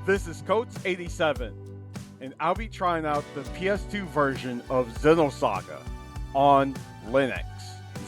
This is Coach87, and I'll be trying out the PS2 version of Xenosaga on Linux.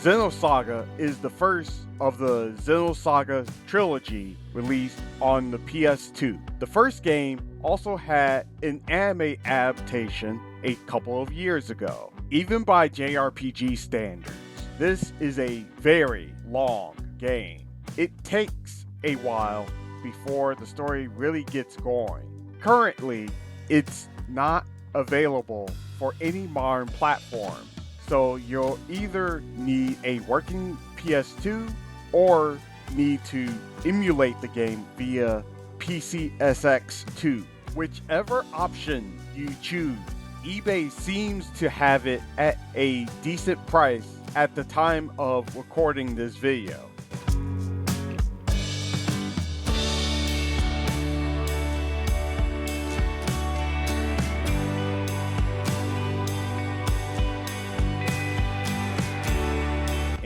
Xenosaga is the first of the Xenosaga trilogy released on the PS2. The first game also had an anime adaptation a couple of years ago. Even by JRPG standards, this is a very long game. It takes a while before the story really gets going. Currently, it's not available for any modern platform, so you'll either need a working PS2 or need to emulate the game via PCSX2. Whichever option you choose, eBay seems to have it at a decent price at the time of recording this video.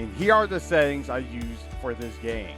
And here are the settings I used for this game.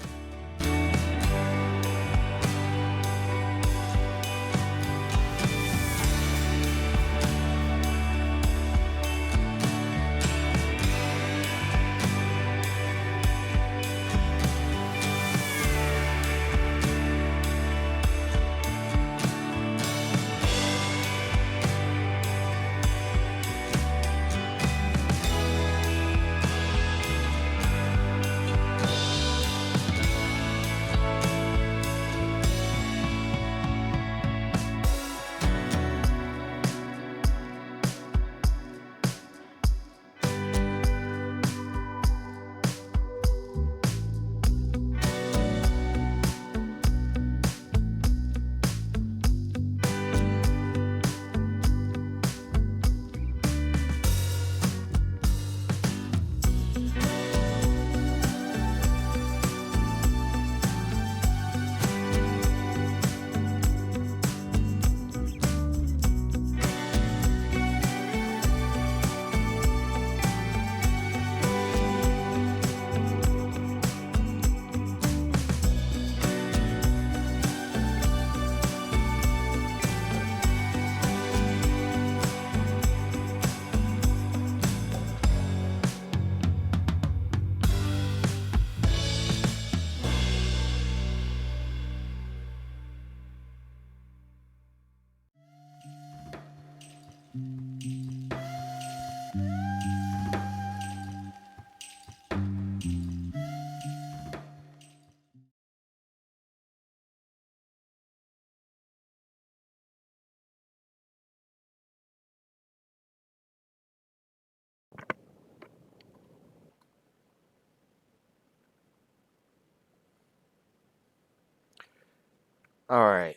All right.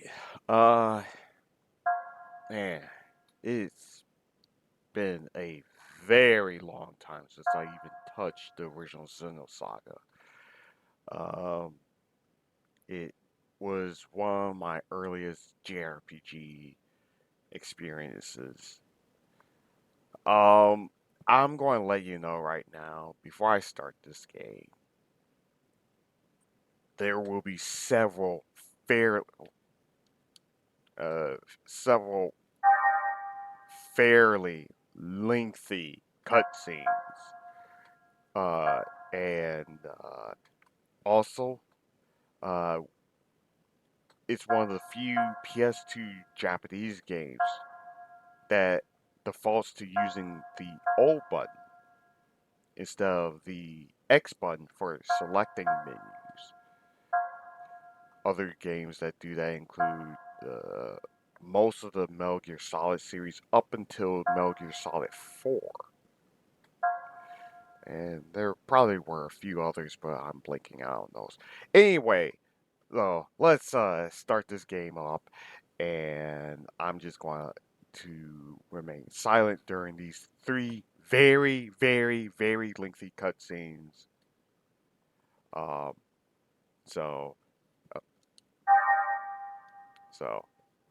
Uh, Man, it's been a very long time since I even touched the original Xenosaga. Um, it was one of my earliest JRPG experiences. Um, I'm going to let you know right now, before I start this game, there will be fair, uh, several fairly lengthy cutscenes. And also, uh, it's one of the few PS2 Japanese games that defaults to using the O button instead of the X button for selecting menus. Other games that do that include most of the Metal Gear Solid series up until Metal Gear Solid 4. And there probably were a few others, but I'm blanking out on those. Anyway, so let's start this game up, and I'm just going to remain silent during these three very, very, very lengthy cutscenes. Um, so, uh,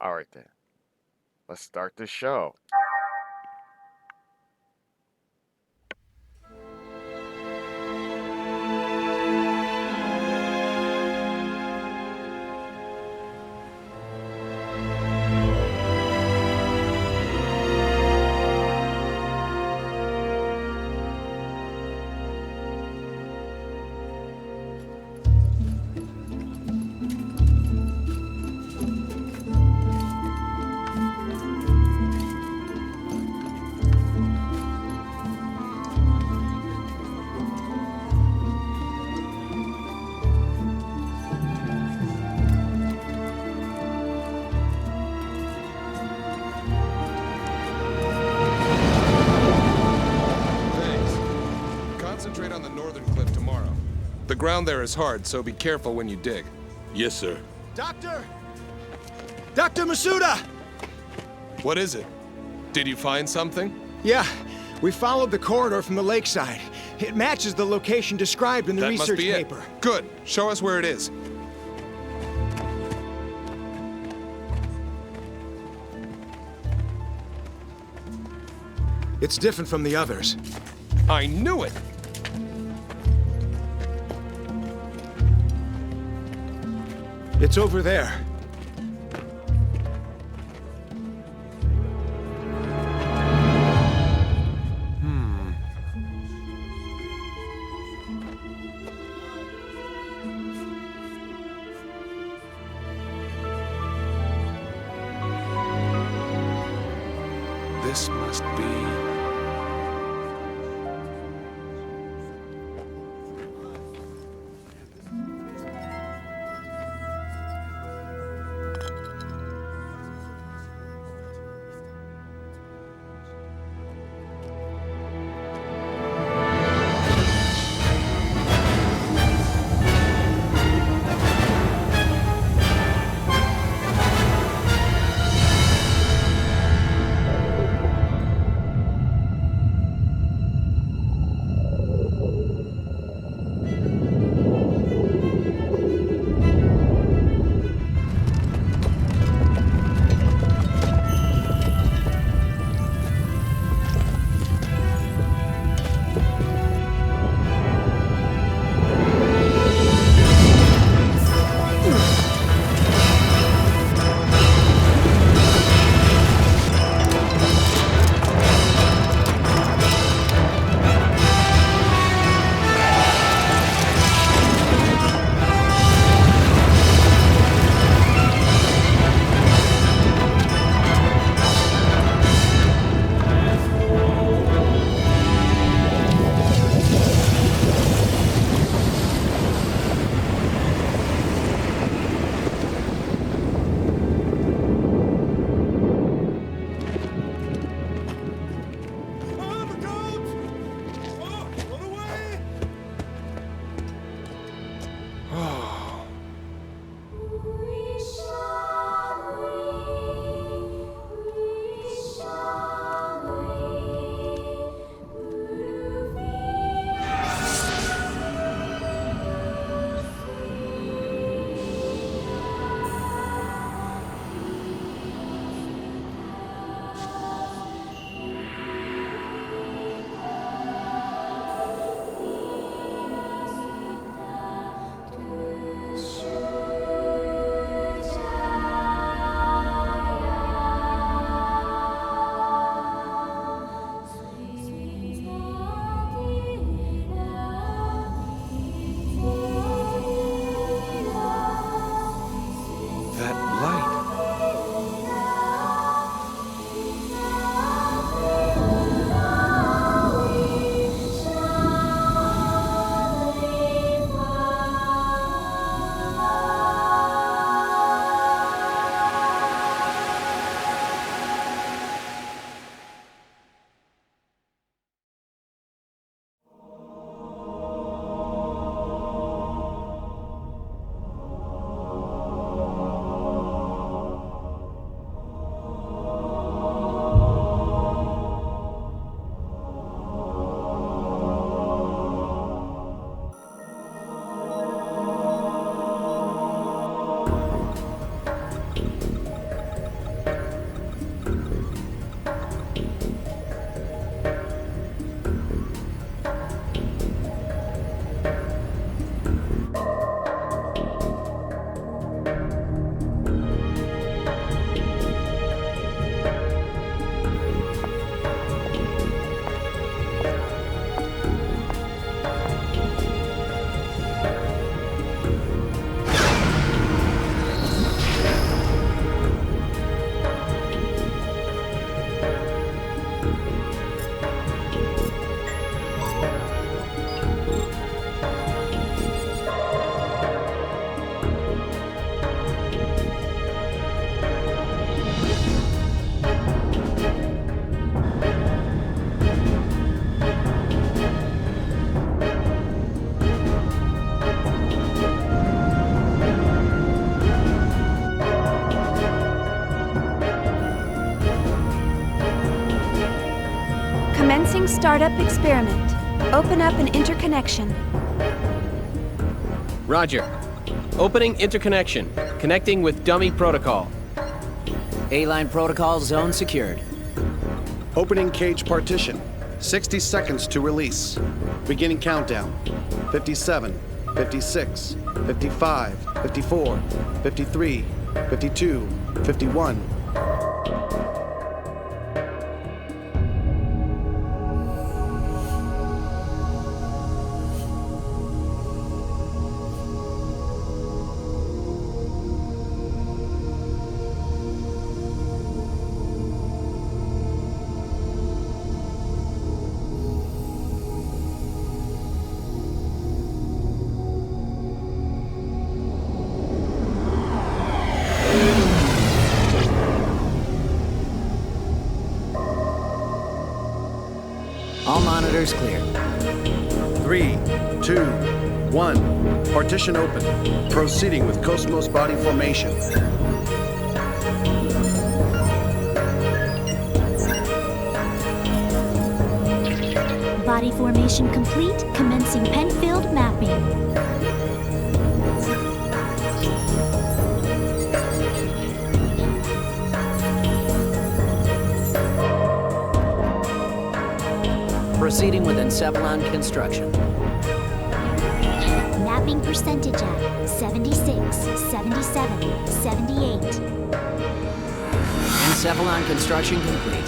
all right then, let's start the show. The ground there is hard, so be careful when you dig. Yes, sir. Doctor! Dr. Masuda! What is it? Did you find something? Yeah, we followed the corridor from the lakeside. It matches the location described in the That research must be paper. it. Good. Show us where it is. It's different from the others. I knew it! It's over there. This must be... Commencing startup experiment. Open up an interconnection. Roger. Opening interconnection. Connecting with dummy protocol. A-line protocol zone secured. Opening cage partition. 60 seconds to release. Beginning countdown. 57, 56, 55, 54, 53, 52, 51. All monitors clear. 3, 2, 1. Partition open. Proceeding with Cosmos body formation. Body formation complete. Commencing Penfield mapping. Proceeding with encephalon construction. Mapping percentage at 76, 77, 78. Encephalon construction complete.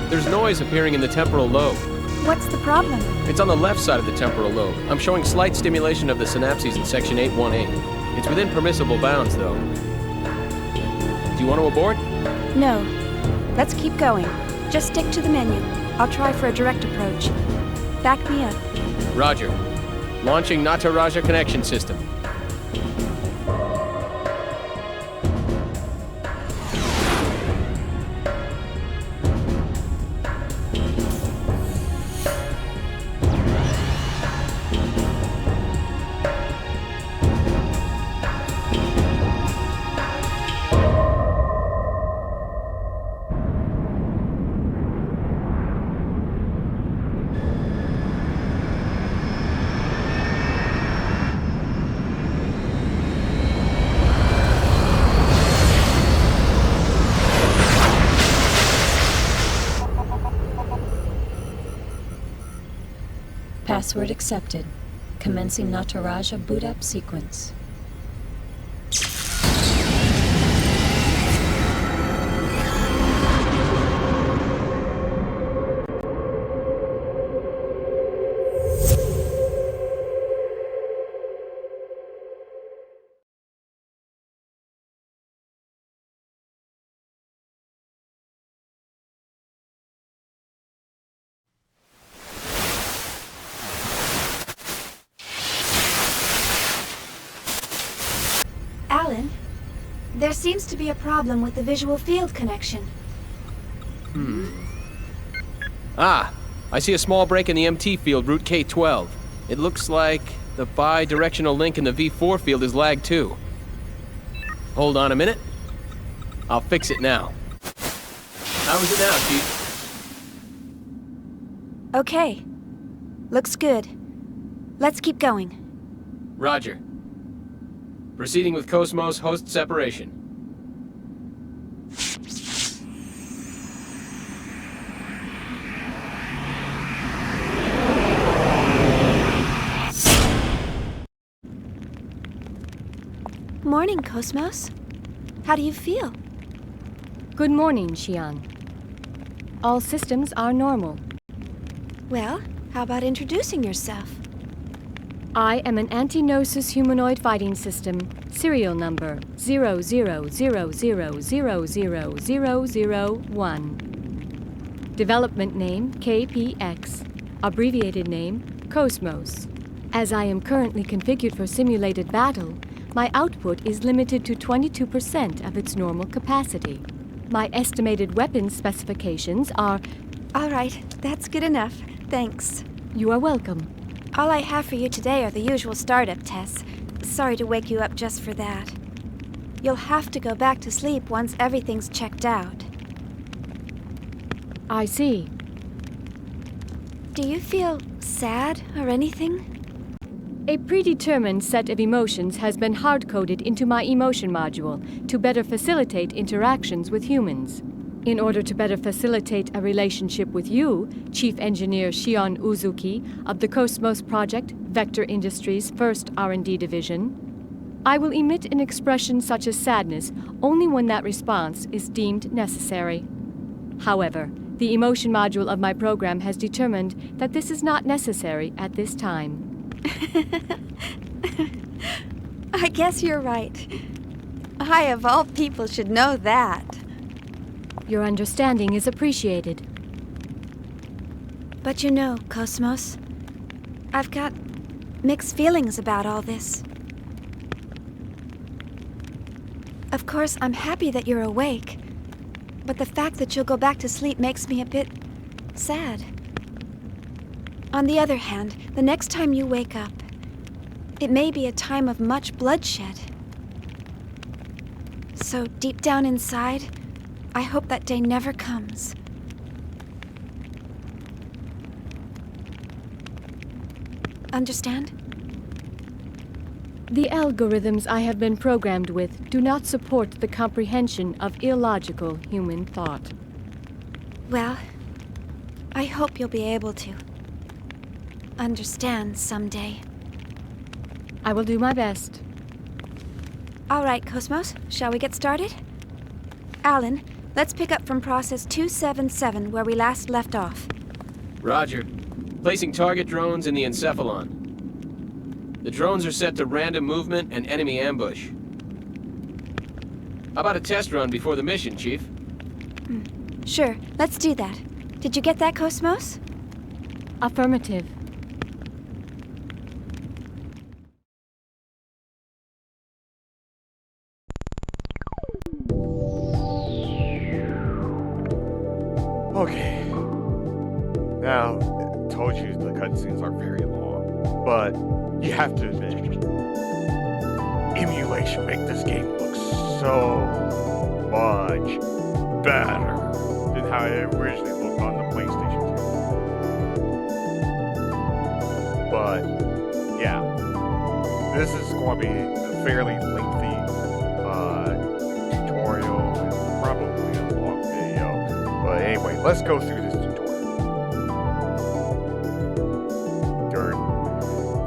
There's noise appearing in the temporal lobe. What's the problem? It's on the left side of the temporal lobe. I'm showing slight stimulation of the synapses in section 818. It's within permissible bounds, though. Do you want to abort? No. Let's keep going. Just stick to the menu. I'll try for a direct approach. Back me up. Roger. Launching Nataraja connection system. Password accepted. Commencing Nataraja boot up sequence. Alan, there seems to be a problem with the visual field connection. Ah, I see a small break in the MT field, route K12. It looks like the bi-directional link in the V4 field is lagged too. Hold on a minute. I'll fix it now. How is it now, Chief? Okay. Looks good. Let's keep going. Roger. Proceeding with Cosmos host separation. Morning, Cosmos. How do you feel? Good morning, Xiang. All systems are normal. Well, how about introducing yourself? I am an anti-gnosis humanoid fighting system, serial number 0000000001. Development name KPX, abbreviated name Cosmos. As I am currently configured for simulated battle, my output is limited to 22% of its normal capacity. My estimated weapons specifications are... All right, that's good enough. Thanks. You are welcome. All I have for you today are the usual startup tests. Sorry to wake you up just for that. You'll have to go back to sleep once everything's checked out. I see. Do you feel sad or anything? A predetermined set of emotions has been hard-coded into my emotion module to better facilitate interactions with humans. In order to better facilitate a relationship with you, Chief Engineer Shion Uzuki of the Cosmos Project, Vector Industries' first R&D division, I will emit an expression such as sadness only when that response is deemed necessary. However, the emotion module of my program has determined that this is not necessary at this time. I guess you're right. I, of all people, should know that. Your understanding is appreciated. But you know, Cosmos, I've got mixed feelings about all this. Of course, I'm happy that you're awake, but the fact that you'll go back to sleep makes me a bit sad. On the other hand, the next time you wake up, it may be a time of much bloodshed. So deep down inside, I hope that day never comes. Understand? The algorithms I have been programmed with do not support the comprehension of illogical human thought. Well, I hope you'll be able to understand someday. I will do my best. All right, Cosmos, shall we get started? Alan, let's pick up from process 277 where we last left off. Roger. Placing target drones in the encephalon. The drones are set to random movement and enemy ambush. How about a test run before the mission, Chief? Sure, let's do that. Did you get that, Cosmos? Affirmative. Okay. Now, I told you the cutscenes are very long, but you have to admit, emulation makes this game look so much better than how it originally looked on the PlayStation 2. But, yeah, this is going to be a fairly lengthy tutorial and probably a long video. But anyway, let's go through this tutorial.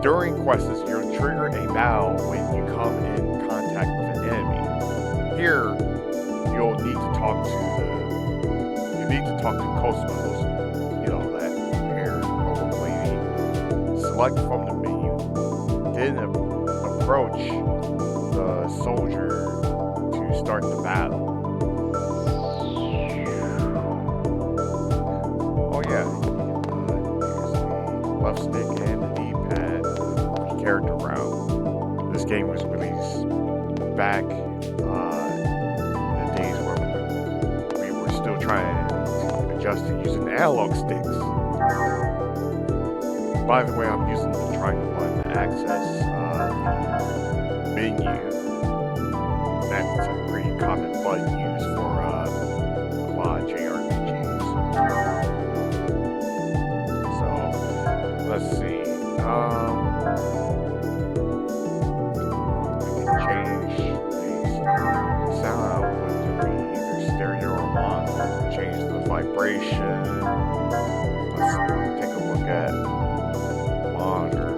During quests, you'll trigger a battle when you come in contact with an enemy. Here, you'll need to talk to Cosmos, that haired old lady. Select from the menu, then approach the soldier to start the battle. Oh yeah, use the left stick and the D-pad to character route. This game was released back in the days where we were still trying to adjust to using analog sticks. By the way, I'm using the triangle button to access the menu. That's a pretty common button used for a lot of JRPGs. So, let's see. We can change the sound output to be either stereo or mono. Change the vibration. Let's take a look at monitor.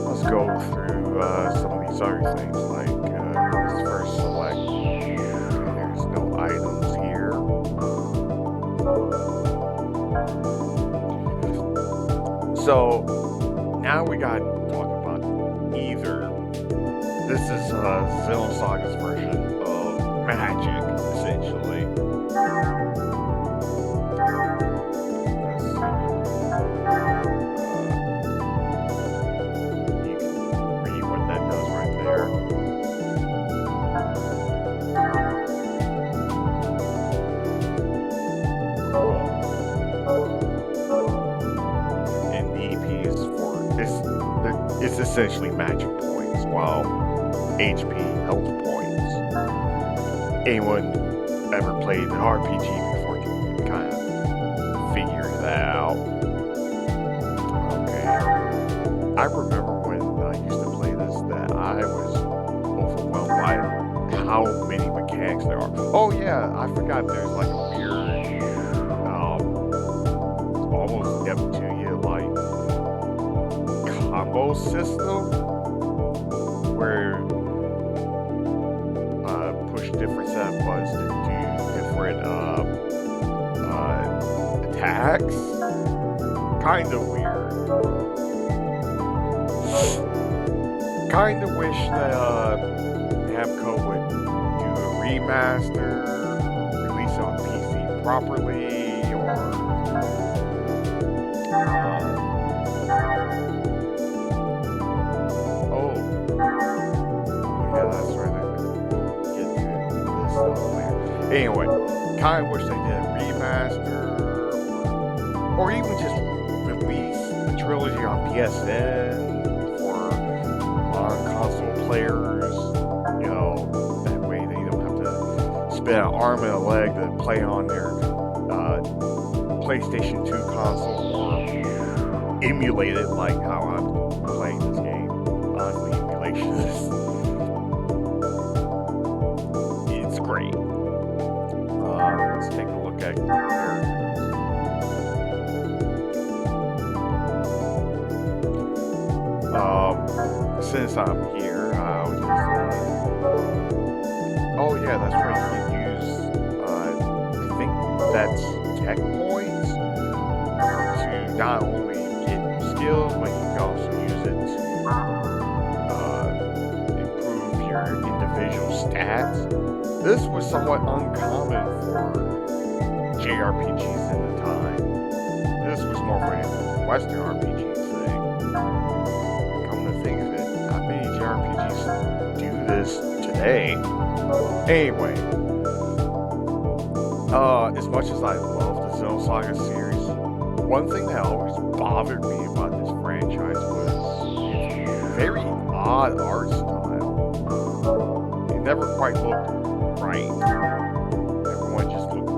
Let's go through some of these other things, like let's first select. There's no items here. So now we got to talk about either. This is Xenosaga's version of magic, essentially. You can read what that does right there. And the EP is it's essentially magic points, while HP health points. Anyone ever played the RPG before can kind of figure that out. Okay. I remember when I used to play this that I was overwhelmed by how many mechanics there are. Oh yeah, I forgot there's like a weird, almost Neptunia like combo system where push different set of buttons to do different attacks. Kind of weird. Kind of wish that Namco would do a remaster, release it on PC properly, or oh yeah, that's right. We'll get to this stuff later. Anyway, kind of wish they did a remaster, or even just release the trilogy on PSN for non-console players. You know, that way they don't have to spend an arm and a leg to play on their PlayStation 2 console or emulate it like how I'm playing this game. Honestly, emulation it's great. Let's take a look at characters. Since I'm here, I'll just, oh yeah, that's right, you can use, I think that's tech points to not only get new skills, but you can also use it to improve your individual stats. This was somewhat uncommon for JRPGs at the time. This was more for a Western RPG thing. Come to think of it, not many JRPGs do this today. Anyway, as much as I love the Xenosaga series, one thing that always bothered me about this franchise was its very odd art style. It never quite looked right. Everyone just looked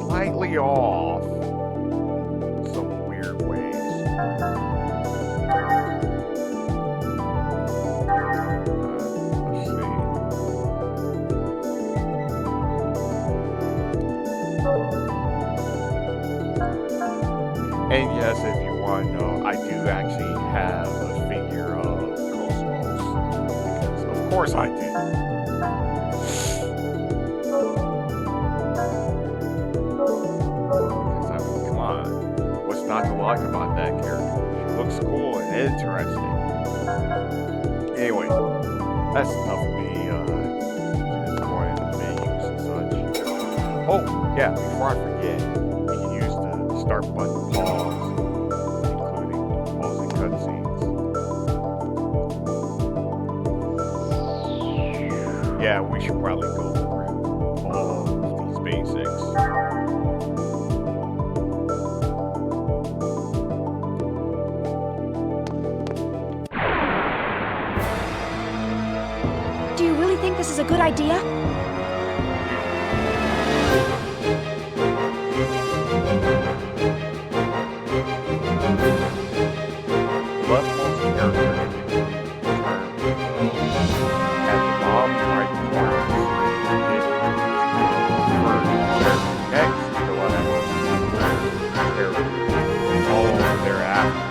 slightly off in some weird ways. Let's see. And yes, if you want to know, I do actually have a figure of Cosmos. Because of course I do. Because I mean, come on. What's not to like about that character? She looks cool and interesting. Anyway, that's enough of me just going into menus and such. Oh, yeah, before I forget, you can use the start button pause, including pausing cutscenes. Yeah, we should probably go over all of these basics. Do you really think this is a good idea? Leftmost character at the bottom right corner of the screen. Next, the leftmost character follow thereafter.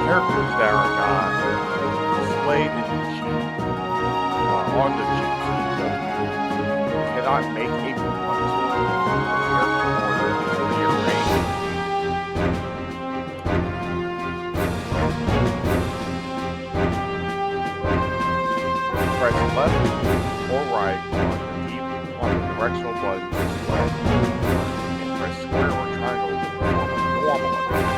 Characters that are not displayed in the on the GTW cannot make a character order is rearranged. Press left or right on the directional button to select, and press square or triangle to perform a normal attack.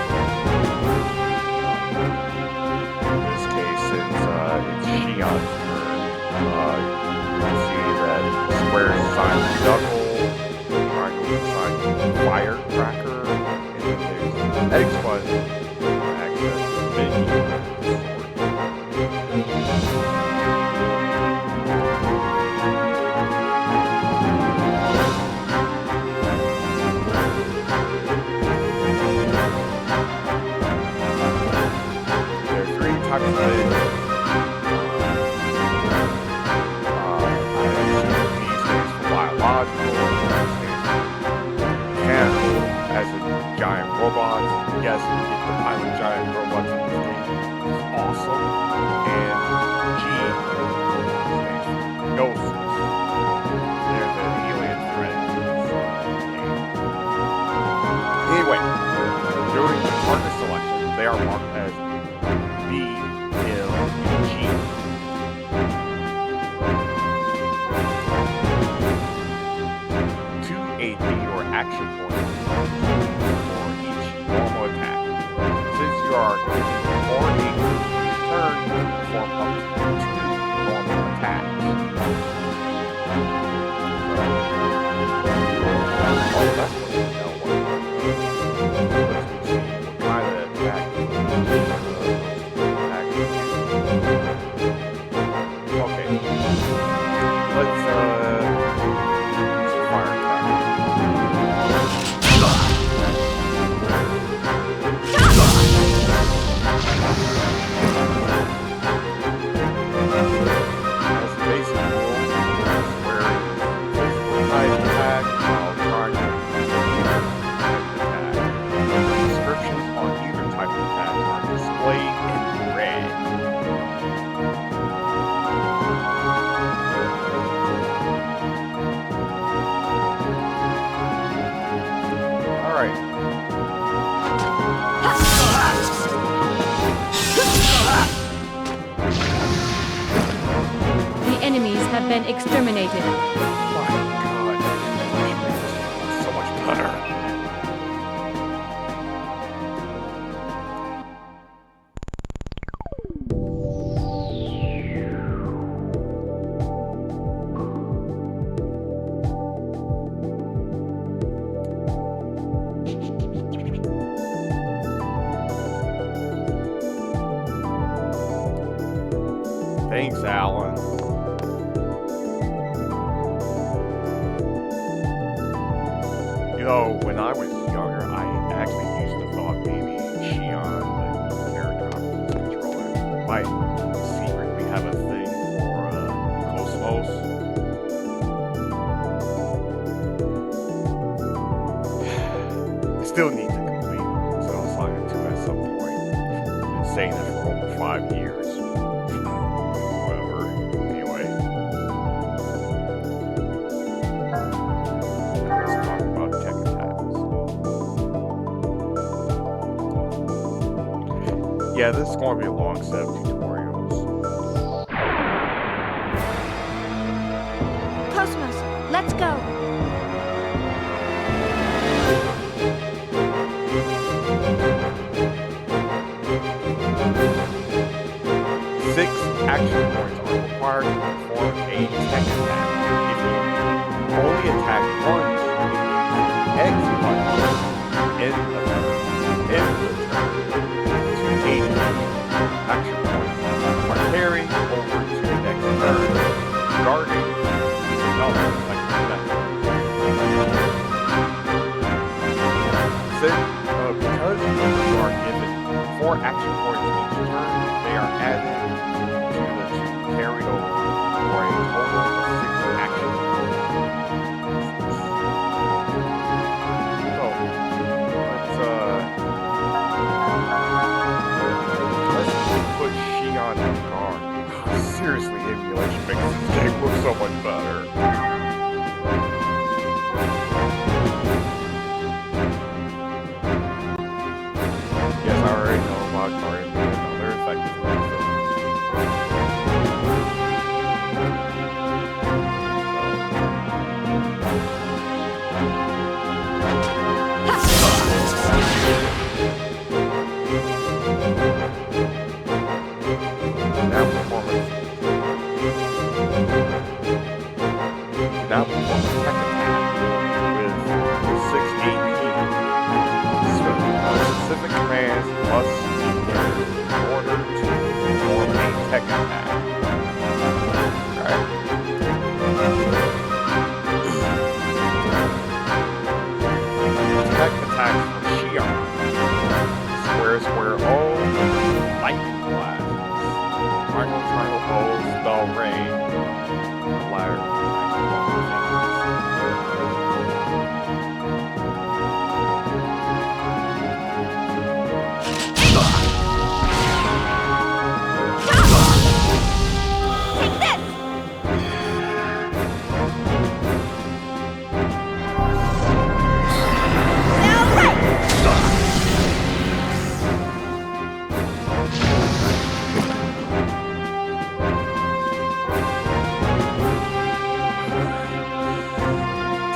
In this case, it's Shion's turn. see that square is assigned knuckle, triangle is assigned firecracker, and then there's X button for access to the menu. There are three types of menus. Mechanical, as in giant robots. Yes, you get the pilot giant robots in this game. It's awesome. And G stands for ghosts. They're the alien friends in this game. Anyway, during the target selection, they are marked as B, M, and G. 2 AP or action points for each normal attack. Since you are using 4 AP each turn, you can perform up to 2 normal attacks. Oh, that's what you know. Let's see what kind of attack okay. Let's have been exterminated. my God, so much better. Thanks, Alan. You know, when I was younger, I actually used to thought maybe Shion, the character I was controlling, might secretly have a thing for Cosmos. I still need to complete Xenosaga 2 at some point. I've been saying that for over 5 years. Whatever. Anyway. Let's talk about tech attacks. Yeah, this is going to be a long set of tutorials. Cosmos, let's go. Six action points are required to perform a tech attack. If you only attack once, you can use X button in the turn. To aid action points are carried over to the next turn. Guarding another like that. Because you are given 4 action points each turn, they are added to the 2 carried over for a total of 6 action points. So, let's put Shion on guard. Seriously, emulation makes this game look so much better. Yes, I already know about Guardian being another effective Now performance.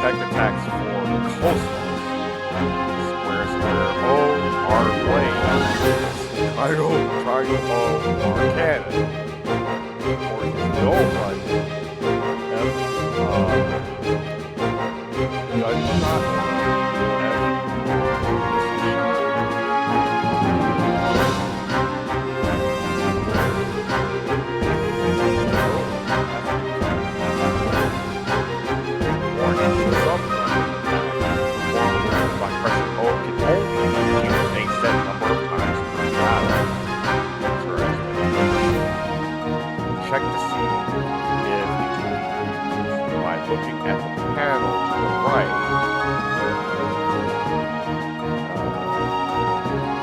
detect attacks for Cosmos. Square O R blade. Triangle O R cannon. Or his dual button. F gunshot. Check to see if it can be used by looking at the panel to the right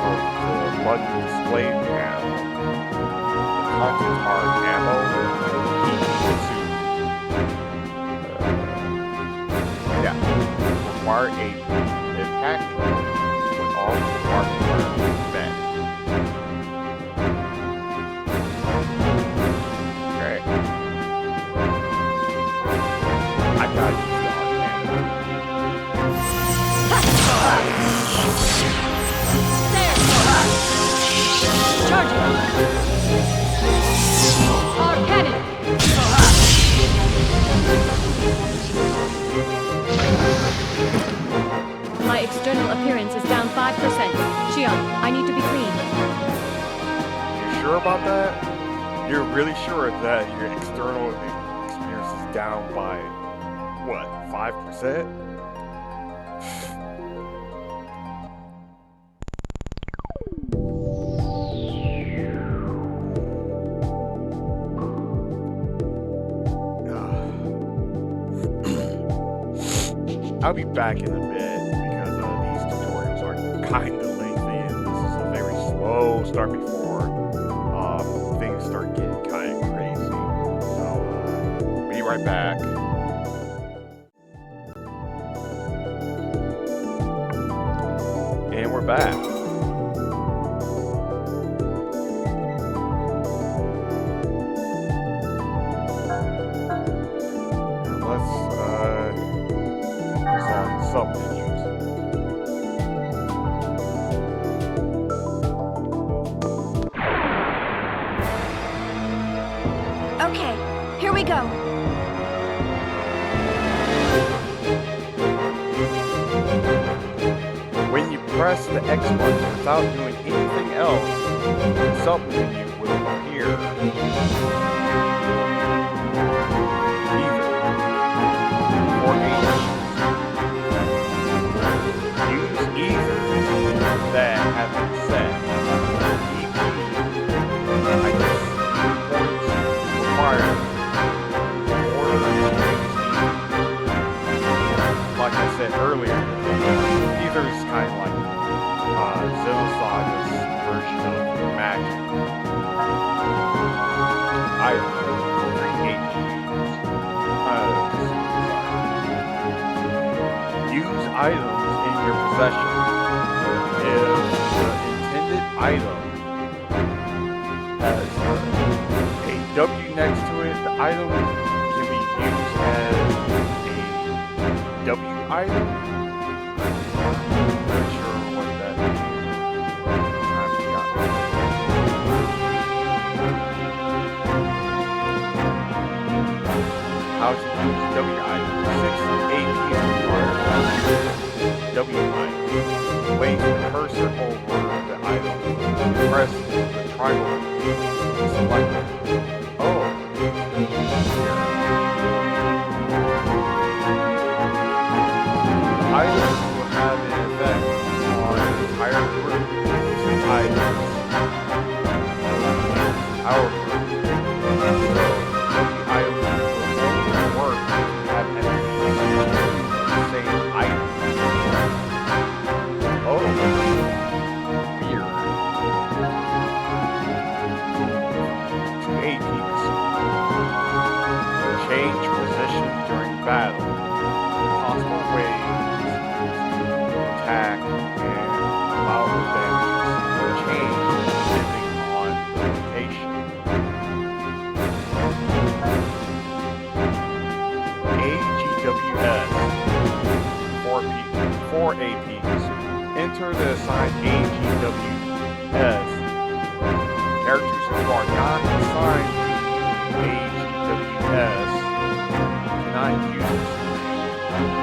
of the button display panel. The contents are ammo, require a attack when all compartments are met. I gotta use the hard cannon. Charging! Hard cannon! My external appearance is down 5%. Shion, I need to be clean. You sure about that? You're really sure that your external experience is down by, what, 5%? I'll be back in a bit because these tutorials are kind of lengthy and this is a very slow start before things start getting kind of crazy. So, be right back. And we're back. Let's focus on sub-menus. Okay, here we go. When you press the X button without doing anything else, the sub-menu will appear. Use either that have been set. EP, I guess, points required or like I said earlier, either is kind of like Xenosaga's version of magic. Item, create use items in your possession. If the intended item has a W next to it, the item can be used as a W item. I'm not sure what that means. I forgot. How to use W item. 6 AP is required. W item. Place the cursor over the item and press the triangle to select it. Oh. The items will have an effect on the entire group. Two items. Our group. So, W items will only work if you have enemies of the same item. Oh, weird. 2 APs. Change position during battle. Possible ways to attack and amount of damage received change depending on the location. AGWS. 4 APs. Enter the assigned AGWS. Characters who are not assigned to AGWS cannot use this command.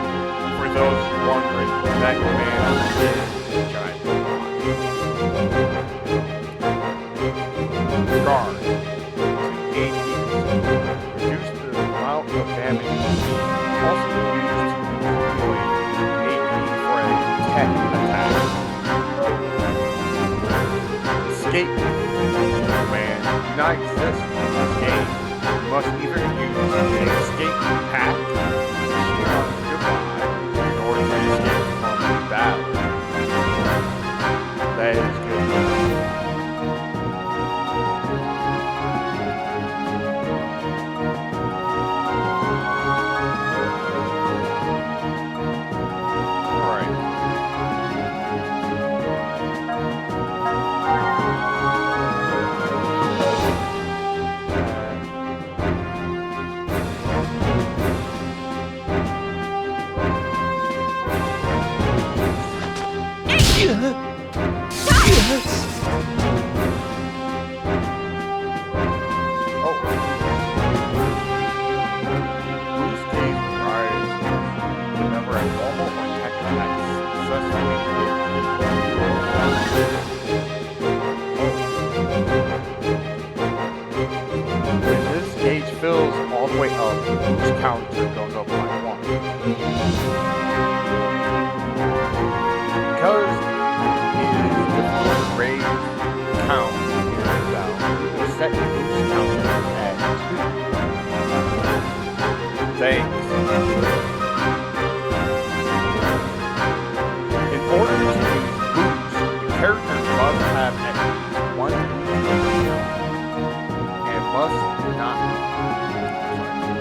For those wondering, that command is giant robot. Guard. 2 APs. Reduce the amount of damage. Also used to deploy AP for a tech attack. Escape command do not exist in this game. You must either use an escape path, goodbye, in order to escape from the battle. That is good. Fills all the way up, the boost counter goes up by 1. Because it is difficult to raise count and down, we will set the boost counter at 2. Thanks. In order to use boost, the character must have at least 1 boost count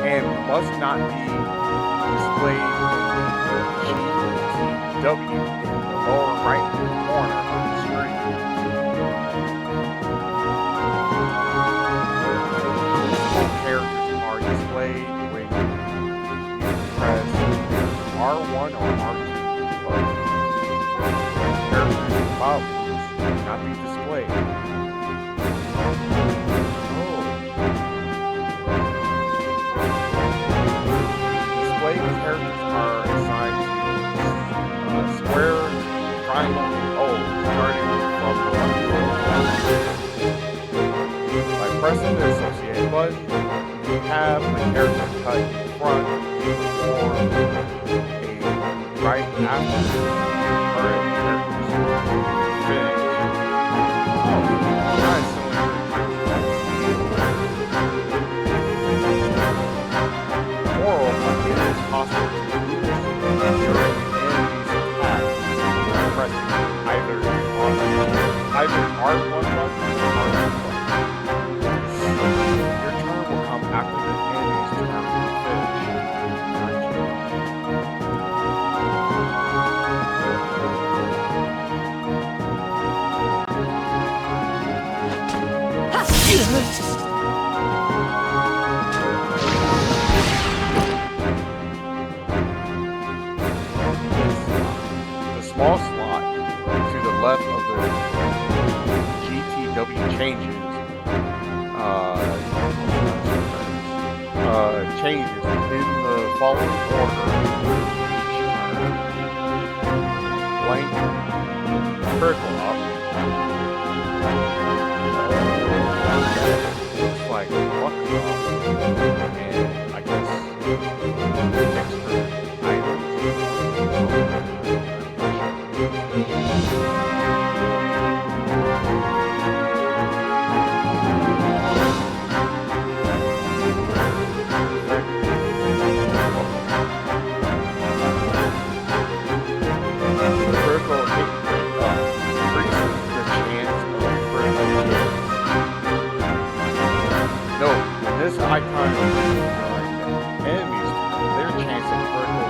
and must not be displayed in the GTW in the lower right corner of the screen. Boostable characters are displayed when you press R1 or R2 buttons. Characters without boost cannot be displayed. Characters are assigned to square, triangle, and O, starting from the left. By pressing the associated button, you have the character cut in front or a right after the current character's finish. Kind of similar to moreover, it is possible to lose during the enemy's attack by pressing either R1 button or R2 button. Your turn will come after the enemy's turn to finish. Small slot to the left of the GTW changes changes in the following order blank critical up looks like luck up and I guess extra items. This icon is enemies, their chance of critical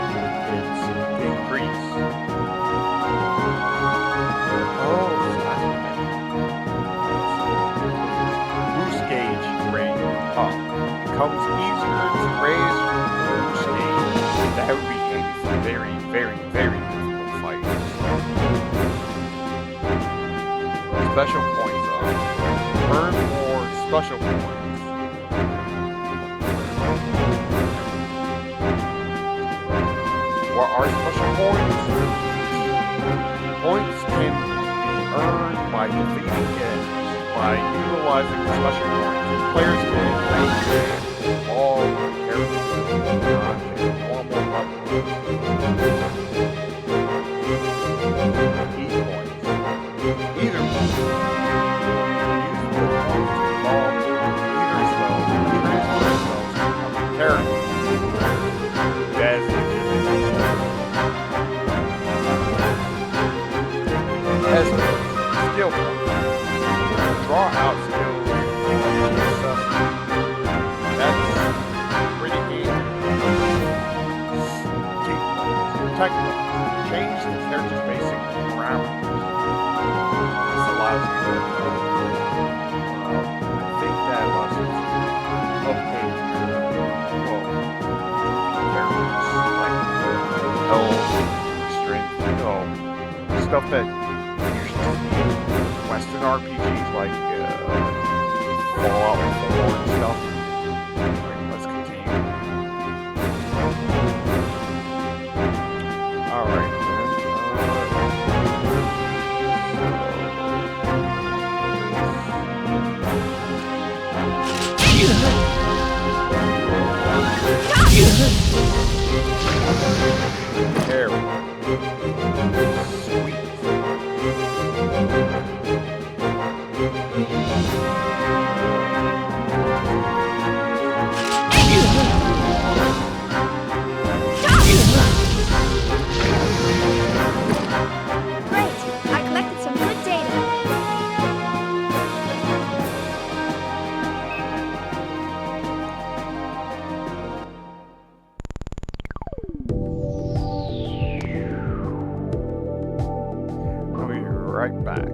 hits increase. Oh, so that's what that means. Boost gauge rate up. It becomes easier to raise the boost gauge. That would be handy for very, very, very difficult fights. Special points up. Earn more special points. What are special points? Points can be earned by defeating enemies. By utilizing special points, players can increase all characters on their normal level. E-points. Either used with points involved either spell or transfer spells from a character. That's skill points. Draw out skills that's pretty neat. Tech points. Change the character's basic parameters. This allows you to I think that allows you to update characters like health, strength, stuff that Western RPGs like Fallout 4 and stuff. Alright, let's continue. Alright, there we go. Sweet. Great! I collected some good data. I'll be right back.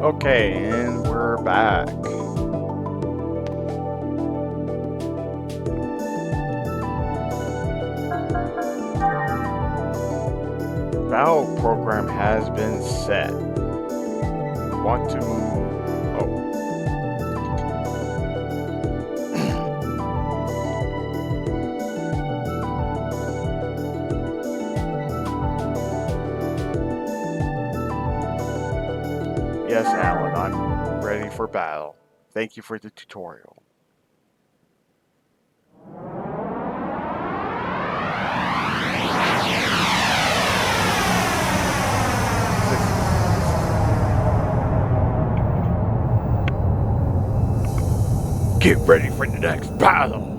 Okay, and we're back. Battle program has been set. Want to move? Oh. Yes, Alan, I'm ready for battle. Thank you for the tutorial. Get ready for the next battle!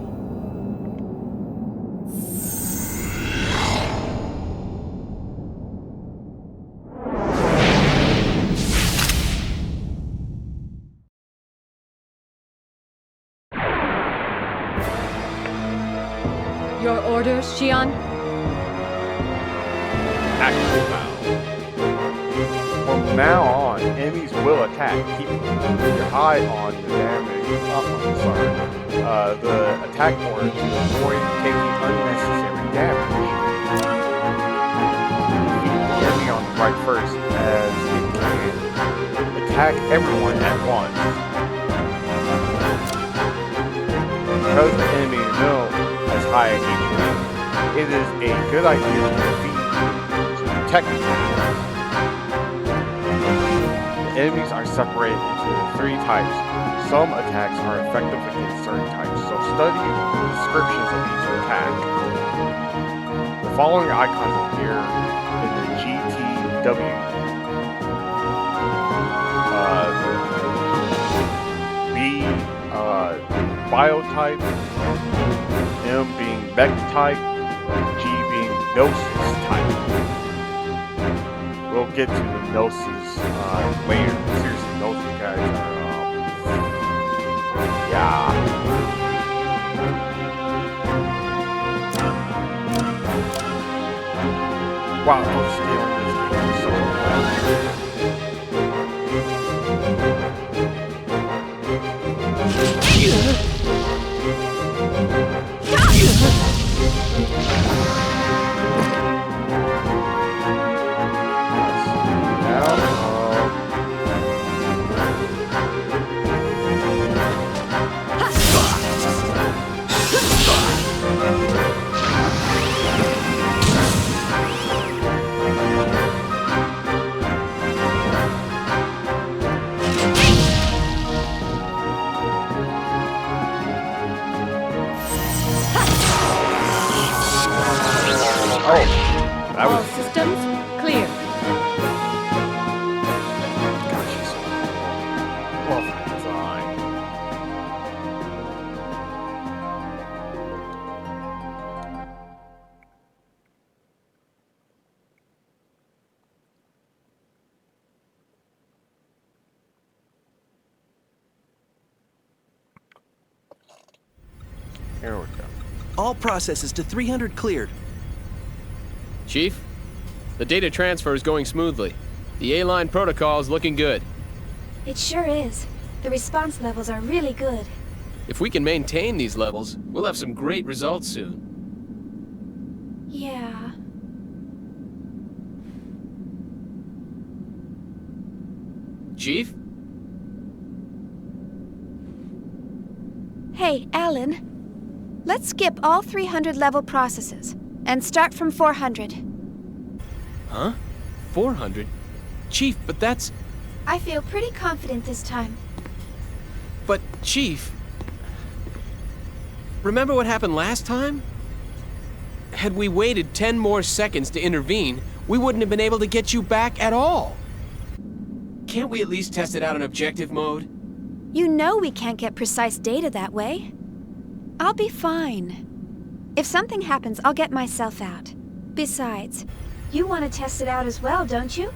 Your orders, Xian? Action battle. From now on, enemies will attack. Keep your eye on the damage. The attack order to avoid taking unnecessary damage. Keep the enemy on the right first, as it can attack everyone at once. Because the enemy middle has high HP, it is a good idea to defeat tech attacks. The enemies are separated into 3 types. Some attacks are effective against certain types, so study the descriptions of each attack. The following icons appear in the GTW. B, Biotype, M being Mech type, G being Gnosis type. We'll get to the Gnosis later. Seriously, those guys are, yeah. Wow, I'm stealing this game so well. Here we go. All processes to 300 cleared. Chief, the data transfer is going smoothly. The A-line protocol is looking good. It sure is. The response levels are really good. If we can maintain these levels, we'll have some great results soon. Yeah. Chief? Hey, Alan. Let's skip all 300 level processes and start from 400. Huh? 400? Chief, but that's... I feel pretty confident this time. But, Chief... Remember what happened last time? Had we waited 10 more seconds to intervene, we wouldn't have been able to get you back at all. Can't we at least test it out in objective mode? You know we can't get precise data that way. I'll be fine. If something happens, I'll get myself out. Besides, you want to test it out as well, don't you?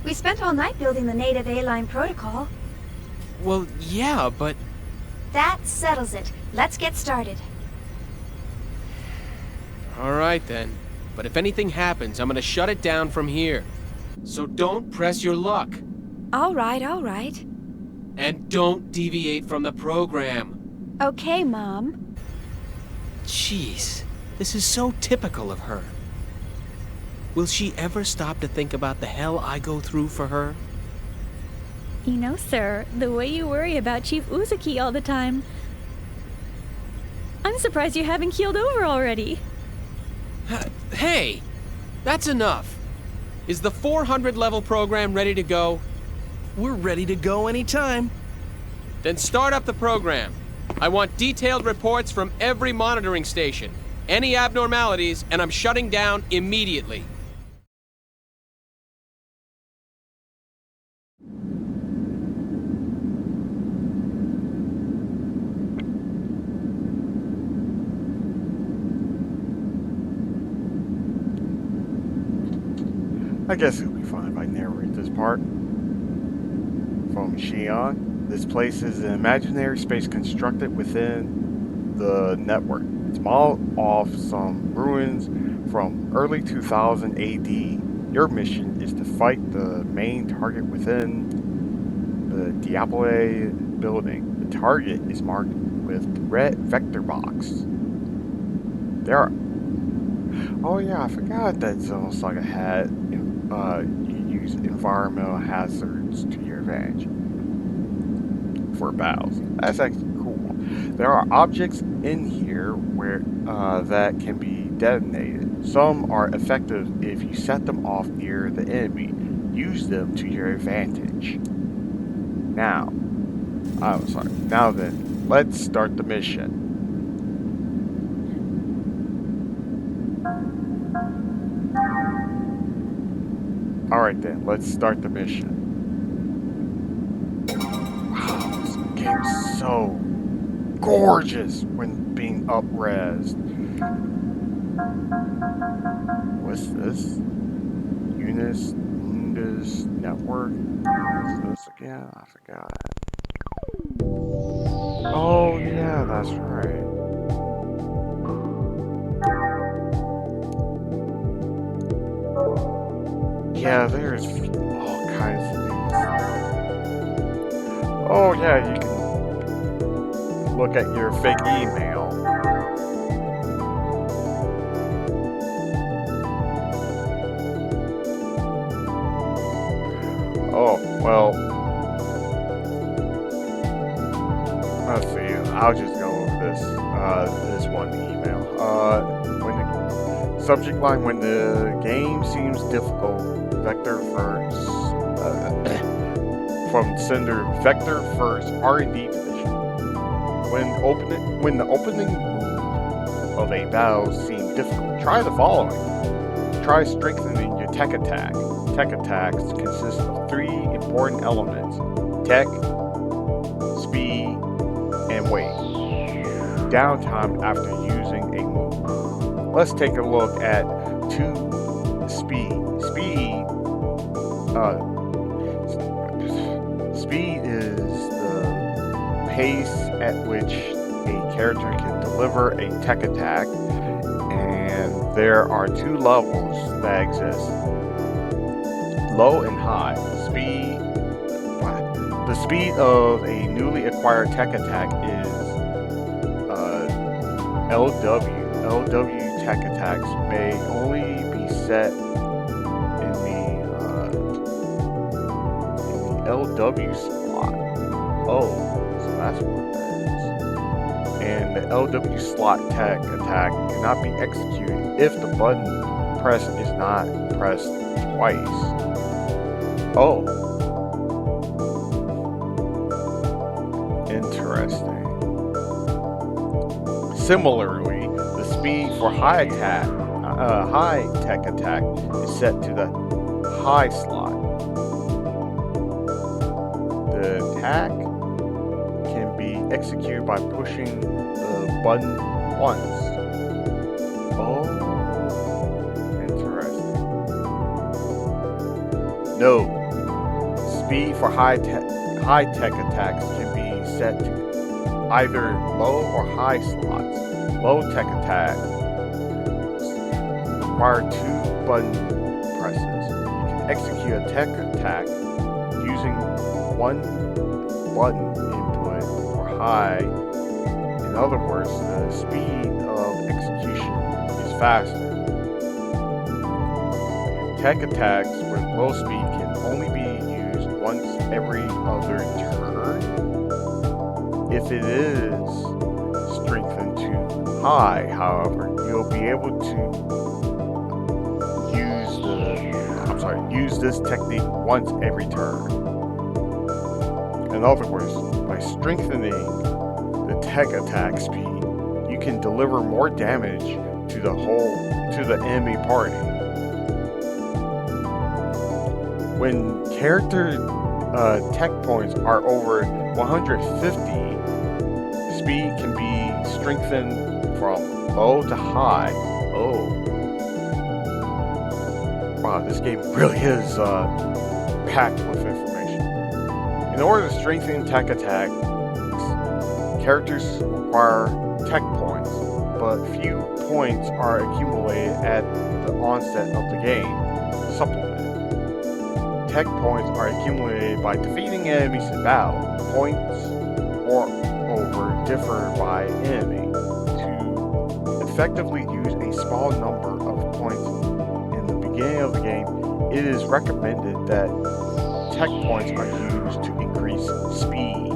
We spent all night building the native A-line protocol. Well, yeah, but... That settles it. Let's get started. All right, then. But if anything happens, I'm gonna shut it down from here. So don't press your luck. All right, all right. And don't deviate from the program. Okay, Mom. Jeez, this is so typical of her. Will she ever stop to think about the hell I go through for her? You know, sir, the way you worry about Chief Uzuki all the time, I'm surprised you haven't keeled over already. Hey, that's enough. Is the 400 level program ready to go? We're ready to go anytime. Then start up the program. I want detailed reports from every monitoring station. Any abnormalities, and I'm shutting down immediately. I guess it'll be fine if I narrate this part. From Xi'an, this place is an imaginary space constructed within the network. It's modeled off some ruins from early 2000 AD. Your mission is to fight the main target within the Diablo building. The target is marked with the red vector box. There are... Oh yeah, I forgot that Xenosaga had you use environmental hazards to your advantage for battles. That's actually cool. There are objects in here where that can be detonated. Some are effective if you set them off near the enemy. Use them to your advantage. Now, now then, let's start the mission. Alright then, let's start the mission. Wow, this game is so gorgeous when being up-resed. What's this? Mundus Network? What's this again? I forgot. Oh yeah, that's right. Yeah, there's all kinds of these. Oh yeah, you can look at your fake email. Oh, well, let's see, I'll just go over this one email. When the subject line, when the game seems difficult, Vector first, from sender Vector first R&D division. When the opening move of a battle seems difficult, try the following. Try strengthening your tech attack. Tech attacks consist of 3 important elements: tech, speed, and weight. Downtime after using a move. Let's take a look at 2 speed. Speed is the pace at which a character can deliver a tech attack, and there are 2 levels that exist: low and high. The speed of a newly acquired tech attack is LW. LW tech attacks may only be set in the LW slot. Oh, so that's what that is. And the LW slot tech attack cannot be executed if the button press is not pressed twice. Oh. Interesting. Similarly, the speed for high tech attack is set to the high slot. The attack can be executed by pushing the button once. Oh, interesting. No. Speed for high tech attacks can be set to either low or high slots. Low tech attacks require 2 button presses. You can execute a tech attack using 1 button input for high. In other words, the speed of execution is faster. Tech attacks with low speed can only be used once every other turn. If it is strengthened to high, however, you'll be able to use this technique once every turn. In other words, by strengthening the tech attack speed, you can deliver more damage to the enemy party. When character tech points are over 150, speed can be strengthened from low to high. Oh. Wow, this game really is packed with information. In order to strengthen tech attacks, characters require tech points, but few points are accumulated at the onset of the game. Supplement. Tech points are accumulated by defeating enemies in battle. Points moreover differ by enemy. To effectively use a small number of points in the beginning of the game, it is recommended that tech points are used to increase speed.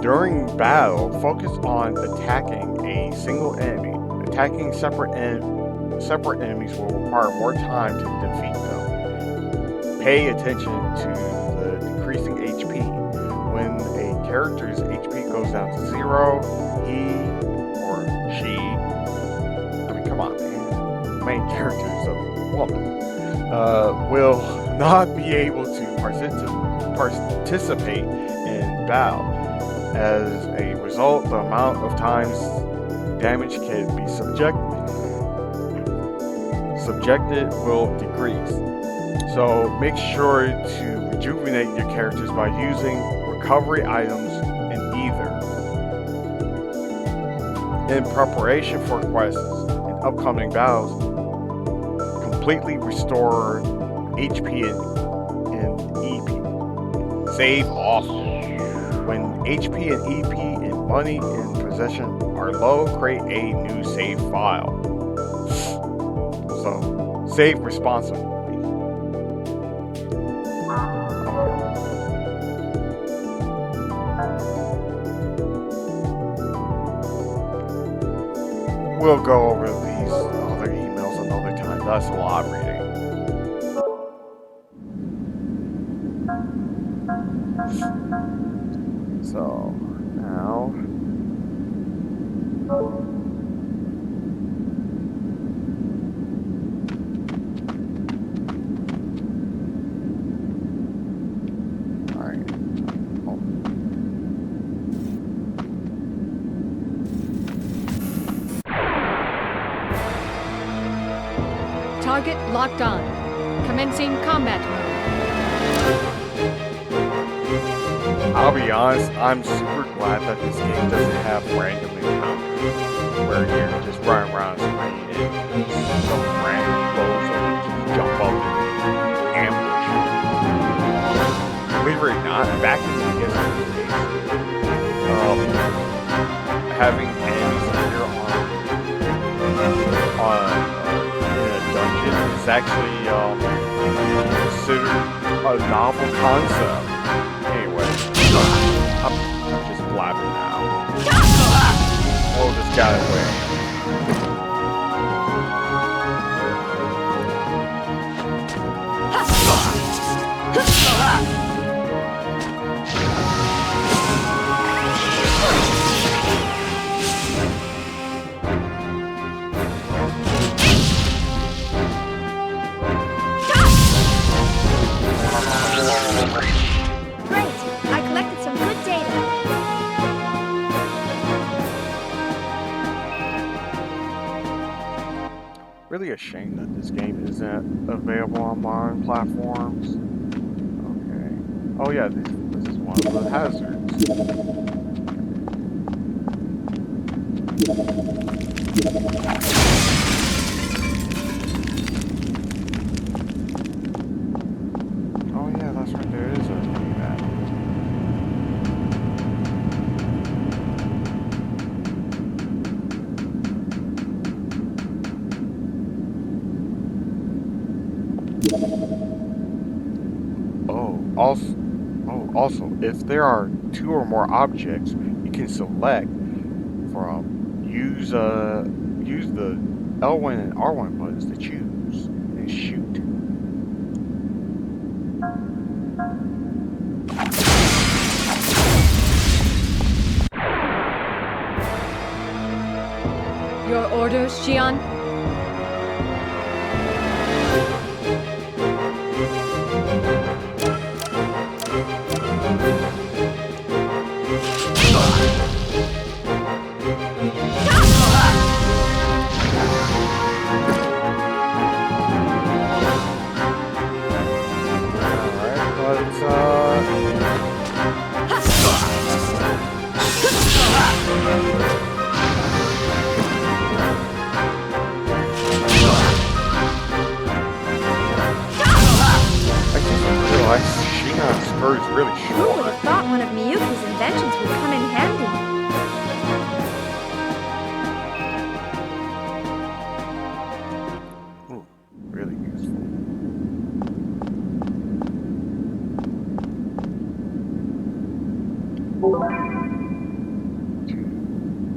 During battle, focus on attacking a single enemy. Attacking separate enemies will require more time to defeat them. Pay attention to the decreasing HP. When a character's HP goes down to 0, he or she, come on, man, the main character is a woman, will not be able to participate in battle. As a result, the amount of times damage can be subjected will decrease. So make sure to rejuvenate your characters by using recovery items in either. In preparation for quests and upcoming battles, completely restore HP and EP. Save often. When HP and EP and money in possession are low, create a new save file. So, save responsibly. We'll go over these other emails another time. That's a lot of reading. So, now... Target locked on. Commencing combat mode. I'll be honest, I'm super glad that this game doesn't have random encounters where you're just running around the screen and some random bozo just jump up and ambush you. Believe it or not, back in the PS2 days, having enemies appear in a dungeon is actually considered a novel concept. Anyway, I'm just blabbing now. Oh, this guy away. Great! I collected some good data. Really a shame that this game isn't available on modern platforms. Okay. Oh yeah, this is one of the hazards. Oh yeah, that's right, there is a map. Also, if there are 2 or more objects, you can select from use the L1 and R1 buttons to choose and shoot. Your orders, Xian? Spurs really Who short. would have thought one of Miyuki's inventions would come in handy? Ooh, really useful. To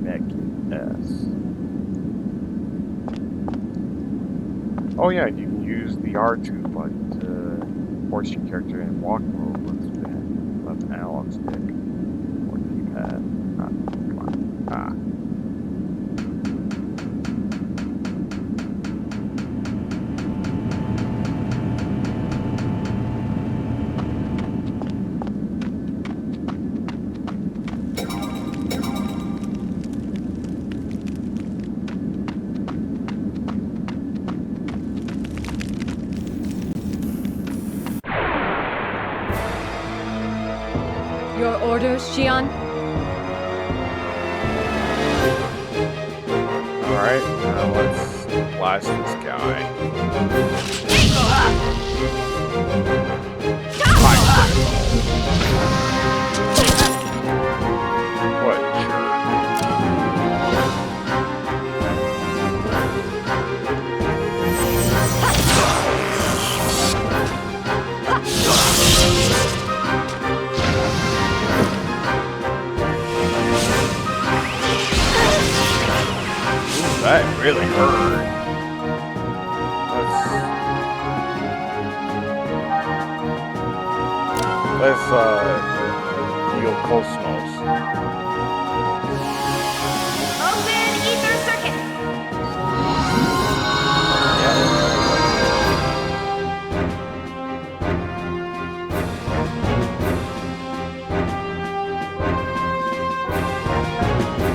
make it S. Oh yeah, you can use the R2 button to force your character in walk mode with the left analog stick or D-pad. Come on. Your orders, Xian? Alright, now let's blast this guy. What a jerk. That really hurt. Let's heal Cosmos. Open ether circuit!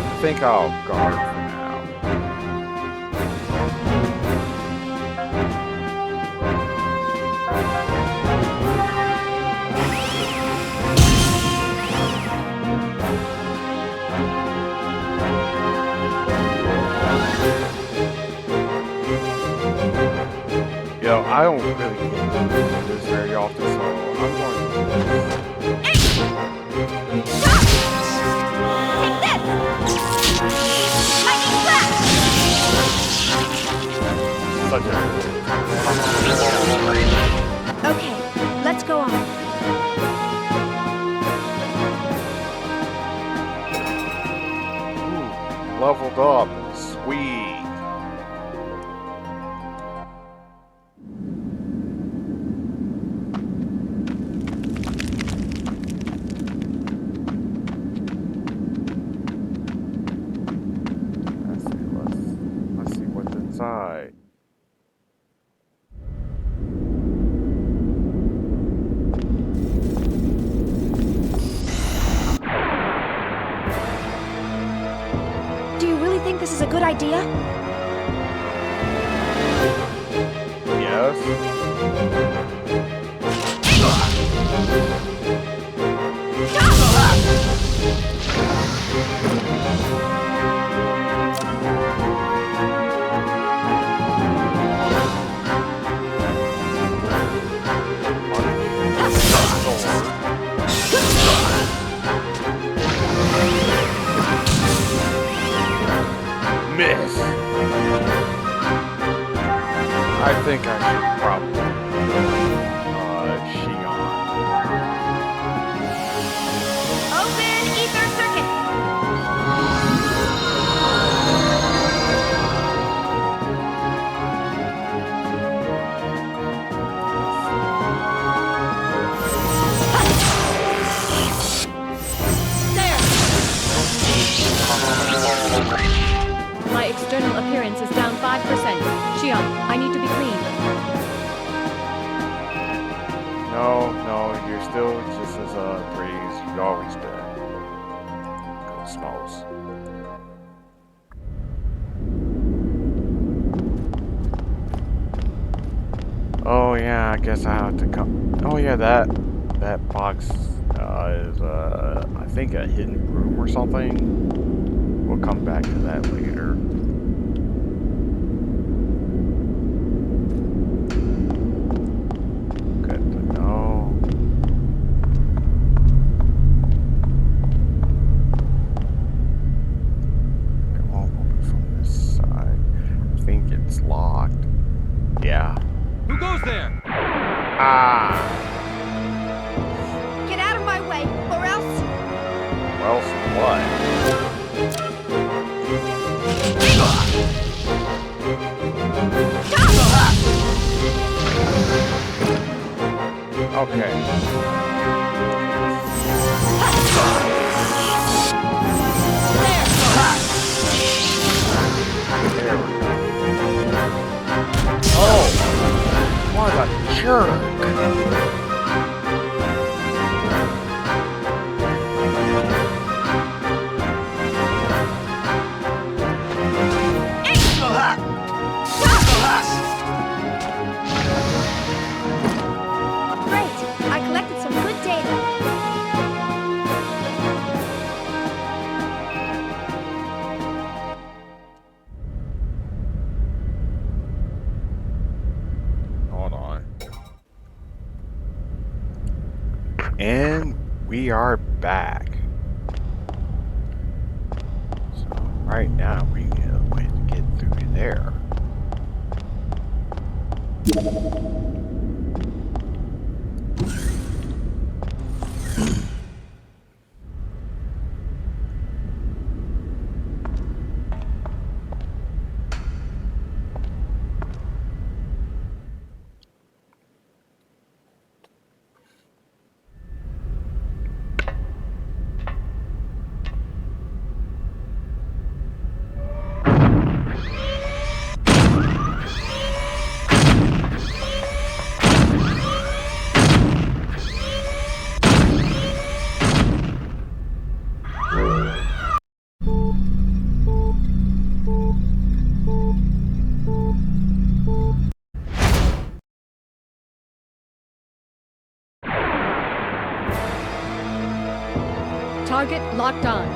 I think I'll guard for now. I don't really get to do this very often, so I'm going to do this. Take this! Lightning flash! Such a... Okay, let's go on. Ooh, leveled up. Sweet. Let's see what's inside. Do you really think this is a good idea? Yes. Miss. I think I should probably Shion. Open ether circuit. My external appearance is down 5%. Shion, I need to be clean. No, you're still just as pretty as you've always been. Cosmos. Oh yeah, I guess I have to come. Oh yeah, that box is I think a hidden room or something. We'll come back to that later. Good to know. It won't open from this side. I think it's locked. Yeah. Who goes there? Ah. Get out of my way, or else. Or else what? Okay. There we go. Oh! What a jerk! And we are back. So right now we need a way to get through there. Target locked on.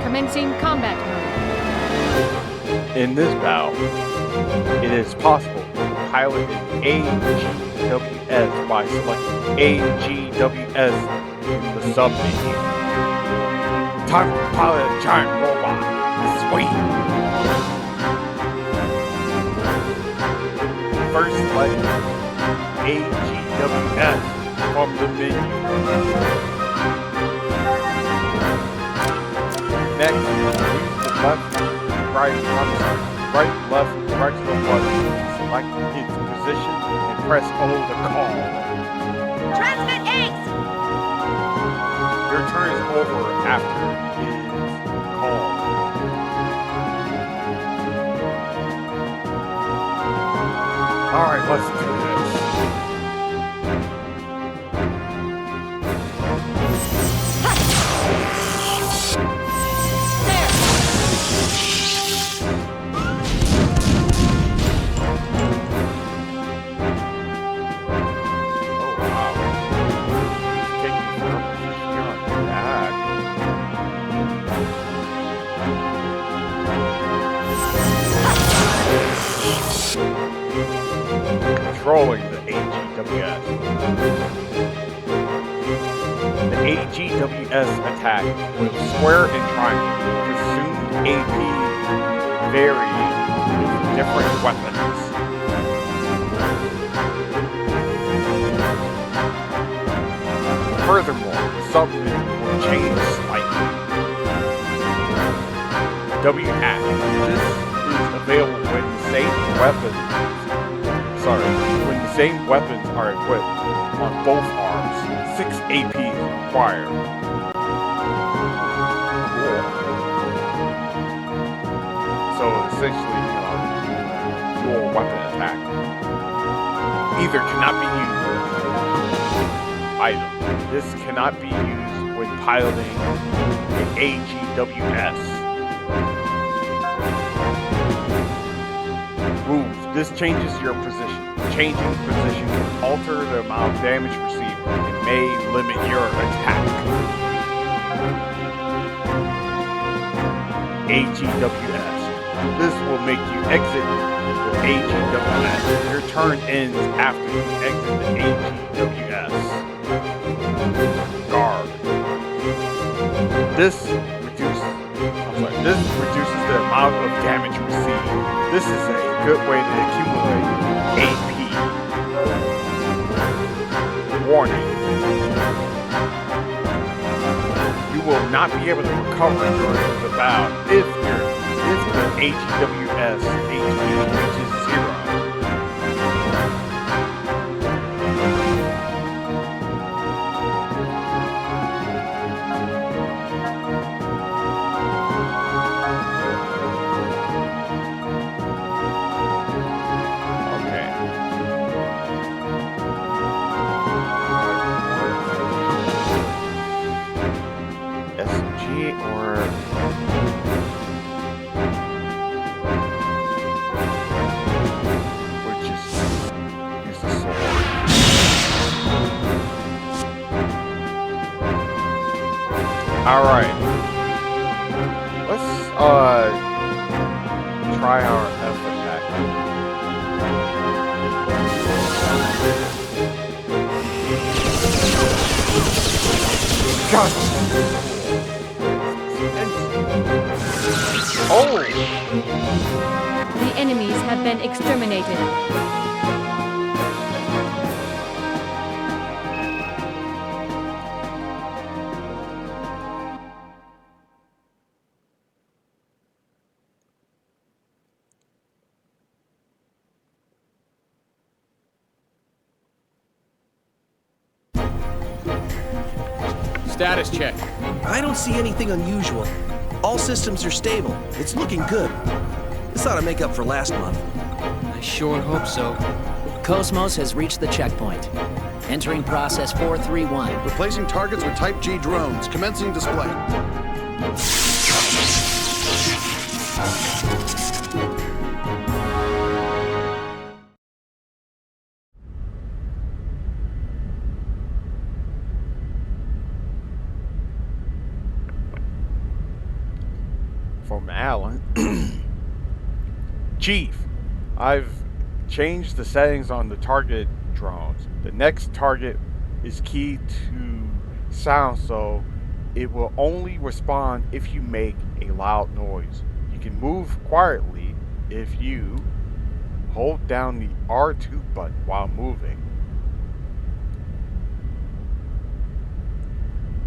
Commencing combat mode. In this battle, it is possible pilot in AGWS by selecting AGWS in the sub-menu. Time to pilot a giant robot. Sweet! First, select AGWS from the menu. Next, use the left, left directional button to select its position and press O to call. Transmit Ace! Your turn is over after it is called. Alright, let's do this. Controlling the AGWS. The AGWS attack with square and triangle consumed AP vary with different weapons. Furthermore, the sub-menu will change slightly. W-Act. This is available when the same weapons are equipped on both arms. 6 AP is required. Cool. So essentially, dual weapon attack. Either cannot be used. Item. This cannot be used when piloting an AGWS. Moves. This changes your position. Changing position can alter the amount of damage received and may limit your attack. AGWS. This will make you exit the AGWS. Your turn ends after you exit the AGWS. Guard. This reduces the amount of damage received. This is a good way to accumulate AP. Warning. You will not be able to recover during the bout if the AGWS HP reaches 0. Alright. Let's try our F attack. God. Oh! The enemies have been exterminated. Status check. I don't see anything unusual. All systems are stable. It's looking good. This ought to make up for last month. I sure hope so. Cosmos has reached the checkpoint. Entering process 431. Replacing targets with Type G drones. Commencing display. From Alan. Chief, I've change the settings on the target drones. The next target is keyed to sound, so it will only respond if you make a loud noise. You can move quietly if you hold down the R2 button while moving.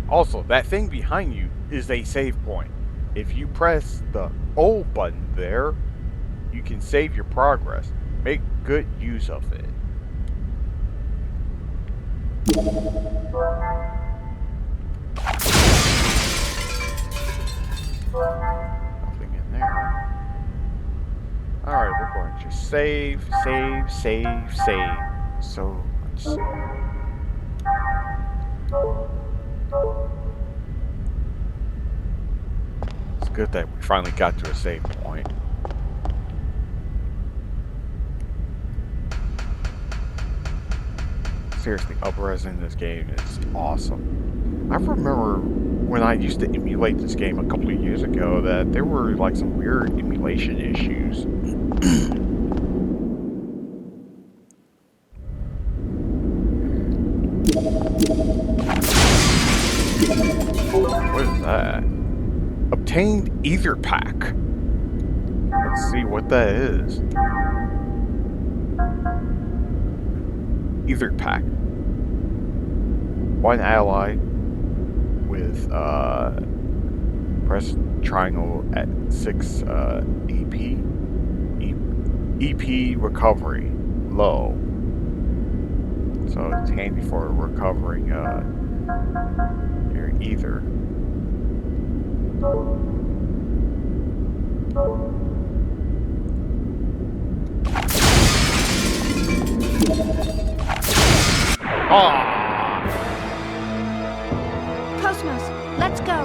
Also, that thing behind you is a save point. If you press the O button there, you can save your progress. Make good use of it. Nothing in there. Alright, we're going to save. So, let's see. It's good that we finally got to a save point. Seriously, up-res in this game is awesome. I remember when I used to emulate this game a couple of years ago that there were like some weird emulation issues. What is that? Obtained Ether Pack. Let's see what that is. Ether Pack. One ally with press triangle at 6 EP recovery low. So it's handy for recovering your ether. Cosmos, let's go.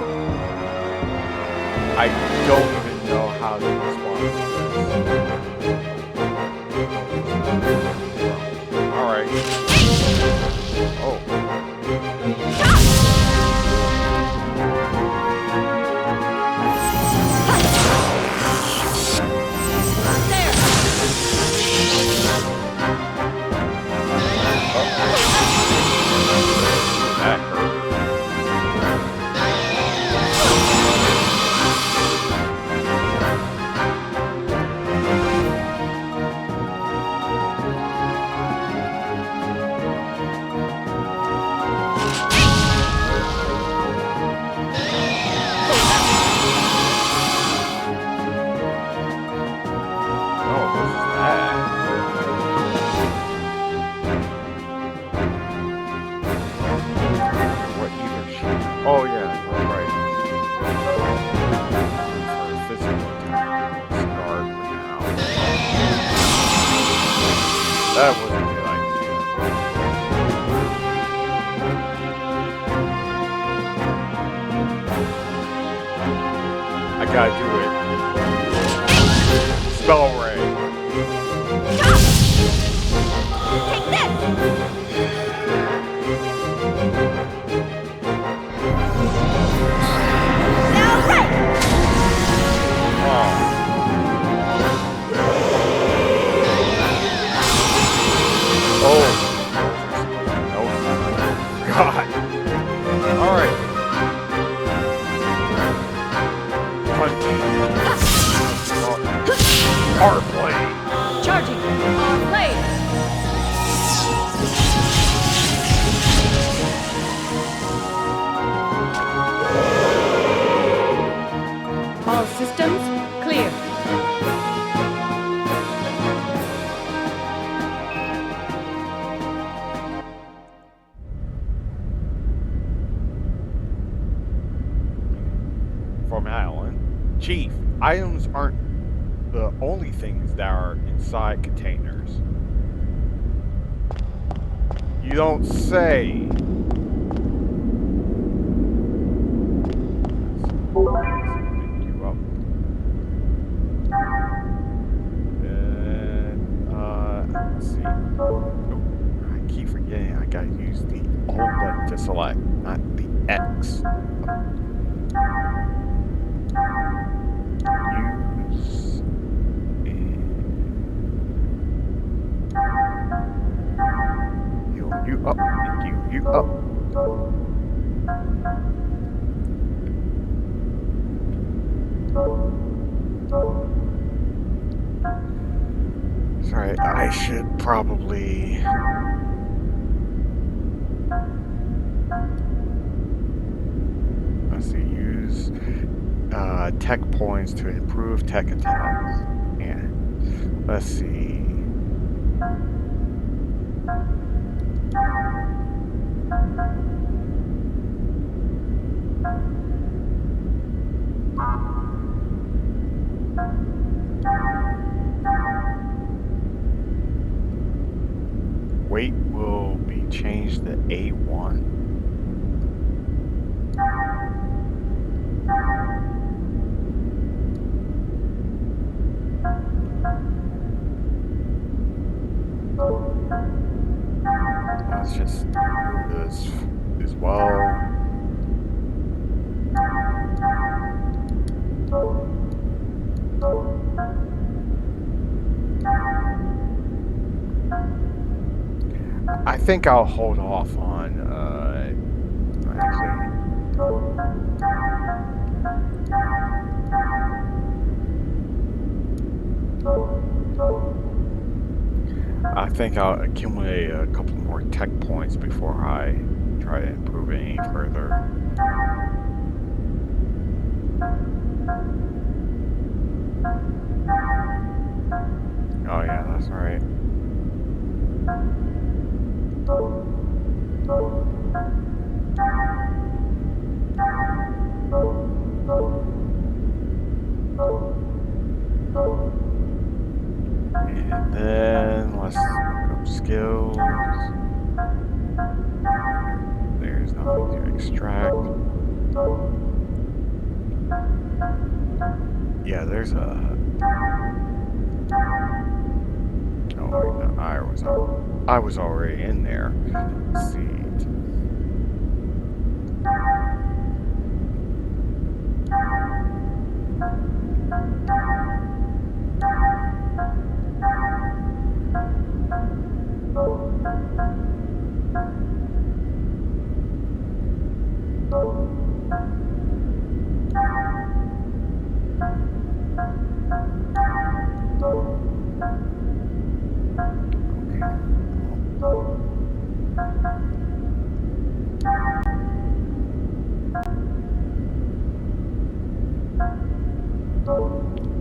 I don't even know how to respond to this. Alright. Oh. That hurt. Oh yeah, that's right. For physical attack, start now. That was a good idea. I gotta do it. Spell ray. Take this! God. Alright. Our play. Charging. Our play. All systems clear. From Alan. Chief, items aren't the only things that are inside containers. You don't say. Let's see. Oh, I keep forgetting I gotta use the Alt button to select, not the X. Use I should probably... Let's see, use tech points to improve tech attacks. Yeah. Let's see. Weight will be changed to A1. Let's just do this as well. I think I'll hold off on actually. I think I'll accumulate a couple more tech points before I try to improve it any further. Oh yeah, that's right. And then let's look up skills. There's nothing to extract. Yeah, there's a... Oh wait, no, I was already in there. Let's see.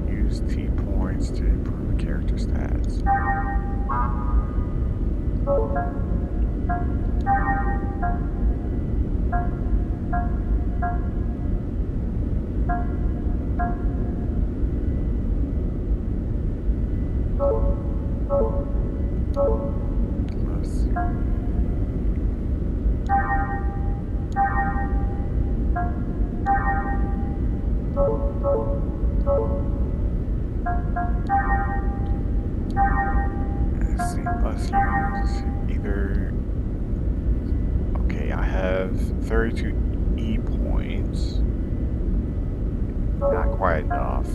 Use T points to improve character stats. Let's see. Let's use either... Okay, I have 32 E points. Not quite enough.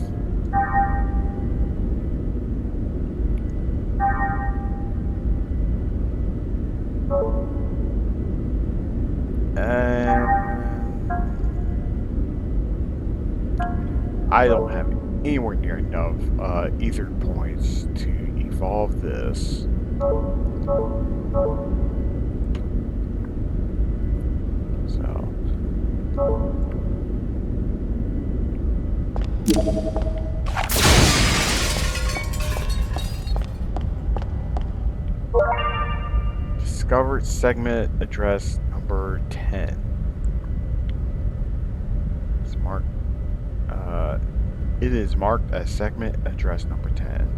And I don't have anywhere near enough ether points to evolve this. So discovered segment address number 10. It's marked. It is marked as segment address number 10.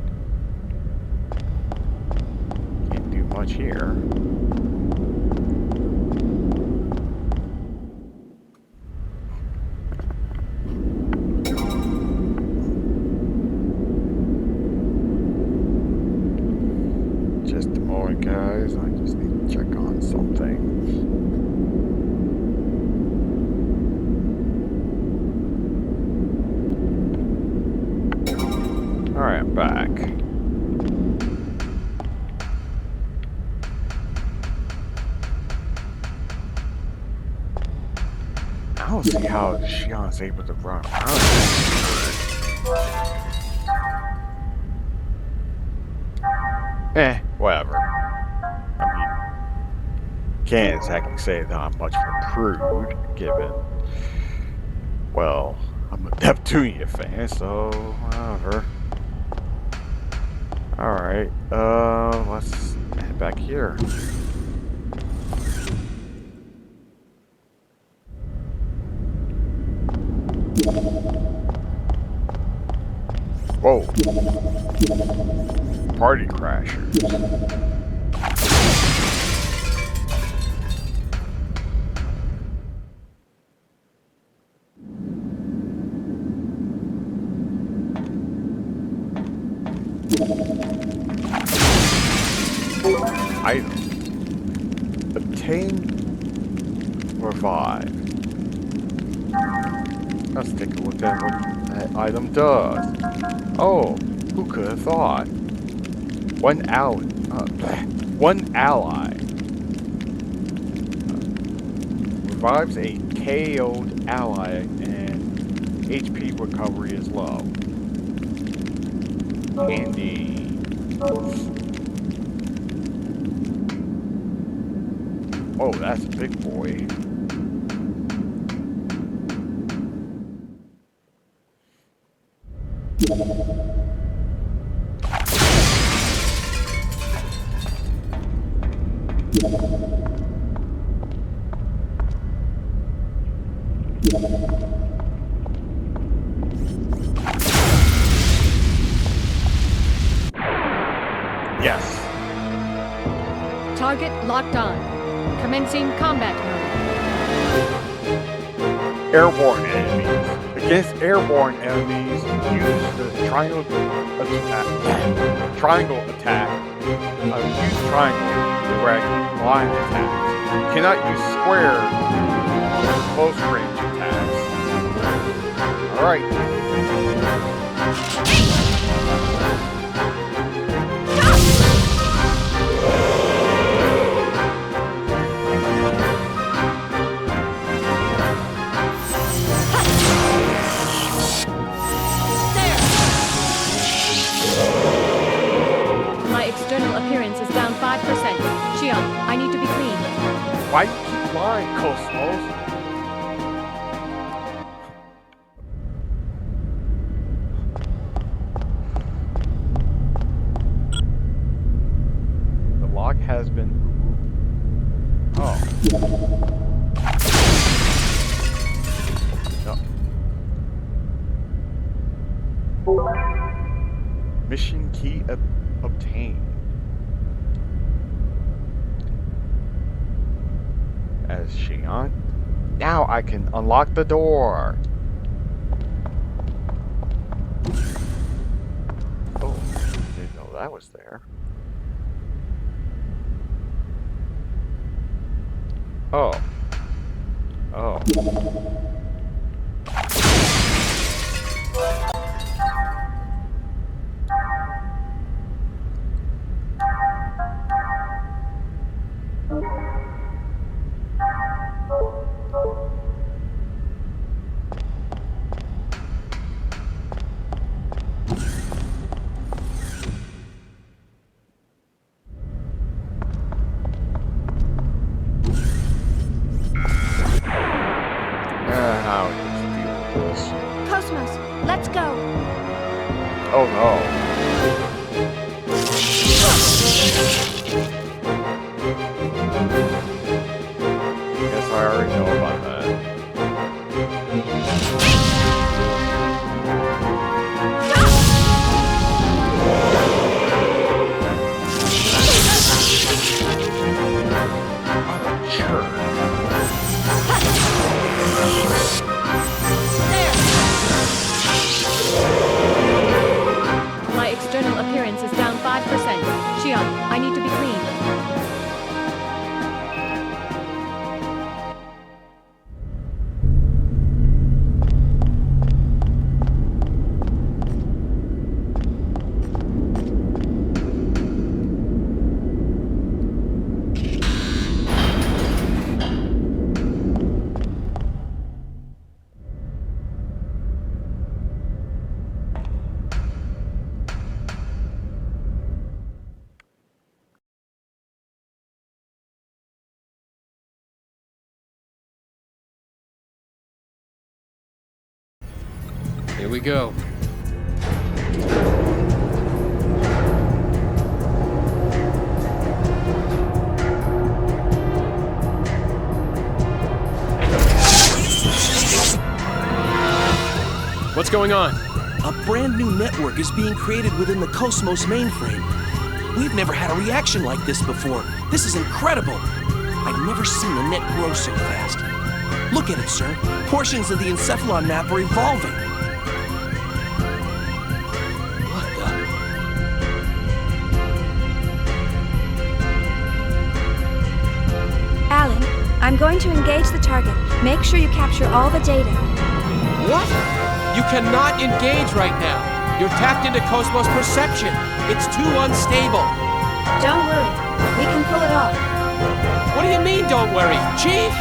Can't do much here. Just a moment, guys. I just need to check on something. Alright, I'm back. I don't see how Shion's able to run around. Whatever. I mean, can't exactly say that I'm much of a prude, given, well, I'm a Neptunia fan, so whatever. Alright, let's head back here. Whoa. Party crashers. Item. Obtain revive. Let's take a look at what that item does. Oh, who could have thought? One ally revives a KO'd ally and HP recovery is low. Handy. Oh, that's a big boy. Yes. Target locked on. Commencing combat mode. Airborne enemies. Against airborne enemies, use the triangle attack. Use triangle to direct line attacks. You cannot use square close range attacks. Alright. My external appearance is down 5%. Shion, I need to be clean. Why do you keep lying, Cosmos? The lock has been removed. Oh. No. Mission key obtained. As Shion. Now I can unlock the door. Oh, didn't know that was there. Oh. Oh. How do you feel this? Cosmos, let's go. Oh no. Guess I already know about that. Sure. My external appearance is down 5%. Shion, I need to be clean. Here we go. What's going on? A brand new network is being created within the Cosmos mainframe. We've never had a reaction like this before. This is incredible. I've never seen the net grow so fast. Look at it, sir. Portions of the encephalon map are evolving. What the? Alan, I'm going to engage the target. Make sure you capture all the data. What? You cannot engage right now. You're tapped into Cosmos perception. It's too unstable. Don't worry. We can pull it off. What do you mean, don't worry? Chief?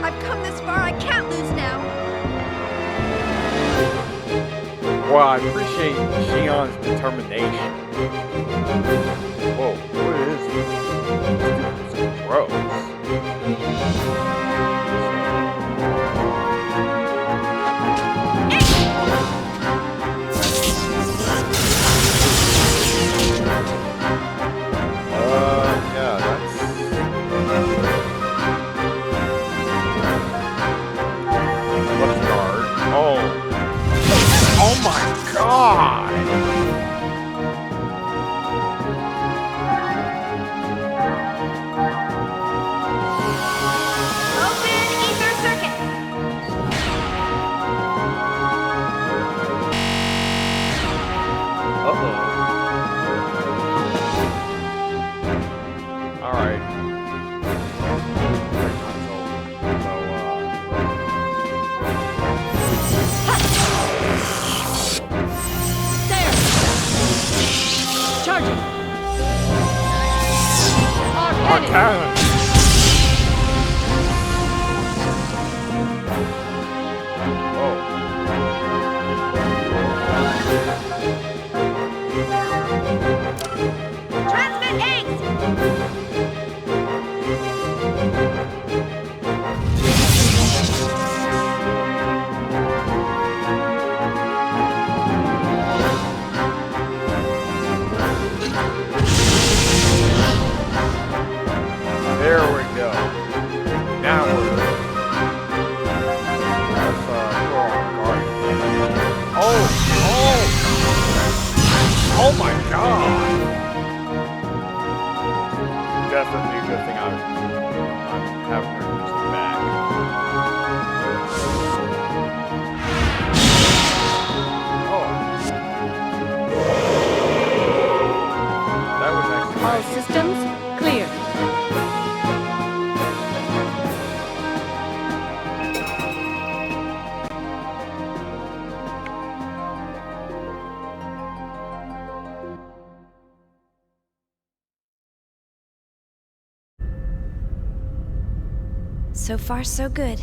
I've come this far, I can't lose now. Well, I appreciate Shion's determination. Whoa, what is this? This is gross. Yeah, that's... Left guard. Oh. Oh my god! Open ether circuit. Uh-oh. Alright. There! Charging! Our cannon! Transmit eggs. There we go. Now we're... Let's, go on guard. Oh! Oh my god! Definitely a good thing I'm having her use the back. That was actually All nice. systems clear. So far, so good.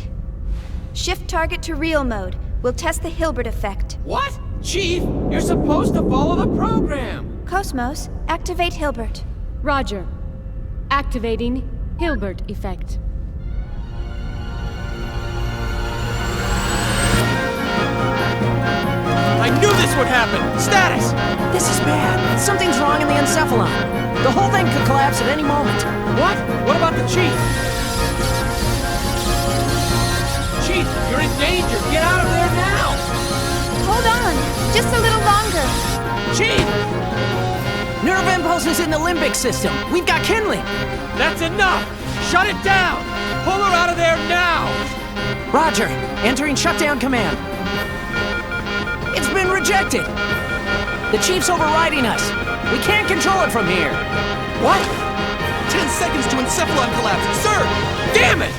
Shift target to real mode. We'll test the Hilbert effect. What? Chief, you're supposed to follow the program. Cosmos, activate Hilbert. Roger. Activating Hilbert effect. I knew this would happen. Status! This is bad. Something's wrong in the encephalon. The whole thing could collapse at any moment. What? What about the chief? Chief, you're in danger. Get out of there now! Hold on, just a little longer. Chief! Nerve impulse is in the limbic system. We've got kindling. That's enough! Shut it down! Pull her out of there now! Roger. Entering shutdown command. It's been rejected. The chief's overriding us. We can't control it from here. What? 10 seconds to encephalon collapse. Sir! Damn it!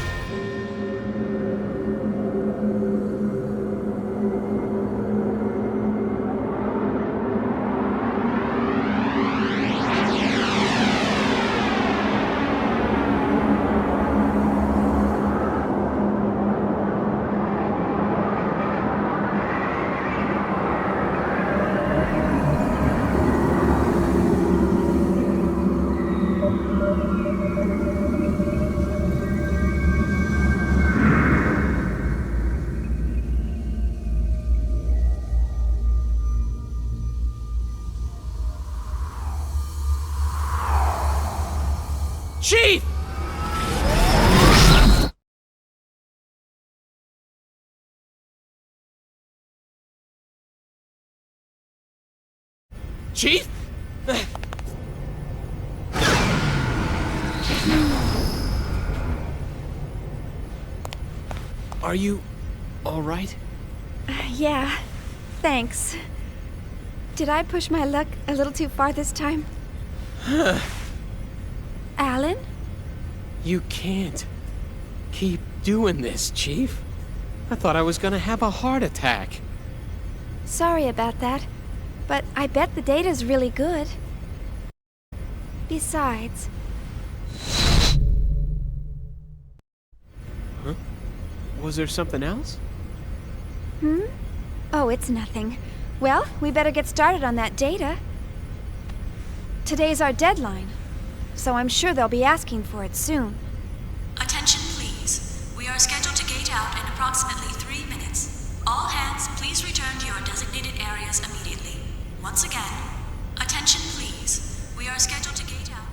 Chief! Chief? Are you all right? Yeah, thanks. Did I push my luck a little too far this time? Alan? You can't keep doing this, Chief. I thought I was gonna have a heart attack. Sorry about that, but I bet the data's really good. Besides... Huh? Was there something else? Oh, it's nothing. Well, we better get started on that data. Today's our deadline, so I'm sure they'll be asking for it soon. Attention, please. We are scheduled to gate out in approximately 3 minutes. All hands, please return to your designated areas immediately. Once again, attention, please. We are scheduled to gate out.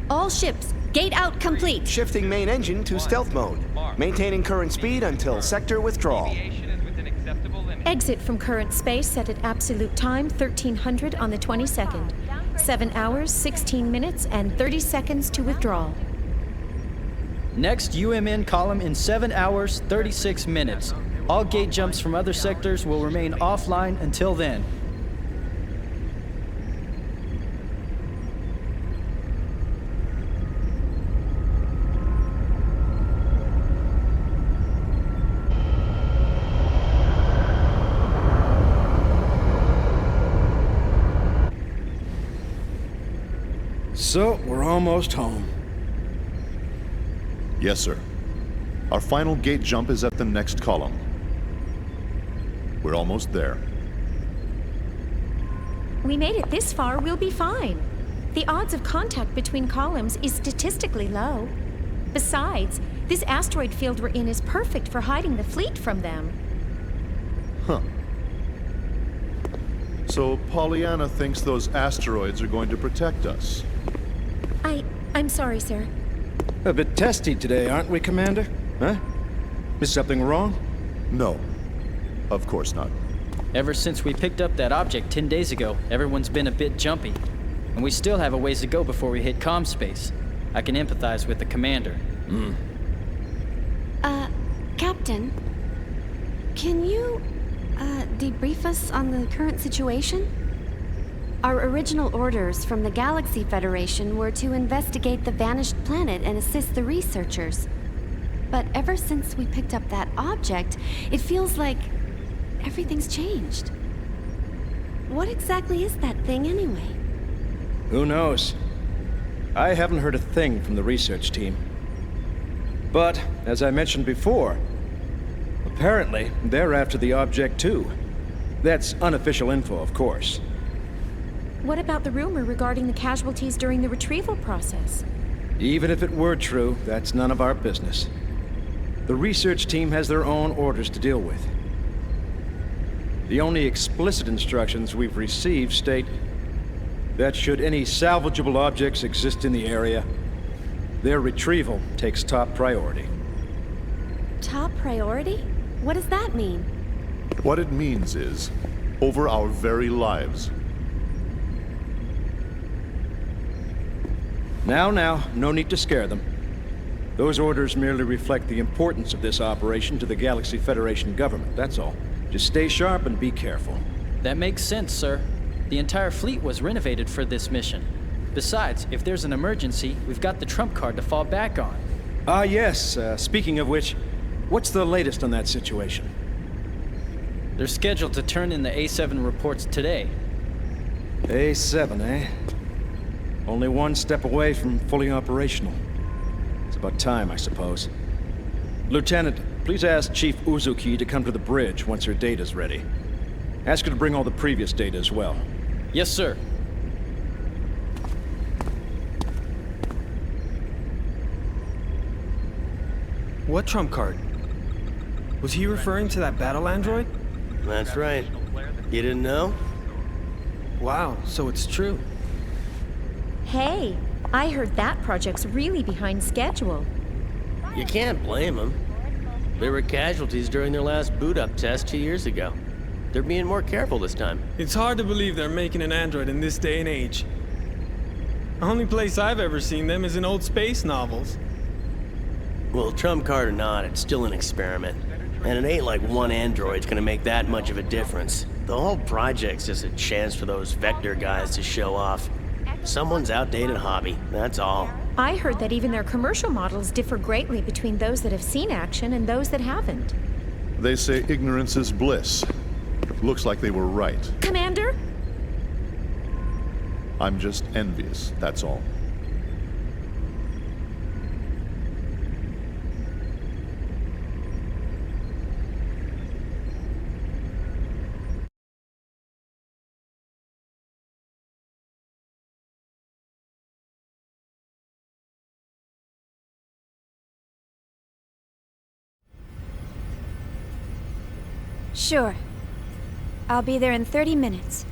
All ships, gate out complete. Shifting main engine to stealth mode. Maintaining current speed until sector withdrawal. Exit from current space set at absolute time 1300 on the 22nd. 7 hours, 16 minutes, and 30 seconds to withdrawal. Next UMN column in 7 hours, 36 minutes. All gate jumps from other sectors will remain offline until then. So, we're almost home. Yes, sir. Our final gate jump is at the next column. We're almost there. We made it this far, we'll be fine. The odds of contact between columns is statistically low. Besides, this asteroid field we're in is perfect for hiding the fleet from them. Huh. So Pollyanna thinks those asteroids are going to protect us. I'm sorry, sir. A bit testy today, aren't we, Commander? Huh? Is something wrong? No. Of course not. Ever since we picked up that object 10 days ago, everyone's been a bit jumpy. And we still have a ways to go before we hit comm space. I can empathize with the Commander. Captain, can you, debrief us on the current situation? Our original orders from the Galaxy Federation were to investigate the vanished planet and assist the researchers. But ever since we picked up that object, it feels like everything's changed. What exactly is that thing anyway? Who knows? I haven't heard a thing from the research team. But, as I mentioned before, apparently they're after the object too. That's unofficial info, of course. What about the rumor regarding the casualties during the retrieval process? Even if it were true, that's none of our business. The research team has their own orders to deal with. The only explicit instructions we've received state that should any salvageable objects exist in the area, their retrieval takes top priority. Top priority? What does that mean? What it means is, over our very lives. Now, no need to scare them. Those orders merely reflect the importance of this operation to the Galaxy Federation government, that's all. Just stay sharp and be careful. That makes sense, sir. The entire fleet was renovated for this mission. Besides, if there's an emergency, we've got the trump card to fall back on. Ah, yes. Speaking of which, what's the latest on that situation? They're scheduled to turn in the A7 reports today. A7, eh? Only one step away from fully operational. It's about time, I suppose. Lieutenant, please ask Chief Uzuki to come to the bridge once her data's ready. Ask her to bring all the previous data as well. Yes, sir. What trump card? Was he referring to that battle android? That's right. You didn't know? Wow, so it's true. Hey, I heard that project's really behind schedule. You can't blame them. There were casualties during their last boot-up test 2 years ago. They're being more careful this time. It's hard to believe they're making an android in this day and age. The only place I've ever seen them is in old space novels. Well, trump card or not, it's still an experiment. And it ain't like one android's gonna make that much of a difference. The whole project's just a chance for those Vector guys to show off. Someone's outdated hobby, that's all. I heard that even their commercial models differ greatly between those that have seen action and those that haven't. They say ignorance is bliss. Looks like they were right. Commander? I'm just envious, that's all. Sure. I'll be there in 30 minutes.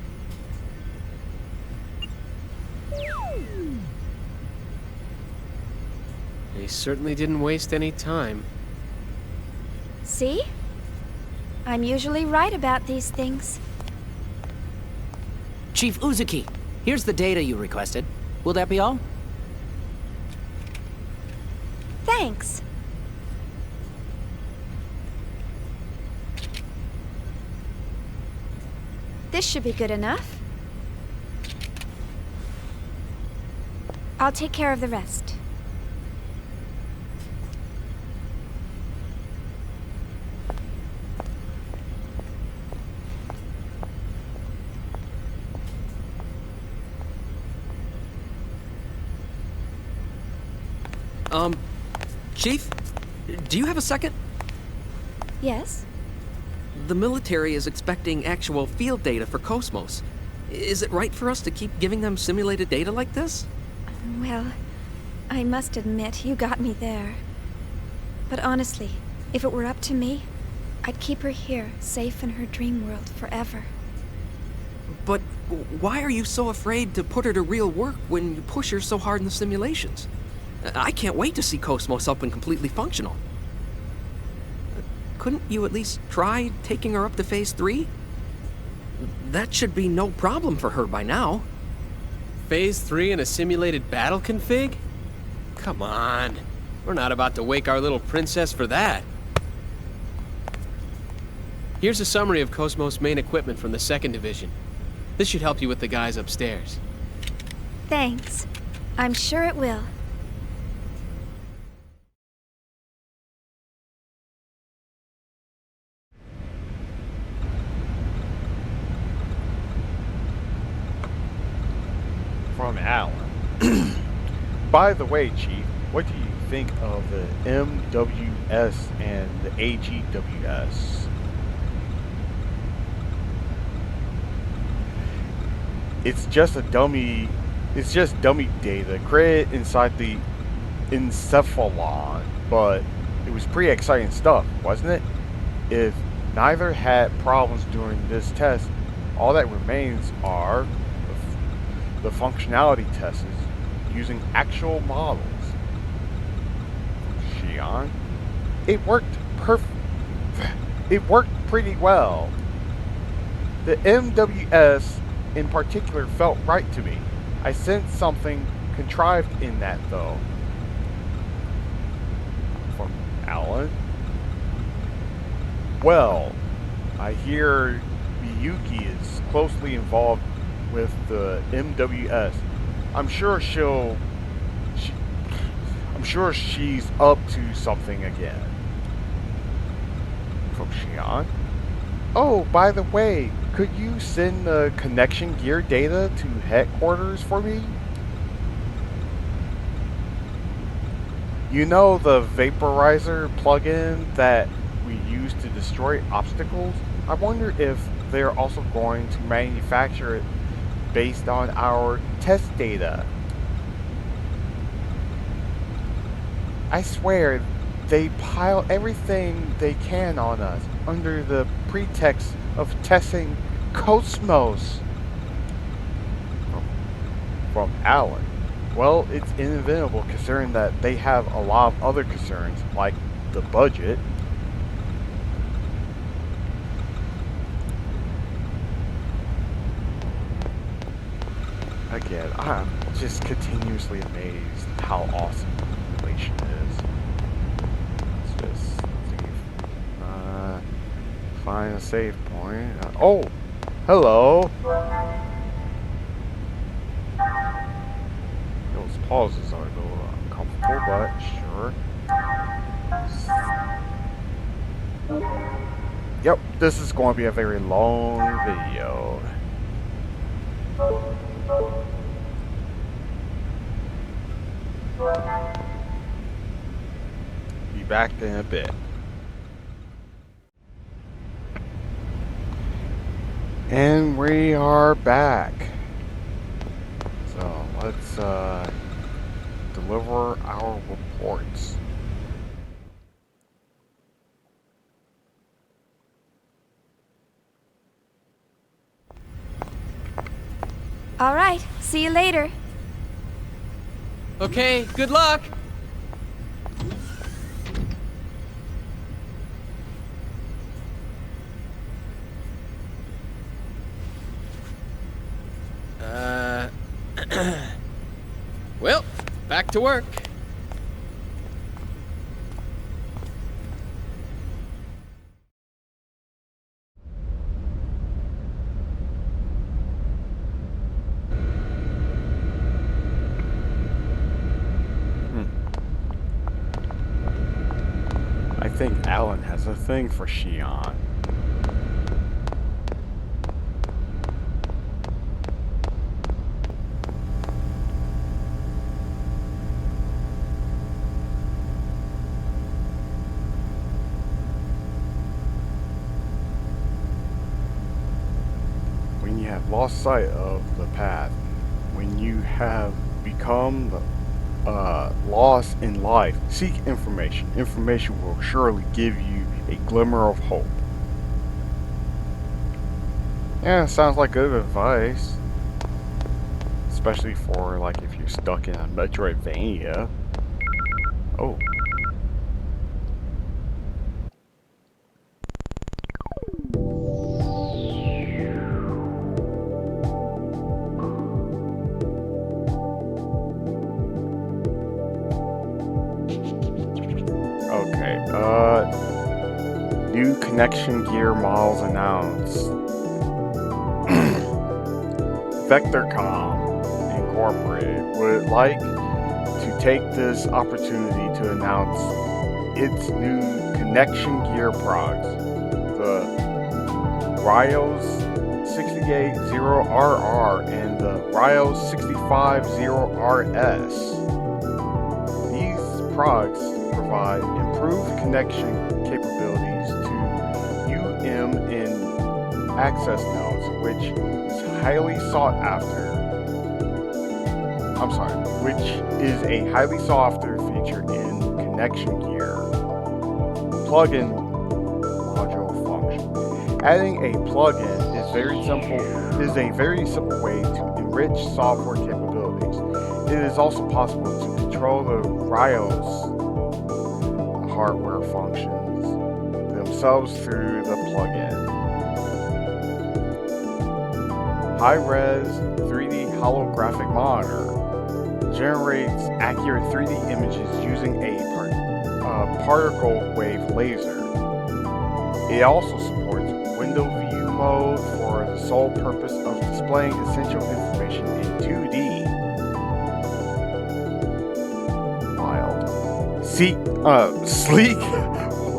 They certainly didn't waste any time. See? I'm usually right about these things. Chief Uzuki, here's the data you requested. Will that be all? Thanks. This should be good enough. I'll take care of the rest. Chief? Do you have a second? Yes? The military is expecting actual field data for Cosmos. Is it right for us to keep giving them simulated data like this? Well, I must admit, you got me there. But honestly, if it were up to me, I'd keep her here, safe in her dream world forever. But why are you so afraid to put her to real work when you push her so hard in the simulations? I can't wait to see Cosmos up and completely functional. Couldn't you at least try taking her up to Phase 3? That should be no problem for her by now. Phase 3 in a simulated battle config? Come on. We're not about to wake our little princess for that. Here's a summary of Cosmos' main equipment from the 2nd Division. This should help you with the guys upstairs. Thanks. I'm sure it will. From Alan. By the way, Chief, what do you think of the MWS and the AGWS? It's just dummy data created inside the encephalon, but it was pretty exciting stuff, wasn't it? If neither had problems during this test, all that remains are the functionality tests using actual models. Xi'an, it worked It worked pretty well. The MWS in particular felt right to me. I sensed something contrived in that, though. From Alan? Well, I hear Miyuki is closely involved with the MWS. I'm sure she's up to something again. From Xi'an? Oh, by the way, could you send the connection gear data to headquarters for me? You know the vaporizer plugin that we use to destroy obstacles? I wonder if they're also going to manufacture it based on our test data. I swear, they pile everything they can on us under the pretext of testing Cosmos. From Alan. Well, it's inevitable considering that they have a lot of other concerns, like the budget. Again, I'm just continuously amazed how awesome the relation is. Let's just see. Find a save point. Oh! Hello! Those pauses are a little uncomfortable, but sure. Yep, this is going to be a very long video. Be back in a bit. And we are back. So let's deliver our reports. All right, see you later. Okay, good luck! Well, back to work. I think Alan has a thing for Xi'an. When you have lost sight of the path, when you have become lost in life, seek information. Information will surely give you a glimmer of hope. Yeah, sounds like good advice. Especially for, like, if you're stuck in a Metroidvania. Oh. Okay, new connection gear models announced. Vectorcom Incorporated would like to take this opportunity to announce its new connection gear products. The Rios 680RR and the Rios 650RS. These products provide improved connection capabilities to UM in access nodes, which is highly sought after. which is a highly sought after feature in connection gear. Plugin module function. Adding a plugin is a very simple way to enrich software capabilities. It is also possible to control the BIOS hardware functions themselves through the plugin. High-res 3D holographic monitor generates accurate 3D images using a particle wave laser. It also supports window view mode for the sole purpose of displaying essential information in 2D. Wild. Sleek,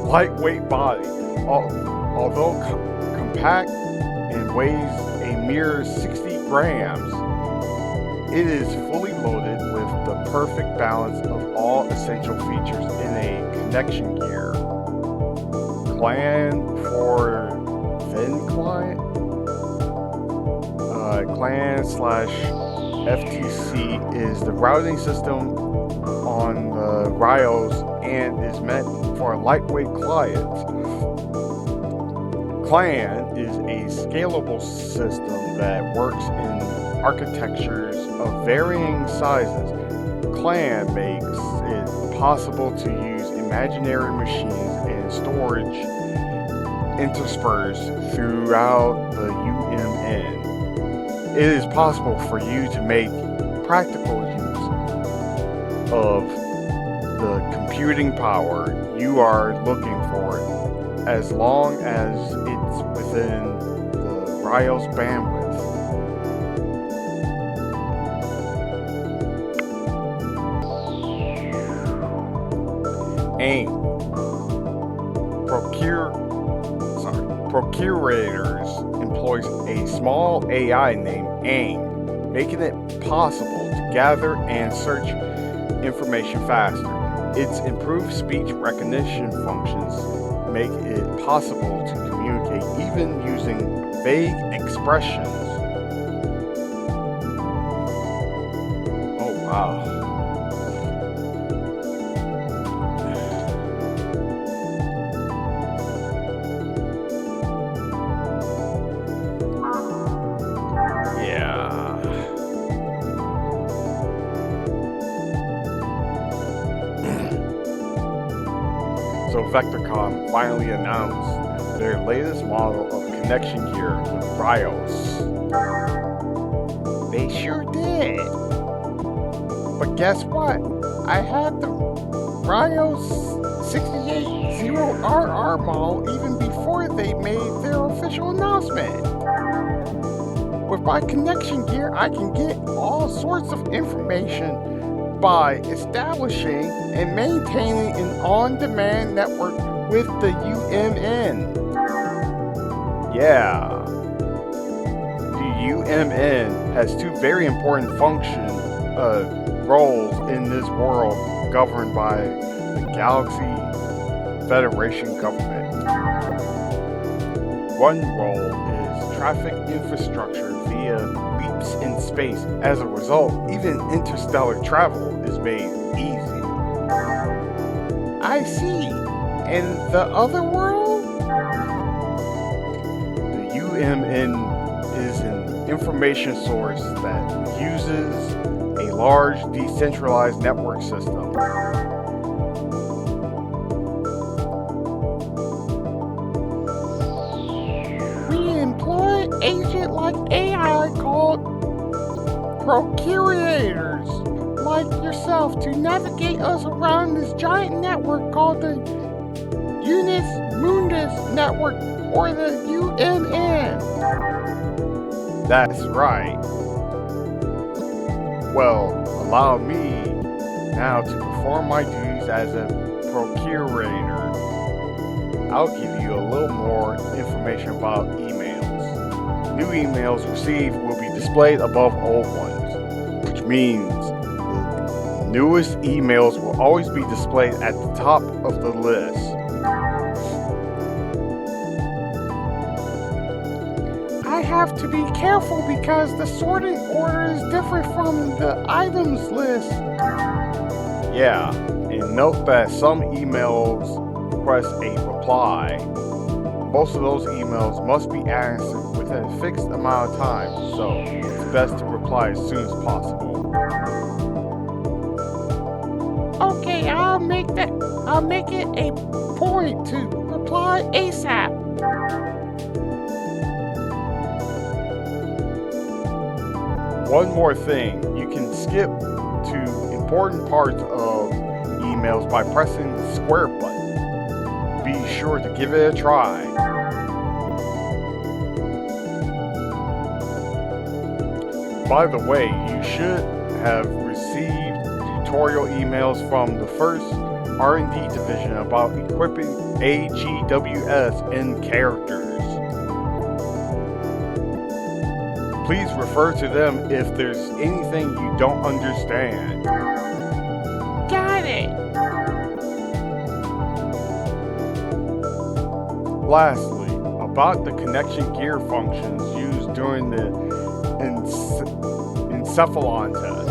lightweight body. Although compact and weighs a mere 60 grams, it is fully loaded with the perfect balance of all essential features in a connection gear. CLAN for Thin Client? CLAN/FTC is the routing system on the BIOS and is meant for a lightweight client. CLAN is a scalable system that works in architectures of varying sizes. CLAN makes it possible to use imaginary machines and storage interspersed throughout the UMN. It is possible for you to make practical use of the computing power you are looking for as long as it's within the BIOS bandwidth. AIM. Procurators employs a small AI named AIM, making it possible to gather and search information faster. Its improved speech recognition functions make it possible to communicate even using vague expressions. Oh wow. So Vectorcom finally announced their latest model of connection gear, the BIOS. They sure did. But guess what? I had the BIOS 680RR model even before they made their official announcement. With my connection gear, I can get all sorts of information by establishing and maintaining an on-demand network with the UMN. Yeah. The UMN has two very important roles in this world governed by the Galaxy Federation government. One role is traffic infrastructure via leaps in space. As a result, even interstellar travel is made easy. I see. And the other world? The UMN is an information source that uses a large decentralized network system. We employ agent-like AI called procurators like yourself to navigate us around this giant network called the Unus Mundus Network, or the UMN. That's right. Well, allow me now to perform my duties as a procurator. I'll give you a little more information about emails. New emails received will be displayed above old ones, which means the newest emails will always be displayed at the top of the list. I have to be careful because the sorting order is different from the items list. Yeah, and note that some emails request a reply. Most of those emails must be answered within a fixed amount of time, so it's best to reply as soon as possible. Okay, I'll make it a point to reply ASAP. One more thing, you can skip to important parts of emails by pressing the square button. Be sure to give it a try. By the way, you should have received tutorial emails from the first R&D division about equipping AGWS in characters. Please refer to them if there's anything you don't understand. Got it! Lastly, about the connection gear functions used during the encephalon test.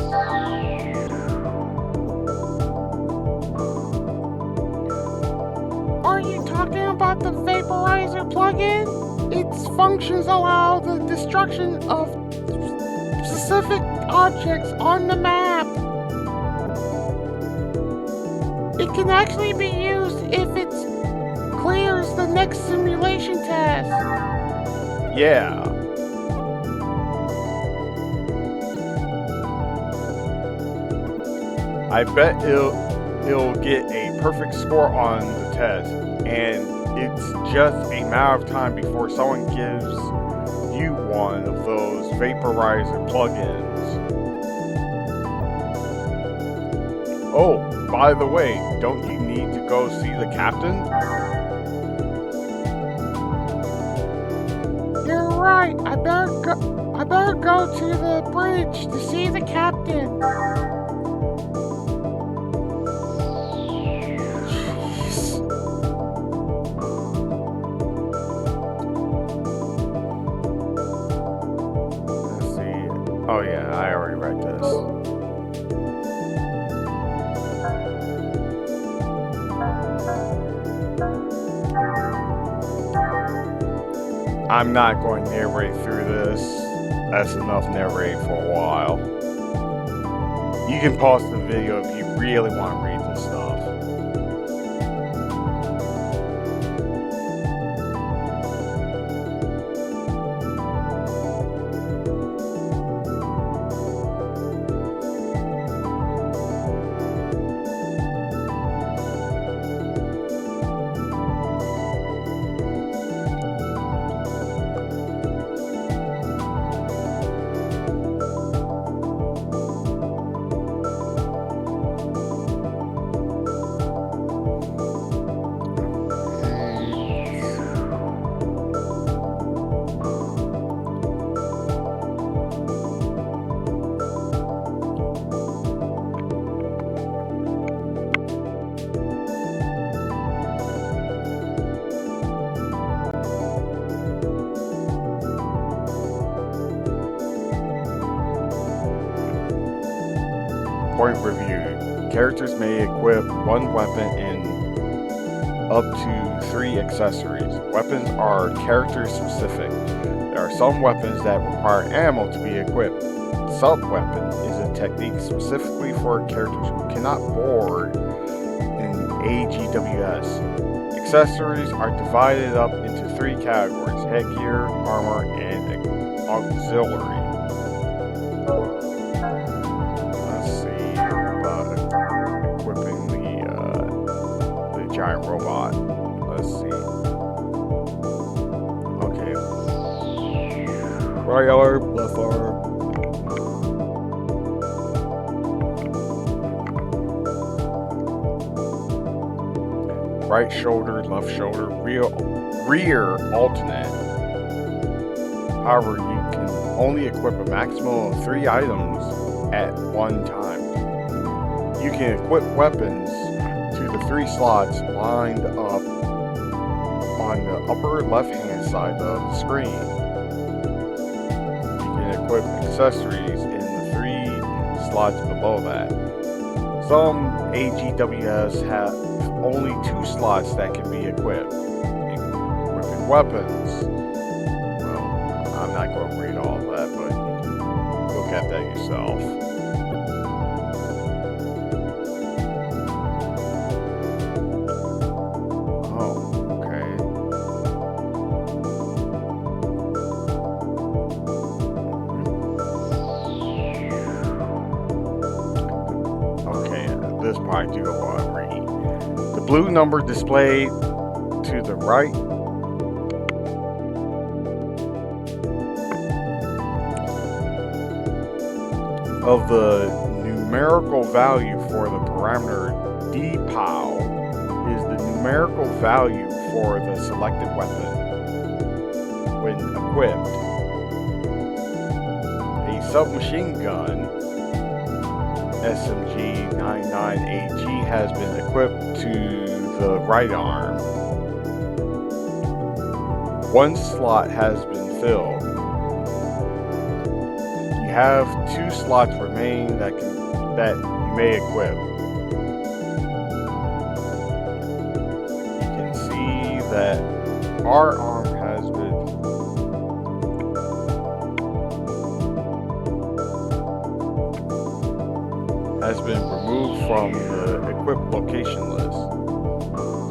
Are you talking about the vaporizer plugin? Its functions allow the destruction of specific objects on the map. It can actually be used if it clears the next simulation test. Yeah. I bet it'll get a perfect score on the test, and it's just a matter of time before someone gives you one of those vaporizer plugins. Oh, by the way, don't you need to go see the captain? You're right. I better go to the bridge to see the captain. Oh yeah, I already read this. I'm not going to narrate through this. That's enough narrating for a while. You can pause the video if you really want to read this stuff. Point review. Characters may equip one weapon and up to 3 accessories. Weapons are character specific. There are some weapons that require ammo to be equipped. Sub-weapon is a technique specifically for characters who cannot board in AGWS. Accessories are divided up into 3 categories: headgear, armor, and auxiliary. Giant robot. Let's see. Okay. Right arm, left arm. Right shoulder, left shoulder, rear alternate. However, you can only equip a maximum of 3 items at one time. You can equip weapons to the 3 slots lined up on the upper left-hand side of the screen. equip accessories in the 3 slots below that. Some AGWS have only 2 slots that can be equipped. Equipping weapons. Well, I'm not going to read all of that, but you can look at that yourself. This part I do want to read. The blue number displayed to the right of the numerical value for the parameter dpow is the numerical value for the selected weapon when equipped. A submachine gun SMG-99AG has been equipped to the right arm. 1 slot has been filled. You have 2 slots remaining that you may equip. You can see that our arm has been removed from the equipped location list.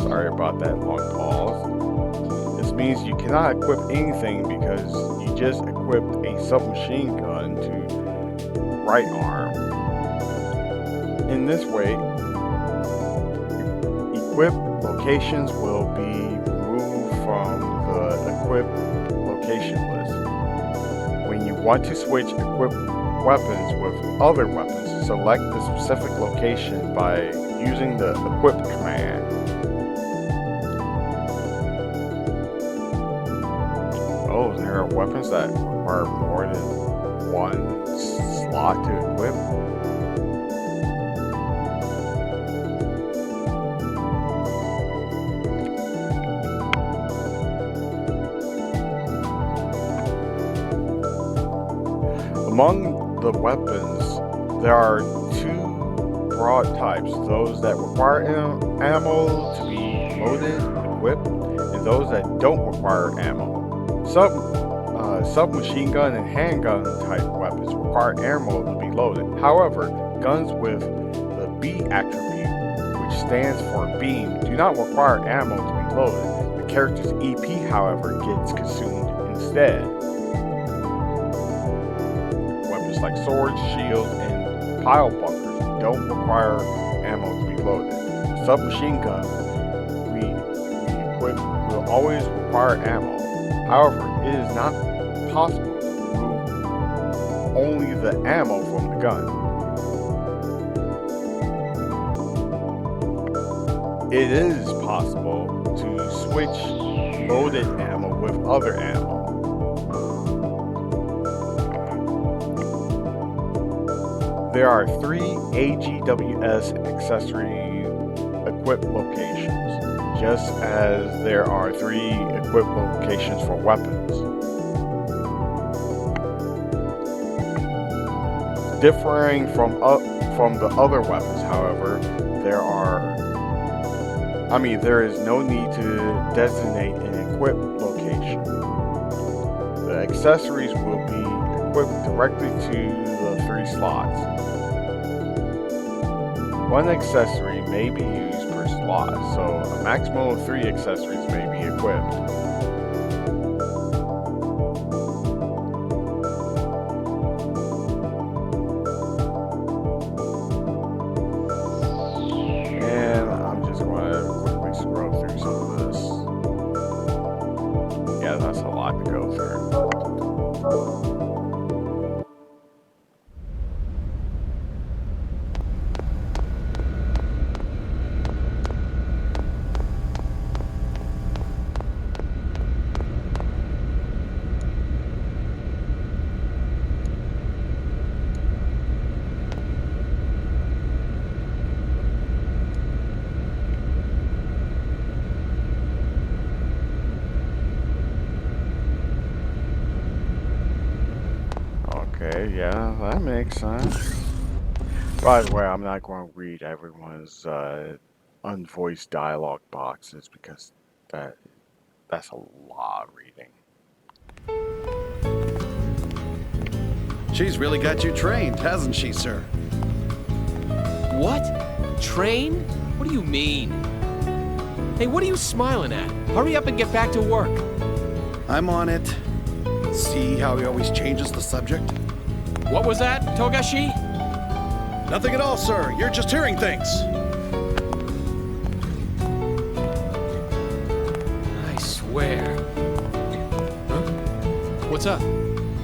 Sorry about that long pause. This means you cannot equip anything because you just equipped a submachine gun to right arm. In this way, equipped locations will be removed from the equipped location list. When you want to switch equipped weapons with other weapons, select the specific location by using the equip command. Oh, there are weapons that require more than 1 slot to equip. Among the weapons, there are 2 broad types, those that require ammo to be loaded, equipped, and those that don't require ammo. Submachine gun and handgun type weapons require ammo to be loaded. However, guns with the B attribute, which stands for beam, do not require ammo to be loaded. The character's EP, however, gets consumed instead. Weapons like swords, shields, and pile bunkers don't require ammo to be loaded. The submachine gun we equip will always require ammo. However, it is not possible to remove only the ammo from the gun. It is possible to switch loaded ammo with other ammo. There are 3 AGWS accessory equip locations, just as there are 3 equip locations for weapons. Differing from the other weapons, however, there is no need to designate an equip location. The accessories will be equipped directly to the 3 slots. 1 accessory may be used per slot, so a maximum of 3 accessories may be equipped. And I'm just going to quickly scroll through some of this. Yeah, that's a lot to go through. Okay, yeah, that makes sense. By the way, I'm not going to read everyone's unvoiced dialogue boxes because that's a lot of reading. She's really got you trained, hasn't she, sir? What? Train? What do you mean? Hey, what are you smiling at? Hurry up and get back to work. I'm on it. See how he always changes the subject? What was that, Togashi? Nothing at all, sir. You're just hearing things. I swear. Huh? What's up?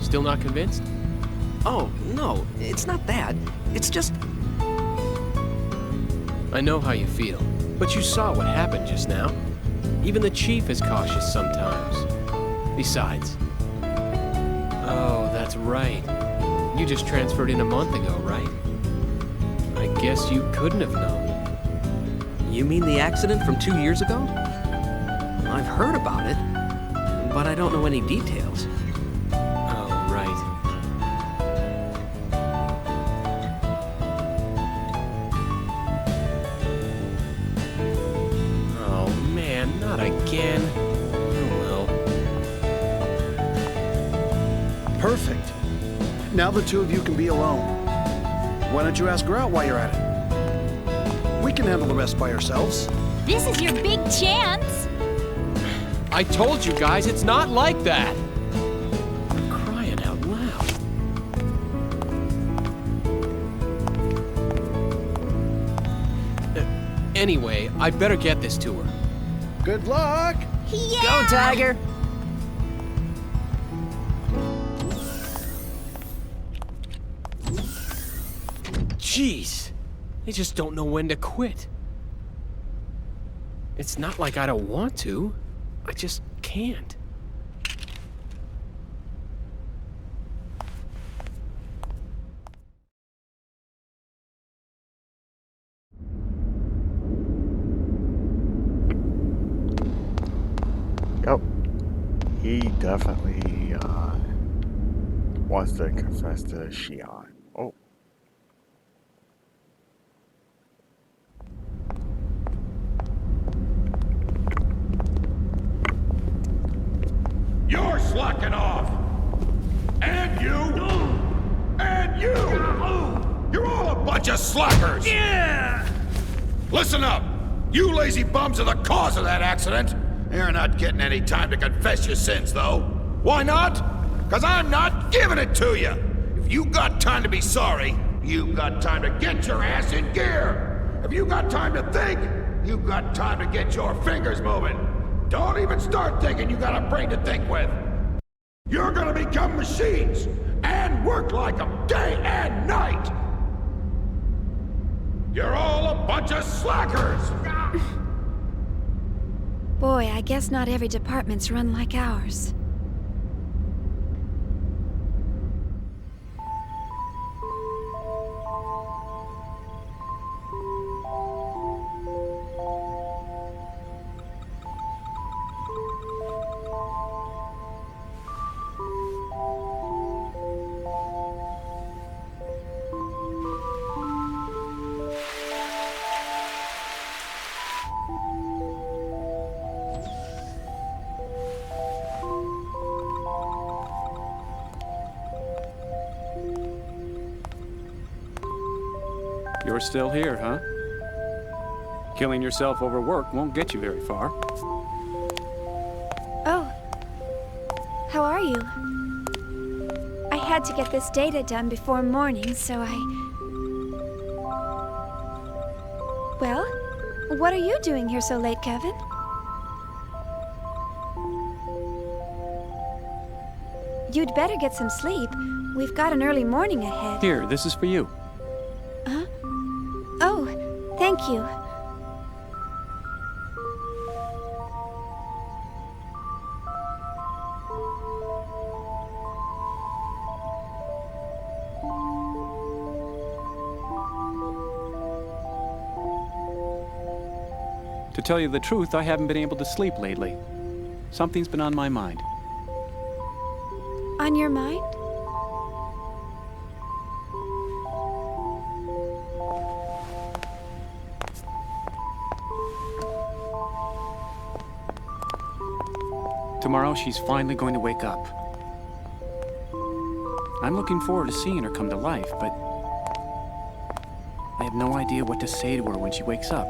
Still not convinced? Oh, no, it's not that. It's just... I know how you feel, but you saw what happened just now. Even the chief is cautious sometimes. Besides... Oh, that's right. You just transferred in a month ago, right? I guess you couldn't have known. You mean the accident from 2 years ago? I've heard about it, but I don't know any details. Oh, right. Oh, man, not again. Oh, well. Perfect. Now the two of you can be alone. Why don't you ask her out while you're at it? We can handle the rest by ourselves. This is your big chance. I told you guys, it's not like that. I'm crying out loud. Anyway, I better get this to her. Good luck. Yeah. Go, Tiger. Jeez, they just don't know when to quit. It's not like I don't want to. I just can't. Yep. He definitely wants to confess to Shion. Oh. You're slacking off! And you! And you! You're all a bunch of slackers! Yeah! Listen up! You lazy bums are the cause of that accident! You're not getting any time to confess your sins, though. Why not? Because I'm not giving it to you! If you got time to be sorry, you got time to get your ass in gear! If you got time to think, you got time to get your fingers moving! Don't even start thinking you got a brain to think with. You're gonna become machines and work like them day and night. You're all a bunch of slackers. Boy, I guess not every department's run like ours. You're still here, huh? Killing yourself over work won't get you very far. Oh. How are you? I had to get this data done before morning, so I... Well, what are you doing here so late, Kevin? You'd better get some sleep. We've got an early morning ahead. Here, this is for you. Huh? Oh, thank you. To tell you the truth, I haven't been able to sleep lately. Something's been on my mind. On your mind? Tomorrow, she's finally going to wake up. I'm looking forward to seeing her come to life, but I have no idea what to say to her when she wakes up.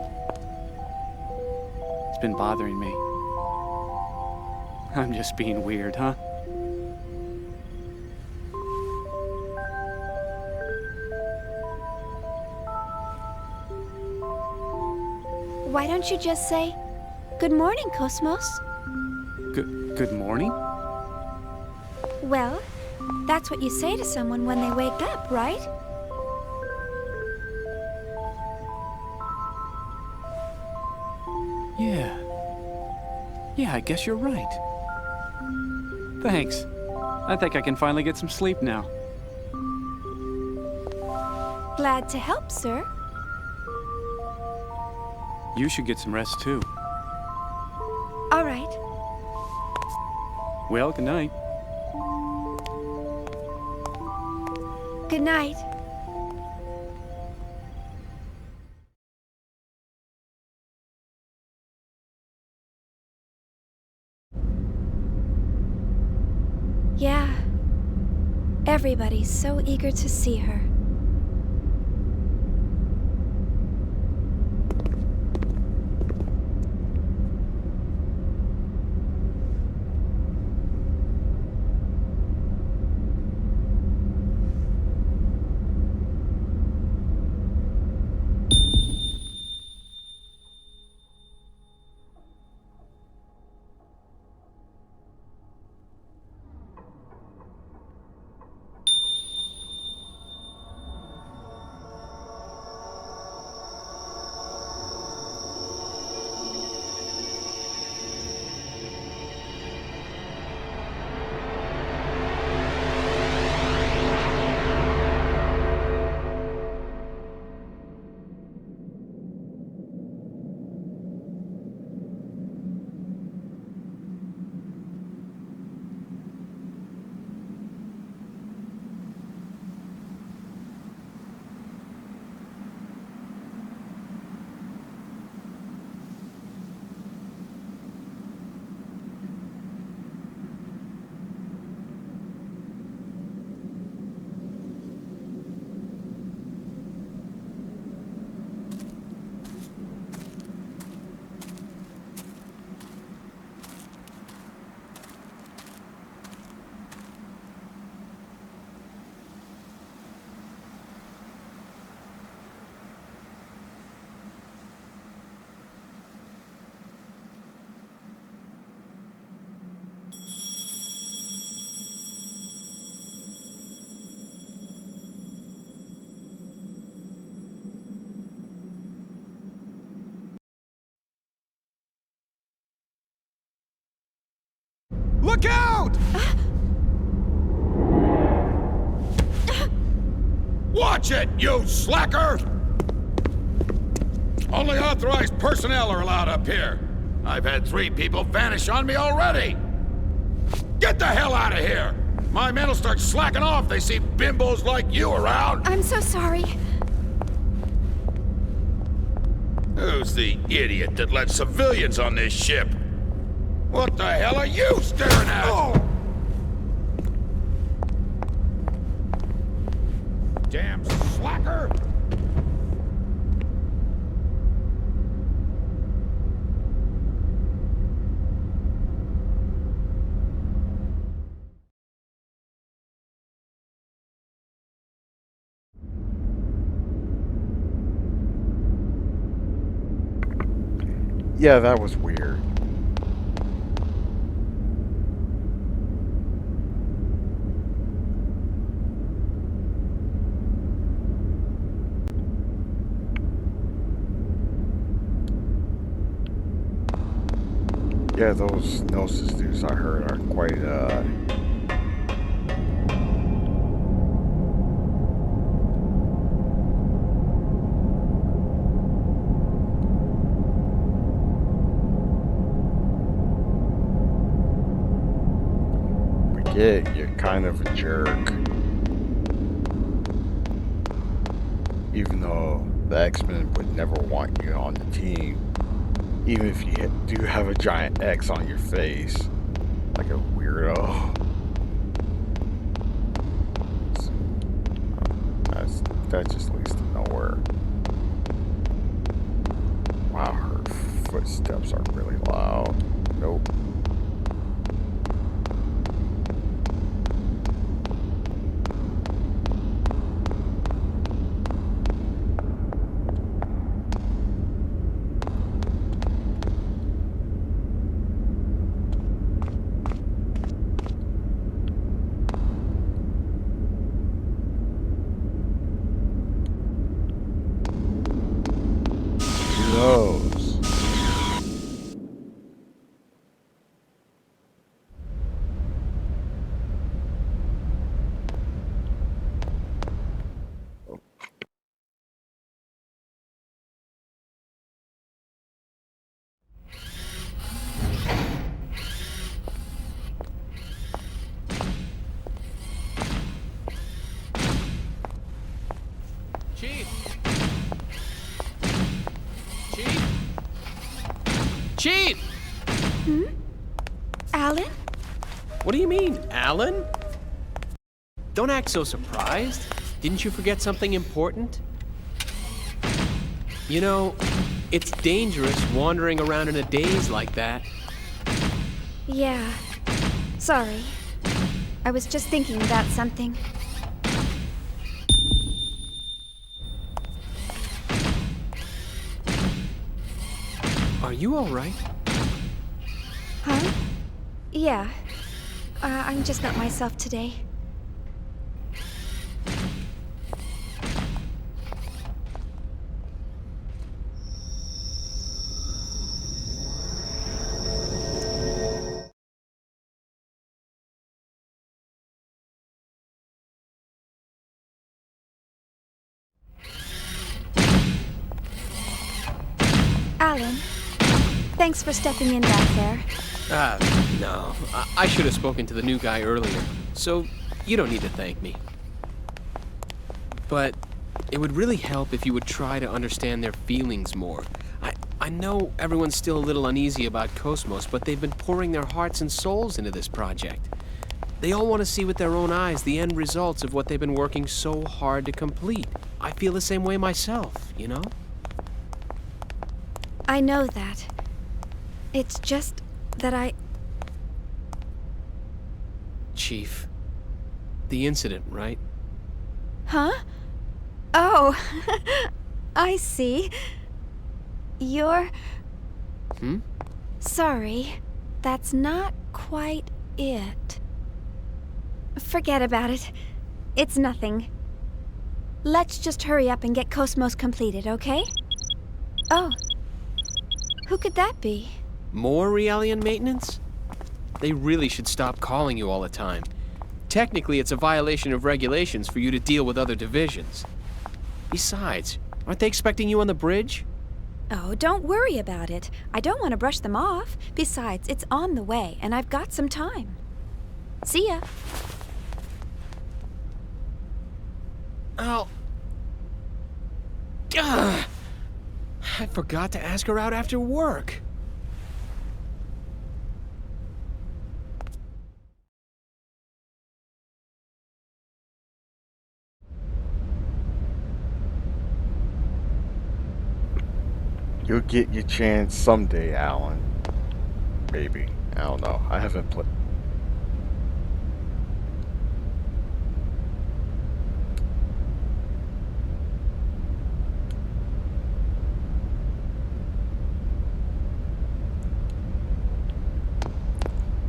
It's been bothering me. I'm just being weird, huh? Why don't you just say, "Good morning, Cosmos"? Good morning? Well, that's what you say to someone when they wake up, right? Yeah, I guess you're right. Thanks. I think I can finally get some sleep now. Glad to help, sir. You should get some rest too. All right. Well, good night. Good night. Yeah. Everybody's so eager to see her. Look out! Watch it, you slacker! Only authorized personnel are allowed up here. I've had 3 people vanish on me already. Get the hell out of here! My men will start slacking off if they see bimbos like you around. I'm so sorry. Who's the idiot that let civilians on this ship? What the hell are you staring at? Oh. Damn slacker! Yeah, that was weird. Yeah, those Gnosis dudes I heard are quite, you're kind of a jerk. Even though the X-Men would never want you on the team, even if you do have a giant X on your face. Like a weirdo. That just leads to nowhere. Wow, her footsteps are really loud. Nope. Those. Chief! Chief! Chief! Hmm? Alan? What do you mean, Alan? Don't act so surprised. Didn't you forget something important? You know, it's dangerous wandering around in a daze like that. Yeah. Sorry. I was just thinking about something. Are you all right? Huh? Yeah. I'm just not myself today. Alan, thanks for stepping in back there. No. I should have spoken to the new guy earlier, so you don't need to thank me. But it would really help if you would try to understand their feelings more. I know everyone's still a little uneasy about Cosmos, but they've been pouring their hearts and souls into this project. They all want to see with their own eyes the end results of what they've been working so hard to complete. I feel the same way myself, you know? I know that. It's just that Chief, the incident, right? Huh? Oh, I see. You're... Sorry, that's not quite it. Forget about it. It's nothing. Let's just hurry up and get Cosmos completed, okay? Oh. Who could that be? More Realian maintenance? They really should stop calling you all the time. Technically, it's a violation of regulations for you to deal with other divisions. Besides, aren't they expecting you on the bridge? Oh, don't worry about it. I don't want to brush them off. Besides, it's on the way, and I've got some time. See ya. Oh. Ugh. I forgot to ask her out after work. You'll get your chance someday, Alan. Maybe. I don't know. I haven't played.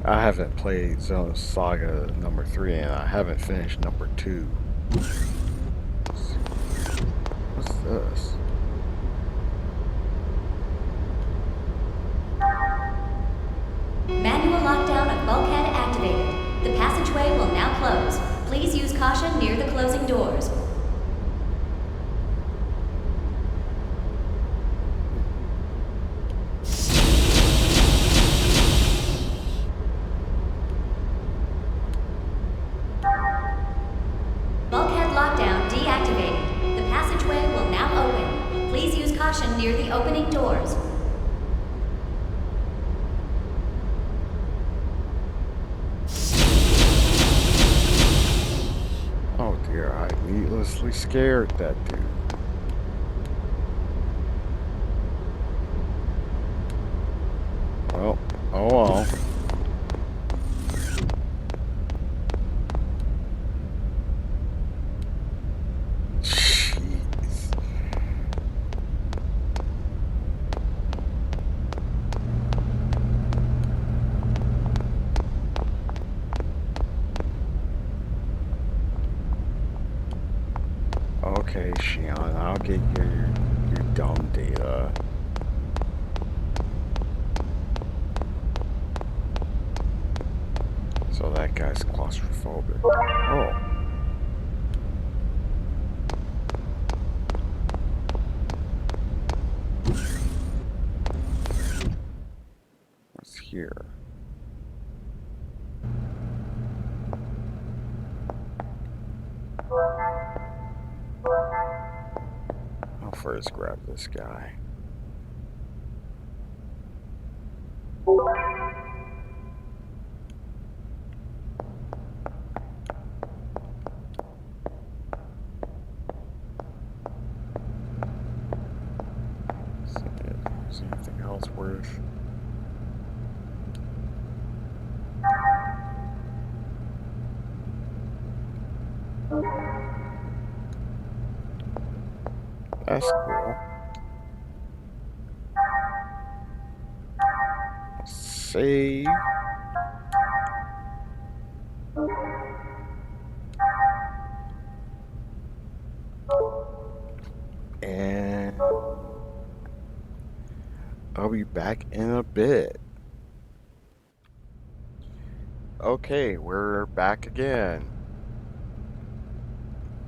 I haven't played Xenosaga number 3, and I haven't finished number 2. What's this? Manual lockdown of bulkhead activated. The passageway will now close. Please use caution near the closing doors. Bulkhead lockdown deactivated. The passageway will now open. Please use caution near the opening doors. honestly scared, that dude. Well, oh well. Okay, Shion, I'll get your dumb data. So that guy's claustrophobic. Oh. What's here? I'll first grab this guy. See if there's anything else worth. That's cool. Save. And I'll be back in a bit. Okay, we're back again.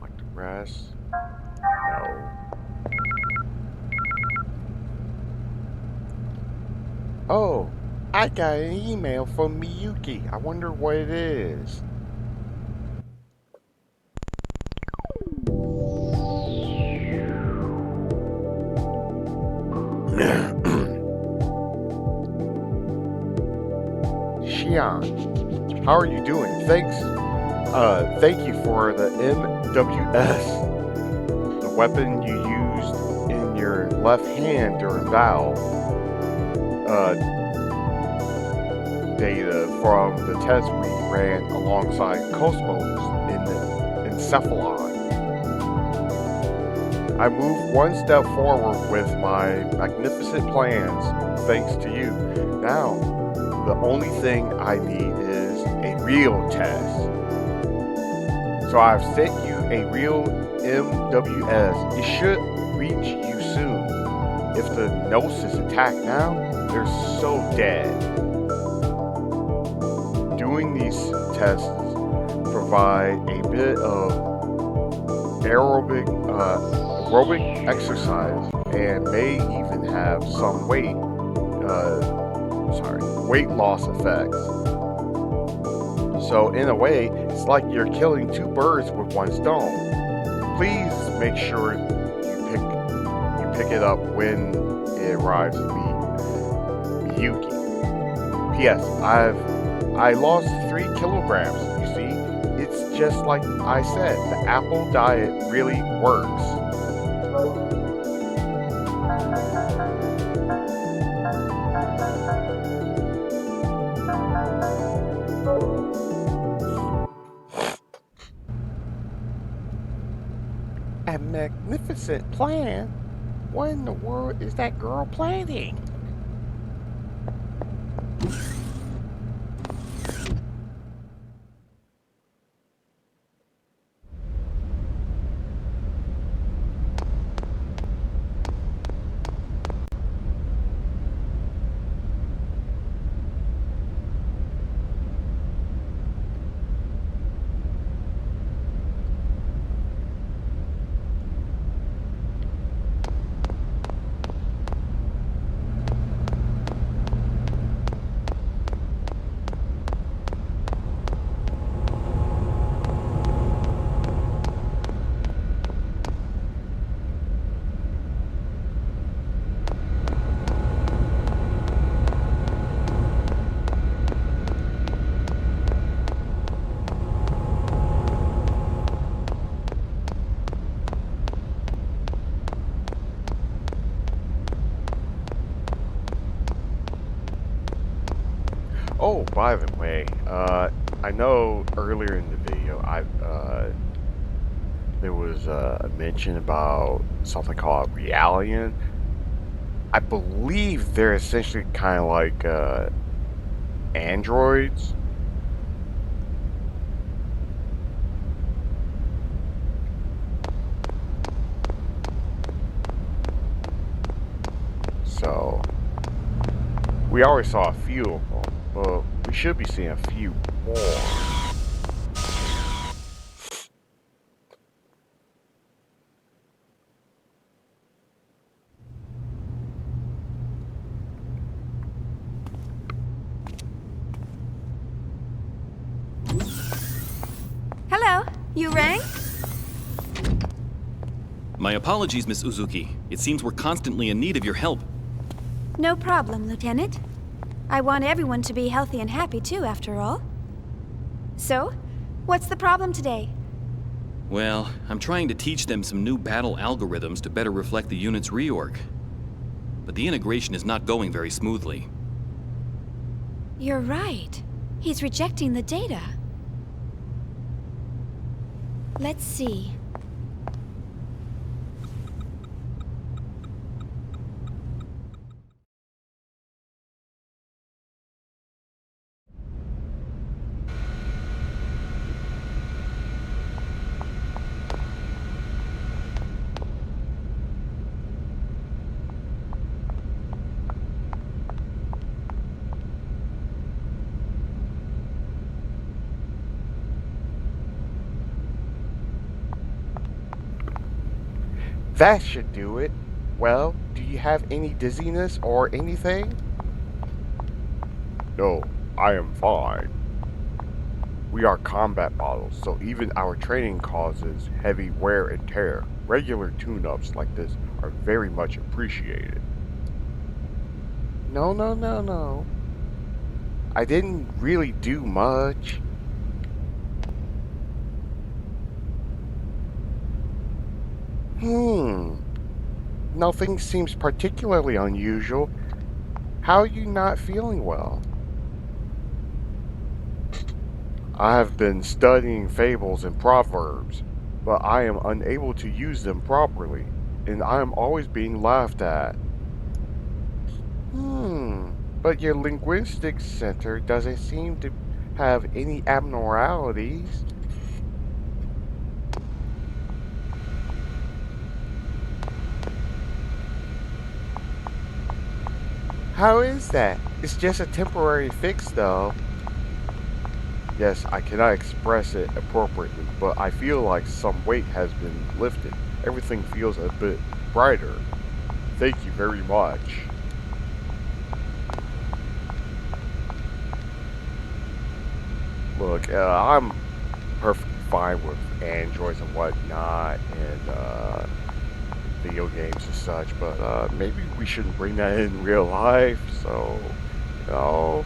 Like the rest. No. Oh, I got an email from Miyuki. I wonder what it is. Shion, how are you doing? Thank you for the MWS, the weapon you used in your left hand during battle. Data from the test we ran alongside Cosmos in Encephalon. I moved one step forward with my magnificent plans thanks to you. Now, the only thing I need is a real test. So I've sent you a real MWS. It should reach you soon. If the Gnosis attack now, they're so dead. Doing these tests provide a bit of aerobic exercise and may even have some weight loss effects. So in a way, it's like you're killing two birds with one stone. Please make sure you pick it up when it arrives to Miyuki. P.S. I lost 3 kilograms. You see, it's just like I said. The apple diet really works. A magnificent plan? What in the world is that girl planning? Oh, by the way, I know earlier in the video, there was a mention about something called Realian. I believe they're essentially kind of like androids. So, we already saw a few of them, but we should be seeing a few more. Hello, you rang? My apologies, Miss Uzuki. It seems we're constantly in need of your help. No problem, Lieutenant. I want everyone to be healthy and happy too, after all. So, what's the problem today? Well, I'm trying to teach them some new battle algorithms to better reflect the unit's reorg. But the integration is not going very smoothly. You're right. He's rejecting the data. Let's see. That should do it. Well, do you have any dizziness or anything? No, I am fine. We are combat models, so even our training causes heavy wear and tear. Regular tune-ups like this are very much appreciated. No. I didn't really do much. Nothing seems particularly unusual. How are you not feeling well? I have been studying fables and proverbs, but I am unable to use them properly, and I am always being laughed at. But your linguistics center doesn't seem to have any abnormalities. How is that? It's just a temporary fix, though. Yes, I cannot express it appropriately, but I feel like some weight has been lifted. Everything feels a bit brighter. Thank you very much. Look, I'm perfectly fine with androids and whatnot, and video games and such, but maybe we shouldn't bring that in real life, so, you know,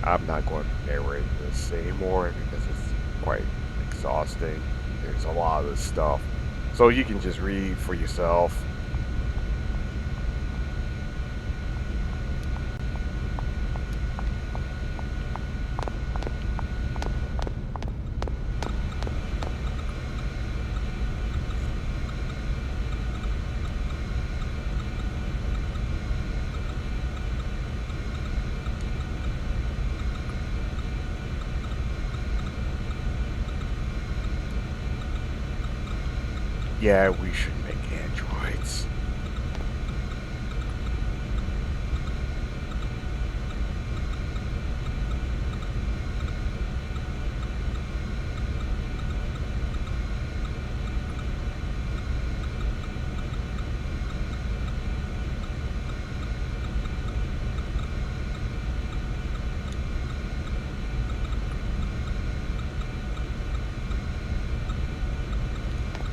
I'm not going to narrate this anymore because it's quite exhausting. There's a lot of this stuff, so you can just read for yourself. Yeah, we should make androids.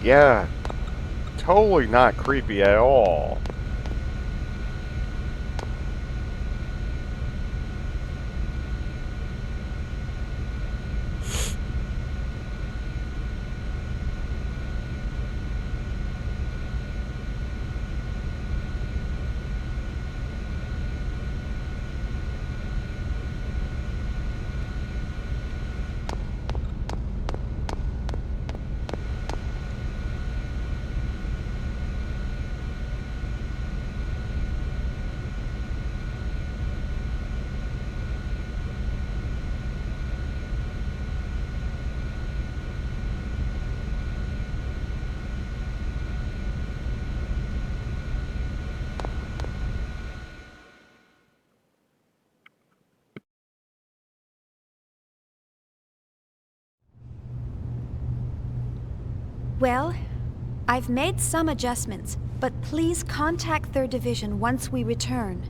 Yeah, totally not creepy at all. Well, I've made some adjustments, but please contact 3rd Division once we return.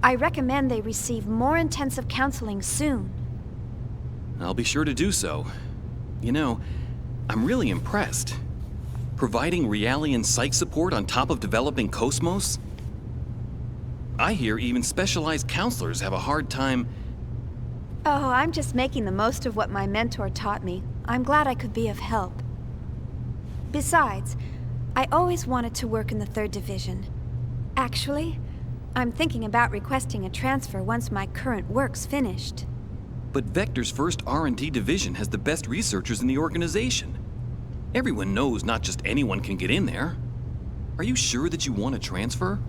I recommend they receive more intensive counseling soon. I'll be sure to do so. You know, I'm really impressed. Providing Realian psych support on top of developing Cosmos? I hear even specialized counselors have a hard time... Oh, I'm just making the most of what my mentor taught me. I'm glad I could be of help. Besides, I always wanted to work in the 3rd Division. Actually, I'm thinking about requesting a transfer once my current work's finished. But Vector's first R&D division has the best researchers in the organization. Everyone knows not just anyone can get in there. Are you sure that you want to transfer?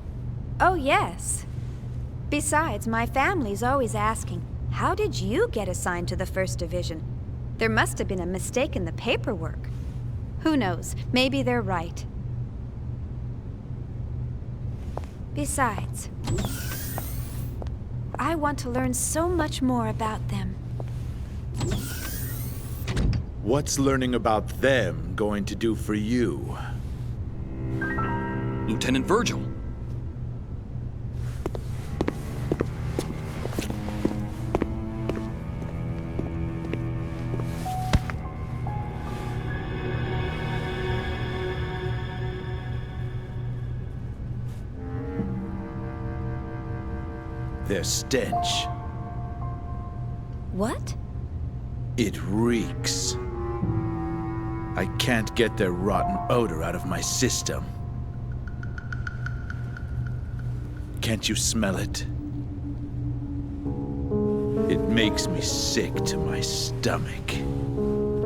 Oh, yes. Besides, my family's always asking, how did you get assigned to the 1st Division? There must have been a mistake in the paperwork. Who knows? Maybe they're right. Besides, I want to learn so much more about them. What's learning about them going to do for you? Lieutenant Virgil. Their stench. What? It reeks. I can't get their rotten odor out of my system. Can't you smell it? It makes me sick to my stomach.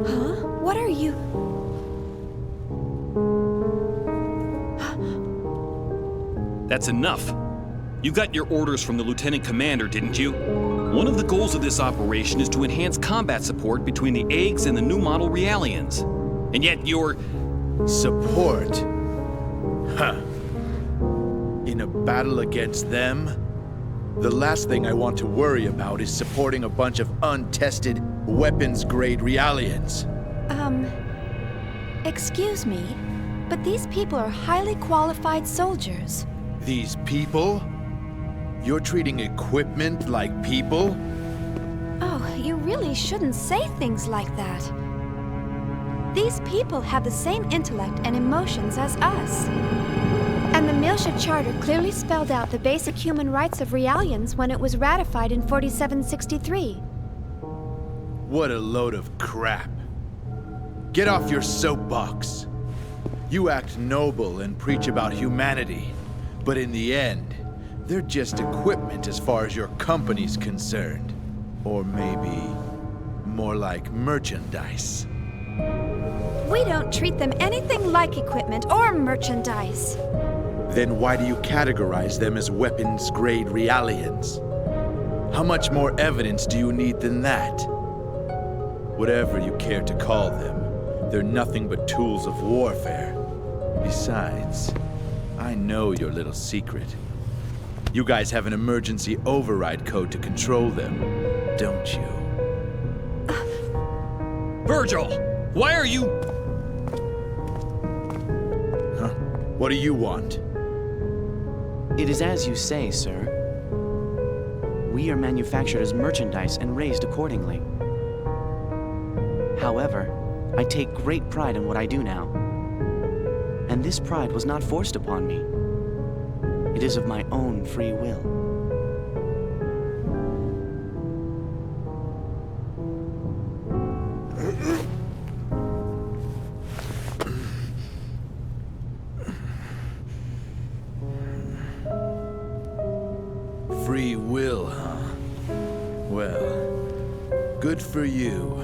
Huh? What are you... That's enough. You got your orders from the Lieutenant Commander, didn't you? One of the goals of this operation is to enhance combat support between the eggs and the new model Realians. And yet you're... Support? Huh. In a battle against them? The last thing I want to worry about is supporting a bunch of untested, weapons-grade Realians. Excuse me, but these people are highly qualified soldiers. These people? You're treating equipment like people? Oh, you really shouldn't say things like that. These people have the same intellect and emotions as us. And the Miltia Charter clearly spelled out the basic human rights of Realians when it was ratified in 4763. What a load of crap. Get off your soapbox. You act noble and preach about humanity, but in the end, they're just equipment as far as your company's concerned. Or maybe more like merchandise. We don't treat them anything like equipment or merchandise. Then why do you categorize them as weapons-grade Realians? How much more evidence do you need than that? Whatever you care to call them, they're nothing but tools of warfare. Besides, I know your little secret. You guys have an emergency override code to control them, don't you? Virgil! Why are you... Huh? What do you want? It is as you say, sir. We are manufactured as merchandise and raised accordingly. However, I take great pride in what I do now. And this pride was not forced upon me. It is of my own free will. Free will, huh? Well, good for you.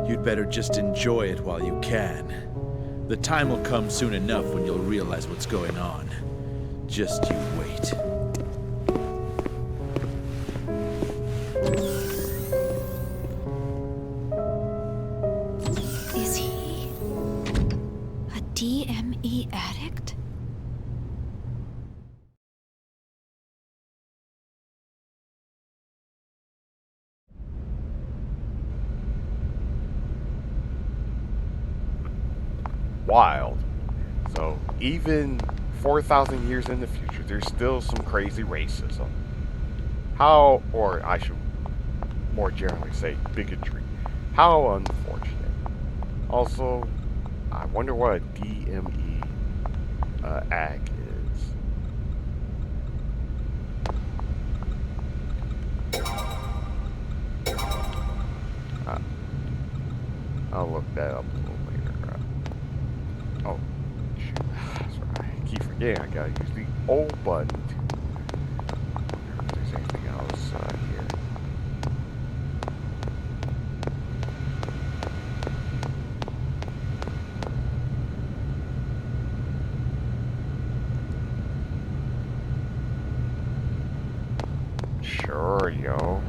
You'd better just enjoy it while you can. The time will come soon enough when you'll realize what's going on. Just you wait. Is he a DME addict? wild. So even 4,000 years in the future, there's still some crazy racism. How, or I should more generally say bigotry. How unfortunate. Also, I wonder what a DME ag is. I'll look that up a little later. Oh, shoot. That's right. I keep forgetting I gotta use the old button to wonder if there's anything else here. Sure, yo.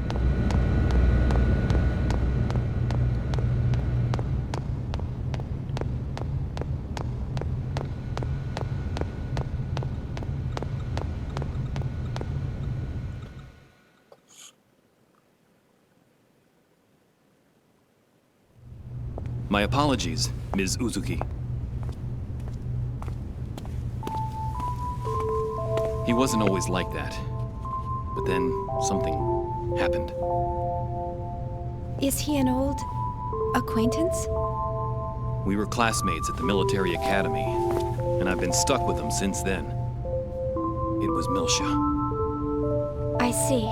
My apologies, Ms. Uzuki. He wasn't always like that. But then something happened. Is he an old acquaintance? We were classmates at the military academy, and I've been stuck with him since then. It was Milsha. I see.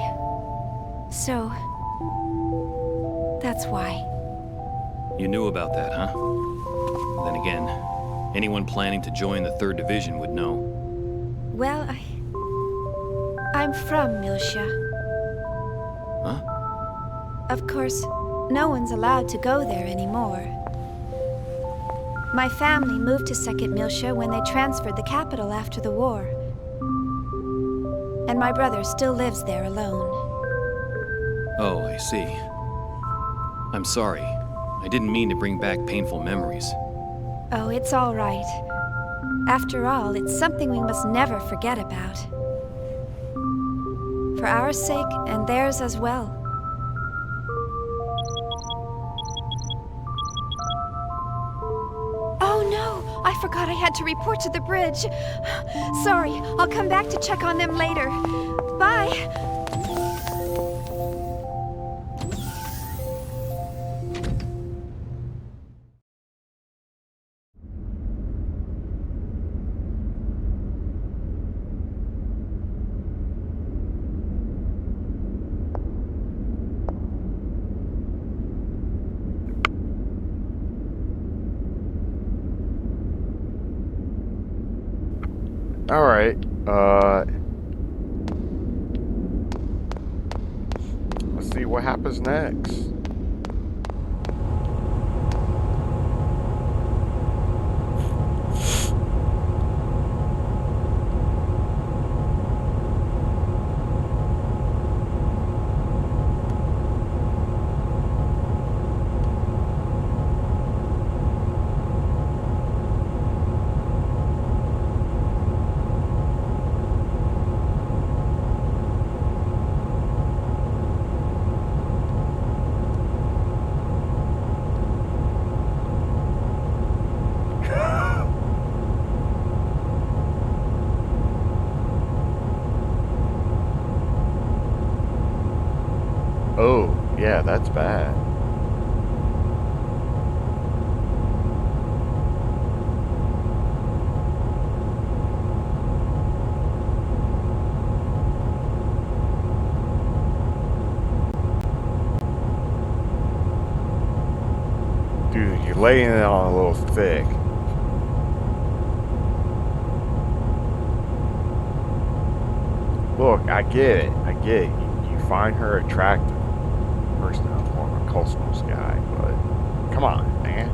So, that's why. You knew about that, huh? Then again, anyone planning to join the 3rd Division would know. Well, I'm from Milsha. Huh? Of course, no one's allowed to go there anymore. My family moved to 2nd Milsha when they transferred the capital after the war. And my brother still lives there alone. Oh, I see. I'm sorry. I didn't mean to bring back painful memories. Oh, it's all right. After all, it's something we must never forget about. For our sake and theirs as well. Oh no! I forgot I had to report to the bridge. Sorry, I'll come back to check on them later. Bye! Alright, let's see what happens next. Oh, yeah, that's bad. Dude, you're laying it on a little thick. Look, I get it. I get it. You find her attractive. Personally, I'm more of a Cosmos guy, but come on, man.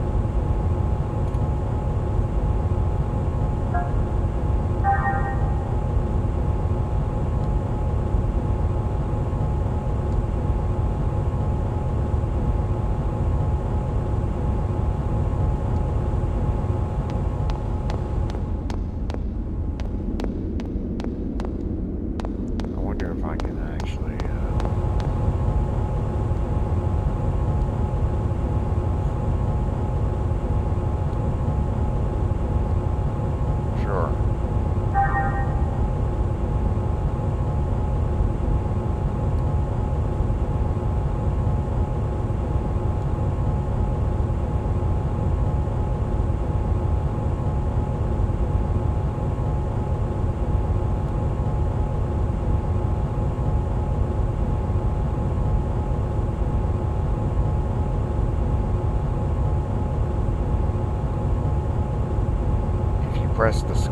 I wonder if I can actually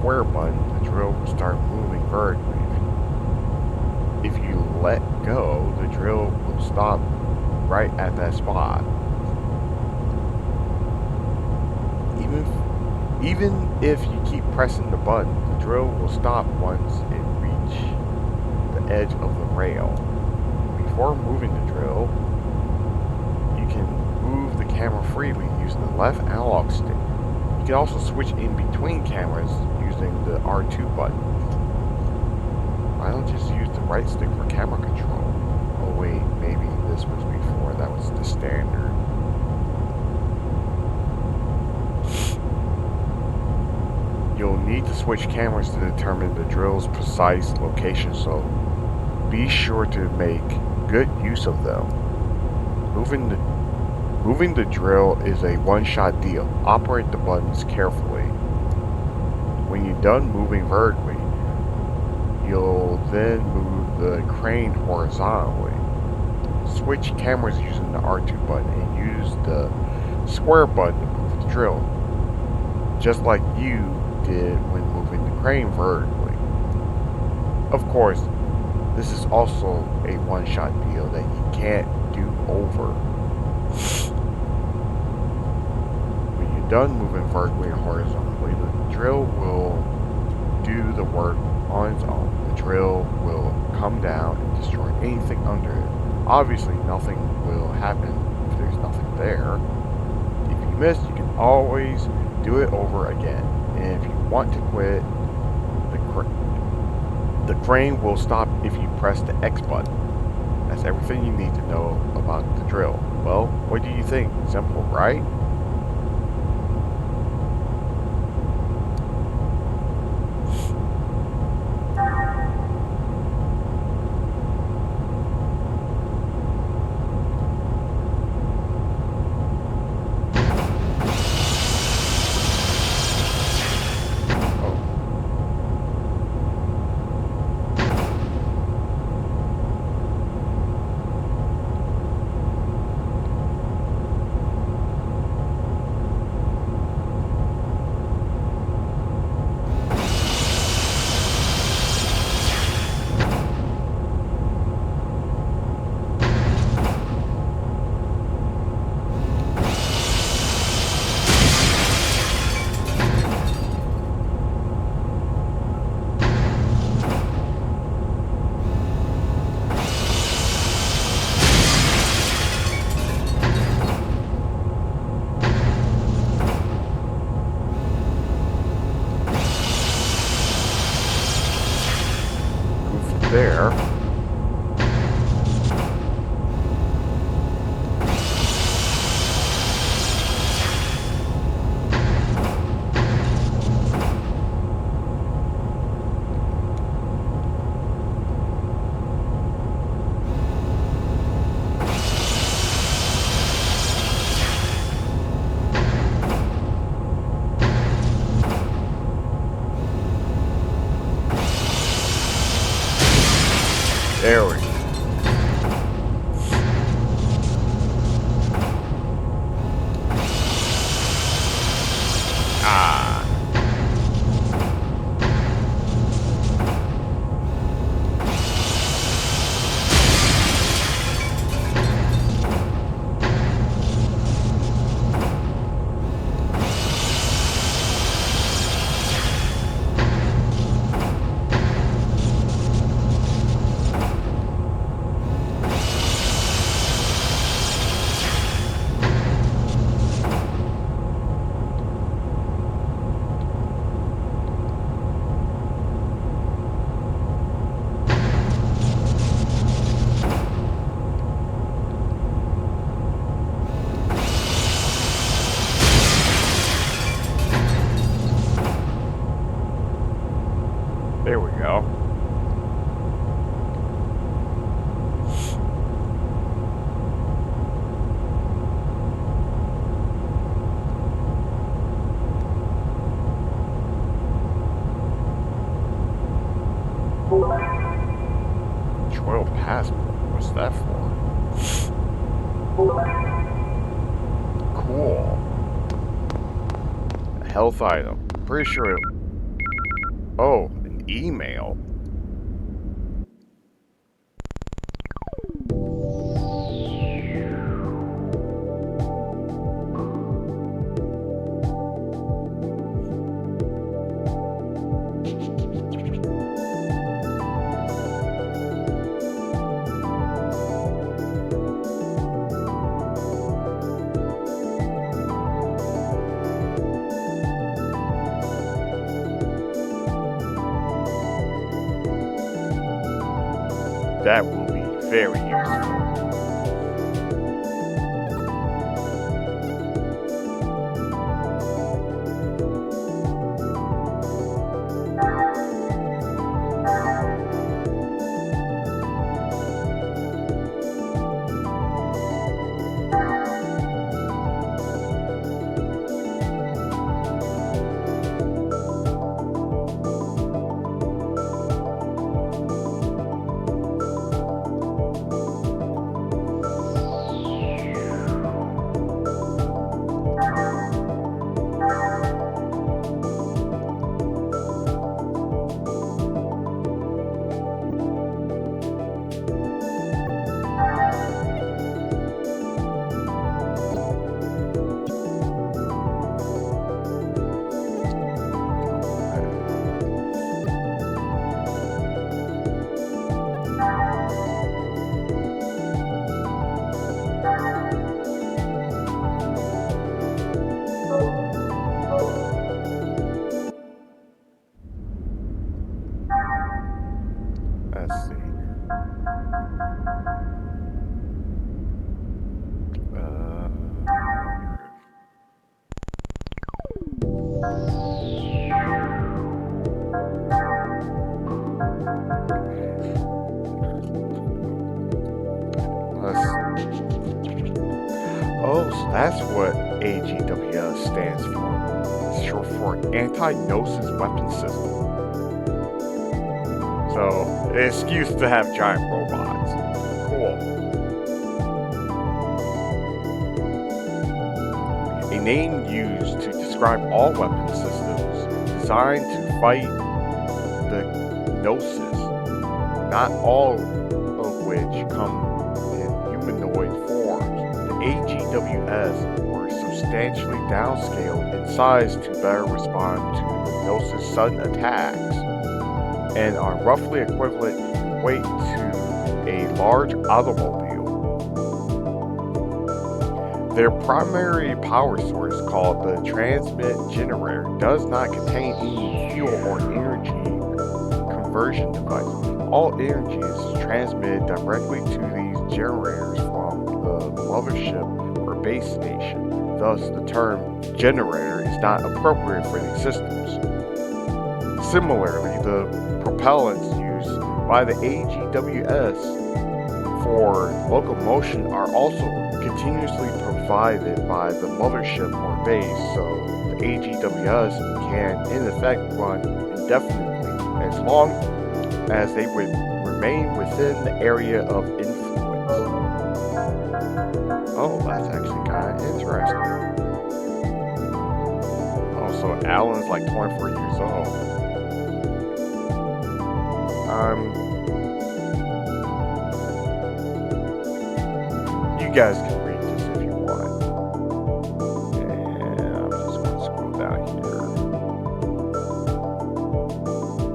square button, the drill will start moving vertically. If you let go, the drill will stop right at that spot. Even if you keep pressing the button, the drill will stop once it reaches the edge of the rail. Before moving the drill, you can move the camera freely using the left analog stick. You can also switch in between cameras using the R2 button. Why don't you just use the right stick for camera control? Oh wait, maybe this was before. That was the standard. You'll need to switch cameras to determine the drill's precise location, so be sure to make good use of them. Moving the drill is a one-shot deal. Operate the buttons carefully. When you're done moving vertically, you'll then move the crane horizontally. Switch cameras using the R2 button and use the square button to move the drill, just like you did when moving the crane vertically. Of course, this is also a one-shot deal that you can't do over. When you're done moving vertically and horizontally, the drill will do the work on its own. The drill will come down and destroy anything under it. Obviously, nothing will happen if there's nothing there. If you miss, you can always do it over again. And if you want to quit, the crane will stop if you press the X button. That's everything you need to know about the drill. Well, what do you think? Simple, right? There. There we go. There we go. Royal Passport. What's that for? Cool. A health item. Pretty sure Oh, an email. That will be very useful. Let's see. Oh, so that's what AGWS stands for. It's short for Anti-Gnosis Weapon System. So, an excuse to have giant robots. Cool. A name used to describe all weapon systems designed to fight the Gnosis, not all of which come in humanoid forms. The AGWS were substantially downscaled in size to better respond to the Gnosis sudden attacks, and are roughly equivalent in weight to a large automobile. Their primary power source, called the transmit generator, does not contain any fuel or energy conversion device. All energy is transmitted directly to these generators from the mothership or base station. Thus, the term generator is not appropriate for these systems. Similarly, the propellants used by the AGWS for locomotion are also continuously provided by the mothership or base, so the AGWS can in effect run indefinitely as long as they would remain within the area of influence. Oh, that's actually kind of interesting. Oh, so Alan's like 24 years old. You guys can read this if you want. And I'm just going to scroll down here.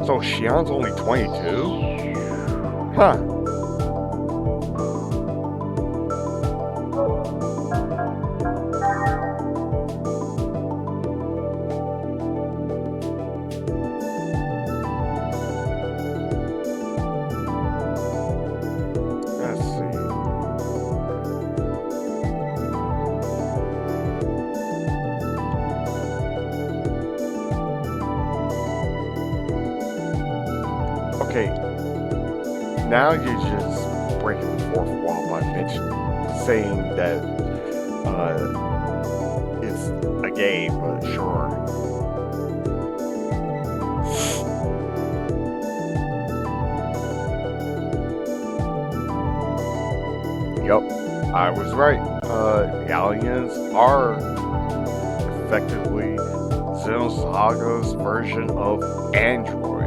So Xian's only 22? Huh. Okay, now you're just breaking the fourth wall by saying that it's a game, but sure. Yup, I was right. The aliens are effectively Xenosaga's version of Android.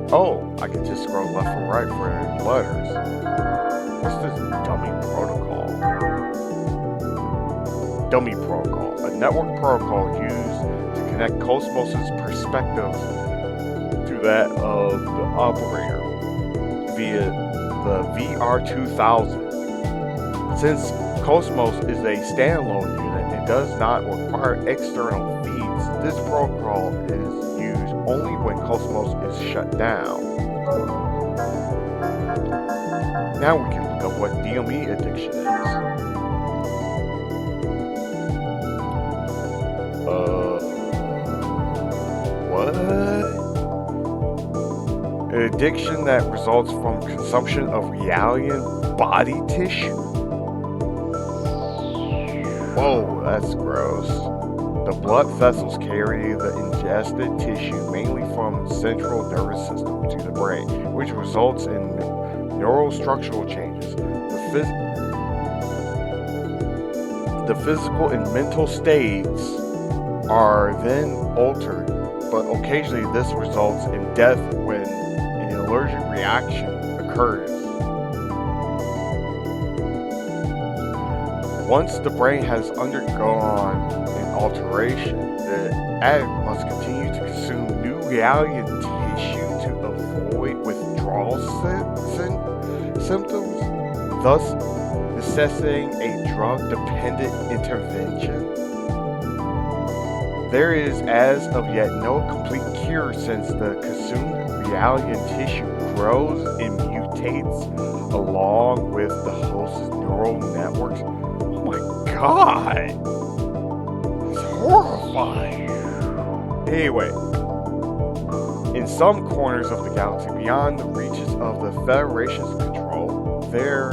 Oh, I can just scroll left or right for letters. What's this dummy protocol? Dummy protocol, a network protocol used to connect Cosmos' perspective to that of the operator via the VR2000. Since Cosmos is a standalone unit and does not require external feeds, this protocol is used only when Cosmos is shut down. Now we can look up what DME addiction is. What? An addiction that results from consumption of Realian body tissue? Whoa, that's gross. The blood vessels carry the ingested tissue mainly from the central nervous system to the brain, which results in neurostructural changes. The physical and mental states are then altered, but occasionally this results in death when an allergic reaction occurs. Once the brain has undergone an alteration, the addict must continue to consume new Realian tissue to avoid withdrawal symptoms, thus necessitating a drug-dependent intervention. There is, as of yet, no complete cure since the consumed Realian tissue grows and mutates along with the host's neural networks. Oh my god! It's horrifying! Anyway, in some corners of the galaxy beyond the reaches of the Federation's control, there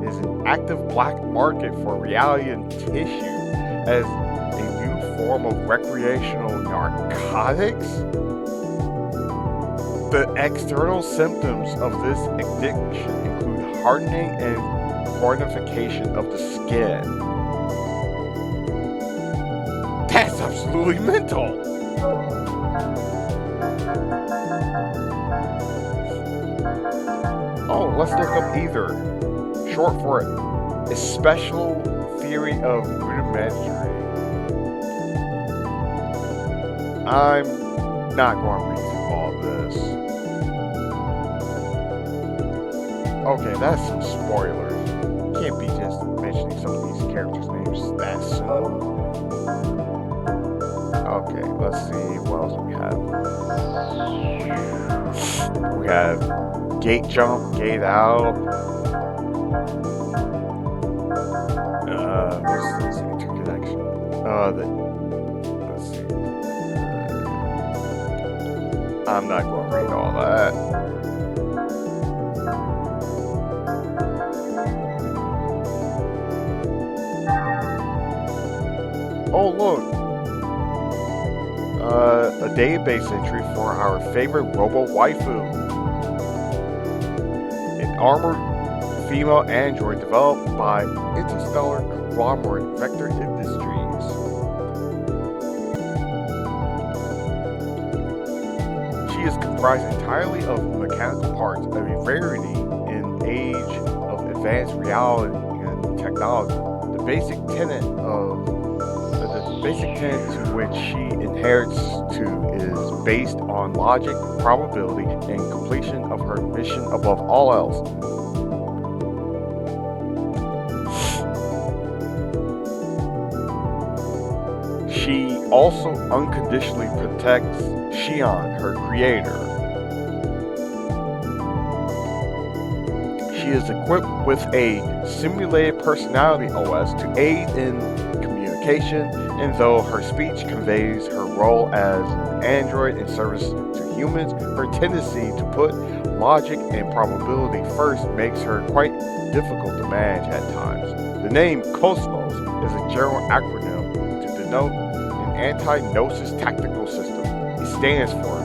is an active black market for Realian tissue as a new form of recreational narcotics. The external symptoms of this addiction include hardening and cornification of the skin. That's absolutely mental! Oh, let's look up either. Short for it, a special theory of rudimentary. I'm not going to read through all this. Okay, that's some spoilers. Can't be just mentioning some of these characters' names that soon. Okay, let's see what else we have. We have gate jump, gate out. What's this interconnection? Let's see. I'm not going to read all that. Oh, look. A database entry for our favorite robo-waifu. An armored female android developed by interstellar conglomerate Vector Industries. She is comprised entirely of mechanical parts, a rarity in age of advanced reality and technology. The basic tenet to which she inherits to is based on logic, probability, and completion of her mission above all else. She also unconditionally protects Shion, her creator. She is equipped with a simulated personality OS to aid in communication, and though her speech conveys her role as an android in service to humans, her tendency to put logic and probability first makes her quite difficult to manage at times. The name Cosmos is a general acronym to denote an anti-gnosis tactical system. It stands for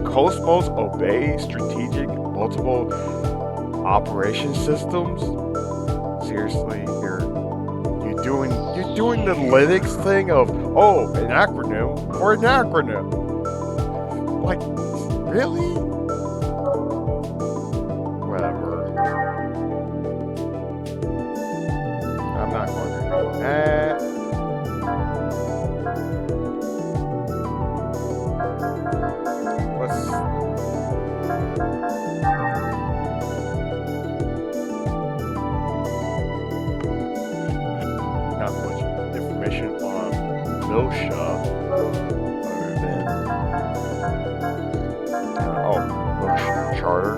Cosmos Obey Strategic Multiple Operation Systems. Seriously, you're doing the Linux thing of, oh, an acronym for an acronym. Like, really? Not much information on Milsha other than Milsha Charter.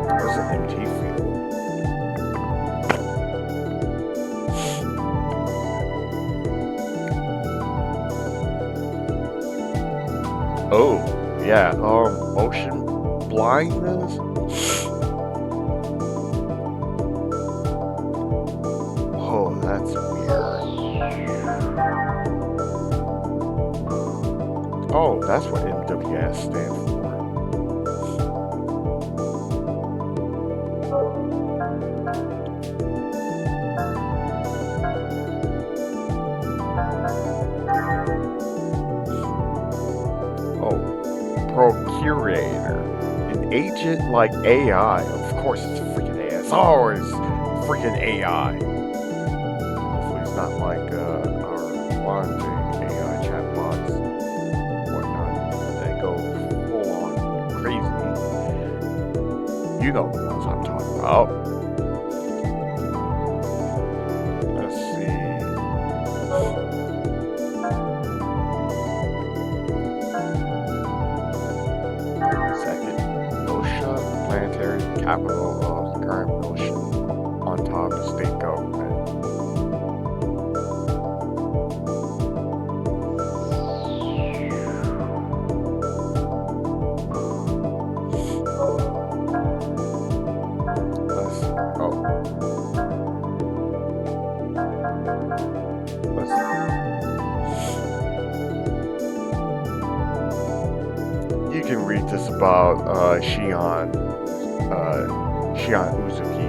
There's an MT field. Oh, yeah, motion blindness. Oh, that's weird. Oh, that's what MWS stands for. Procurator, an agent like AI. Of course, it's freaking AI. It's always freaking AI. Hopefully, it's not like our modern AI chatbots, whatnot, that go full on crazy. You know the ones I'm talking about. Let's see. Planetary capital of the current notion on top of the state government. You can read this about Shion Uzuki.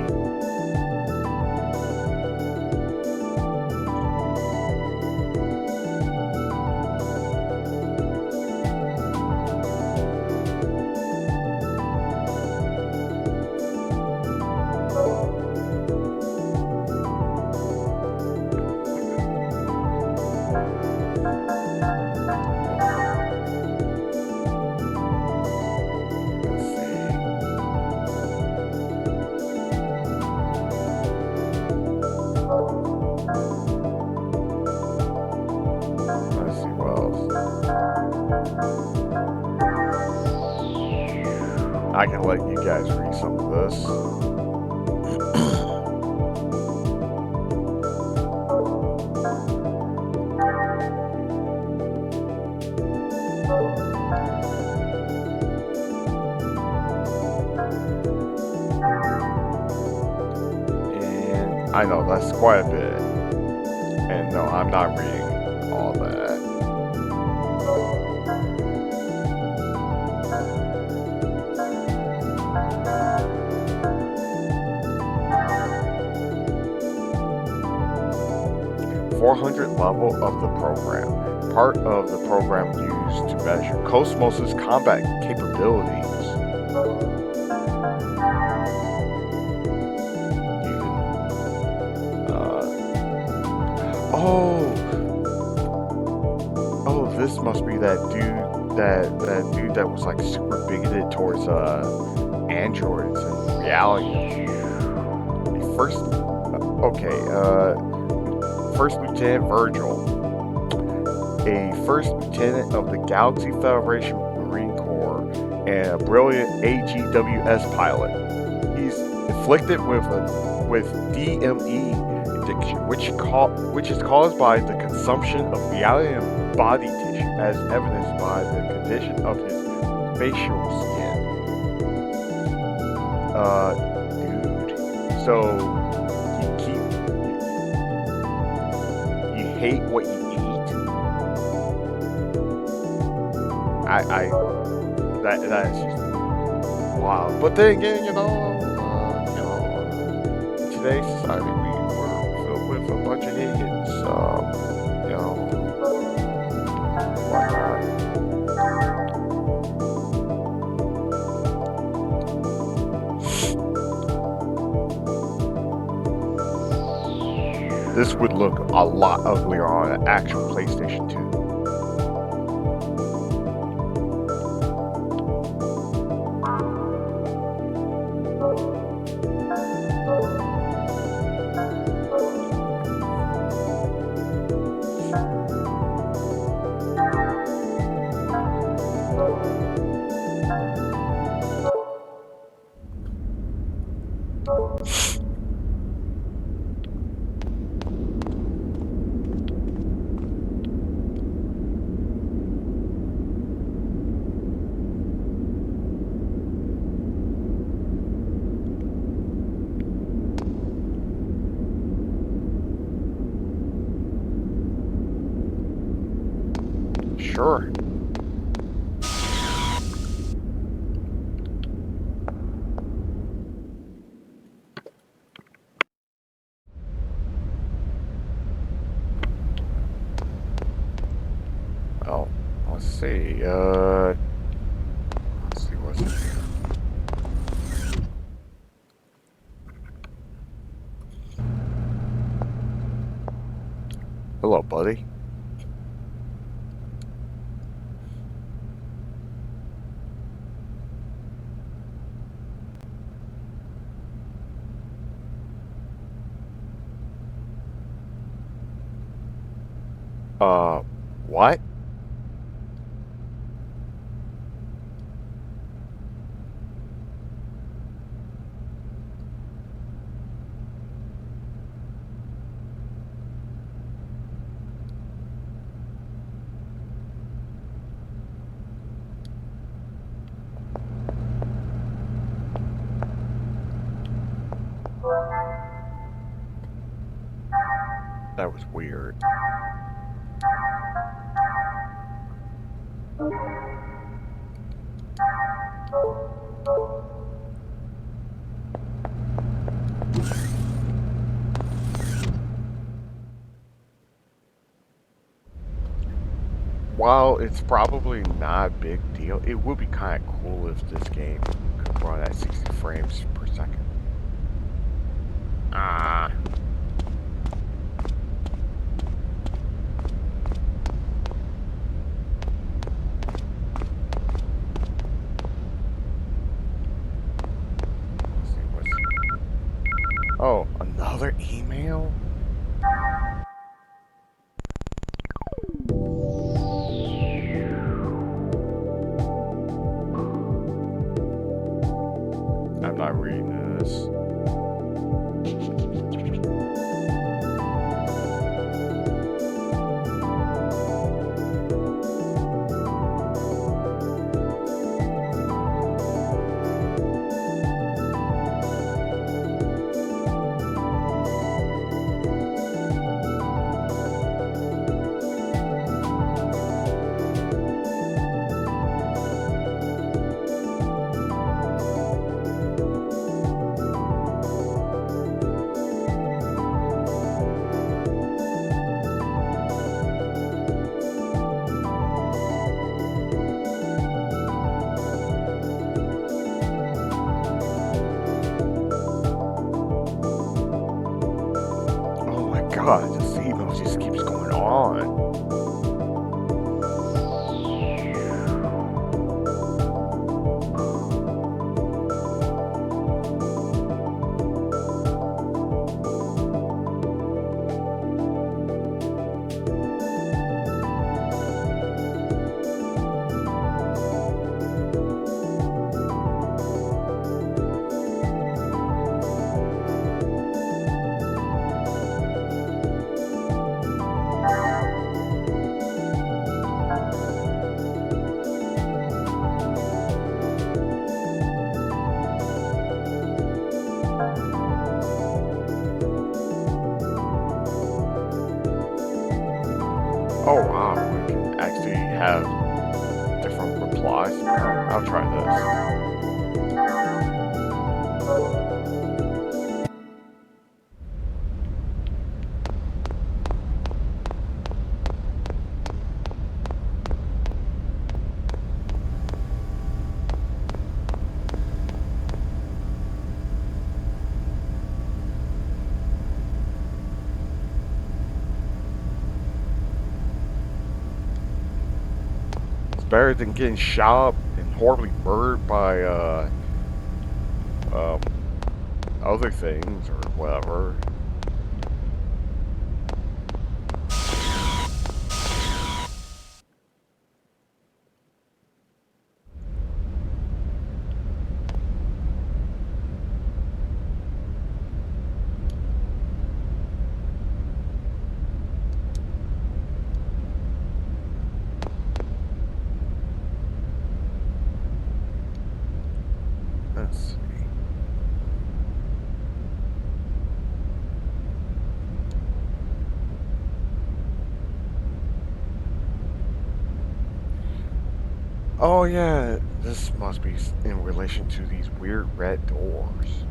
I can let you guys read some of this. And I know that's quite a bit. And no, I'm not reading all that. Level of the program. Part of the program used to measure Cosmos' combat capabilities. You can, oh, this must be that dude, that dude that was like super bigoted towards androids and reality. First Lieutenant Virgil, a first lieutenant of the Galaxy Federation Marine Corps and a brilliant AGWS pilot. He's afflicted with DME addiction, which is caused by the consumption of reality and body tissue, as evidenced by the condition of his facial skin. Dude. So hate what you eat. That is just wild. But then again, in today's society, we're filled with a bunch of idiots. Whatnot. this would look a lot uglier on an actual PlayStation 2. Sure. Well, let's see. Let's see what's in here. Hello, buddy. What? That was weird. While it's probably not a big deal, it would be kind of cool if this game could run at 60 frames per second. Ah. Let's see what's... Oh, another email? I'm not reading this. God, this email just keeps going on. Oh wow, we can actually have different replies. I'll try this. better than getting shot up and horribly murdered by other things or whatever. Let's see. Oh yeah, this must be in relation to these weird red doors.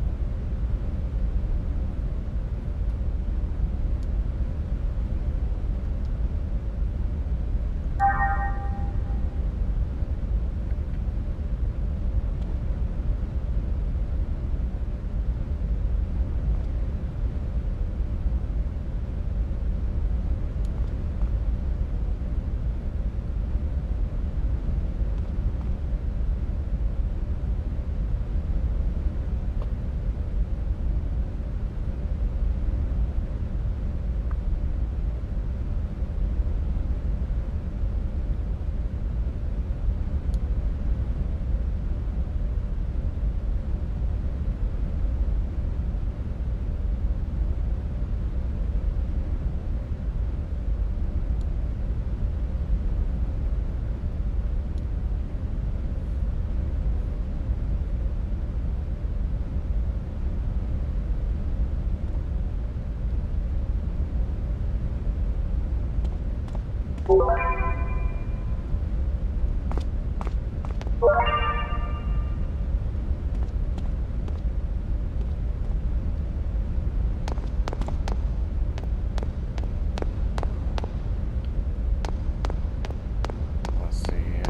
Let's see if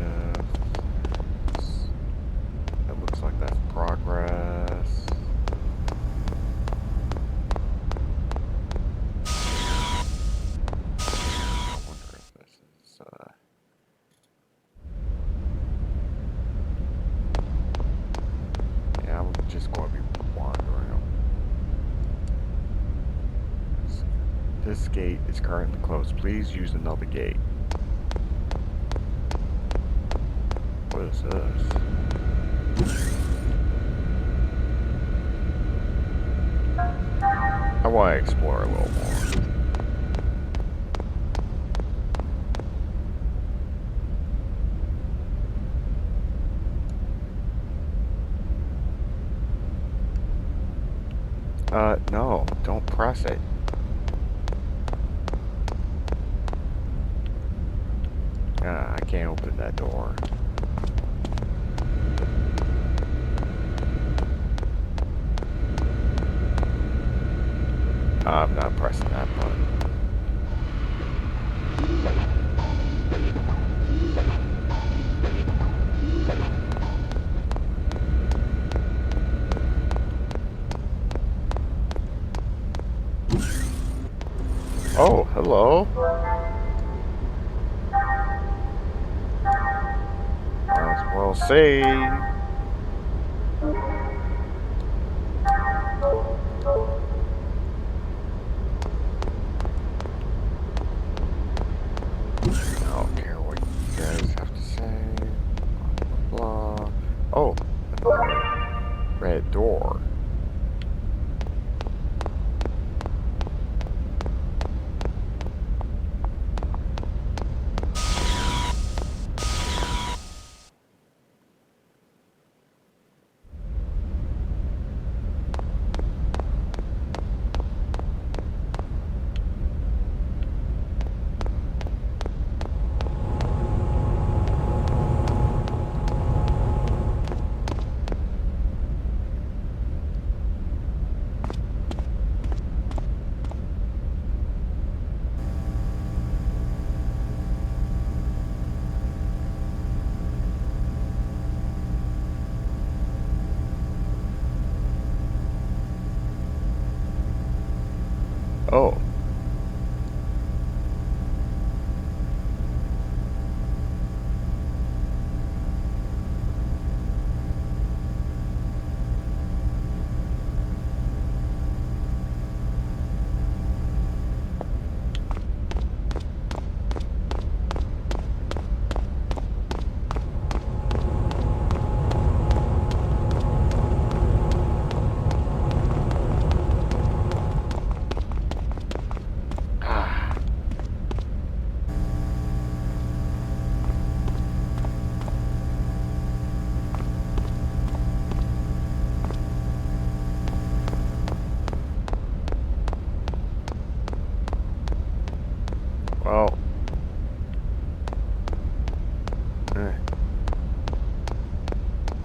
that looks like that's progress. I wonder if this is yeah, I'm just going to be wandering. Let's see. This gate is currently closed. Please use another gate. What is this? I want to explore a little more. No, don't press it. I can't open that door. I'm not pressing that button. Oh, hello. Might as well save. I don't care what you guys have to say. Blah, blah, blah. Oh, another red door. Oh.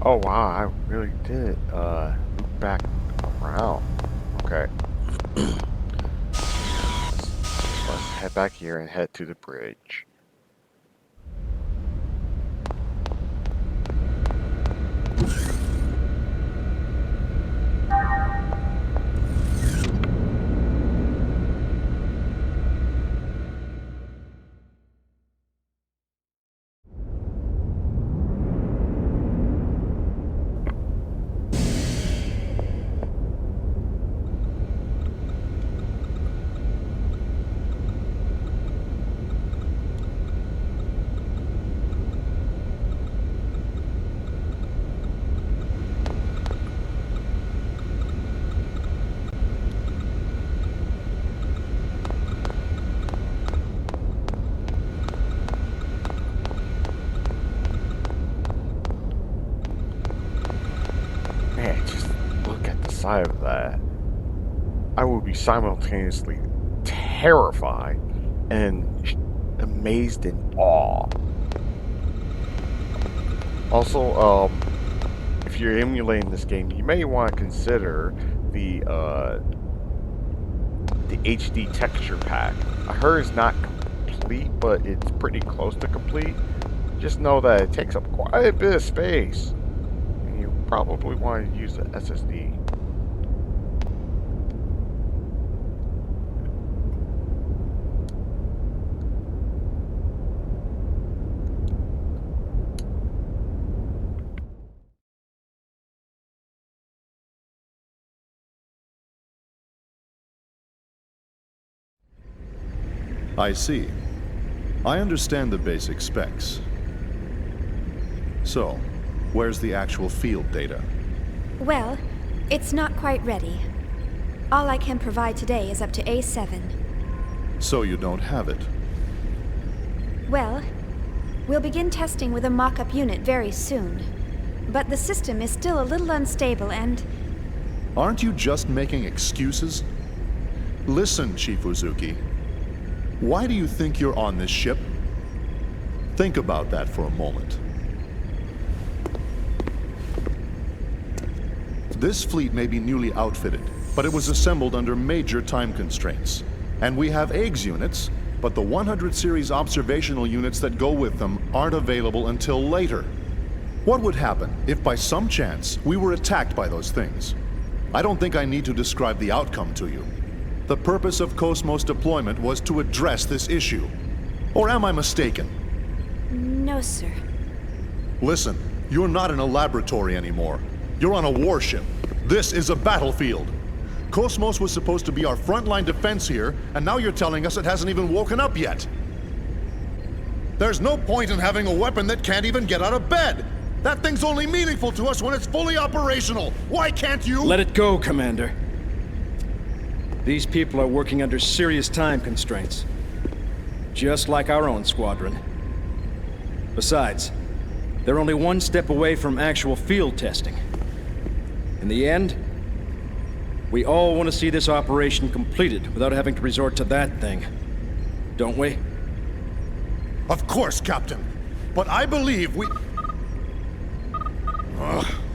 Oh wow, I really did loop back around. Okay. Let's head back here and head to the bridge. Man, just look at the side of that. I would be simultaneously terrified and amazed in awe. Also, if you're emulating this game, you may want to consider the HD texture pack. I heard it's not complete, but it's pretty close to complete. Just know that it takes up quite a bit of space. You probably want to use the SSD. I see. I understand the basic specs. So, where's the actual field data? Well, it's not quite ready. All I can provide today is up to A7. So you don't have it? Well, we'll begin testing with a mock-up unit very soon. But the system is still a little unstable and... Aren't you just making excuses? Listen, Chief Uzuki. Why do you think you're on this ship? Think about that for a moment. This fleet may be newly outfitted, but it was assembled under major time constraints. And we have eggs units, but the 100 series observational units that go with them aren't available until later. What would happen if by some chance we were attacked by those things? I don't think I need to describe the outcome to you. The purpose of Cosmos deployment was to address this issue. Or am I mistaken? No, sir. Listen, you're not in a laboratory anymore. You're on a warship. This is a battlefield. Cosmos was supposed to be our frontline defense here, and now you're telling us it hasn't even woken up yet. There's no point in having a weapon that can't even get out of bed. That thing's only meaningful to us when it's fully operational. Why can't you— Let it go, Commander. These people are working under serious time constraints. Just like our own squadron. Besides, they're only one step away from actual field testing. In the end, we all want to see this operation completed without having to resort to that thing. Don't we? Of course, Captain. But I believe we—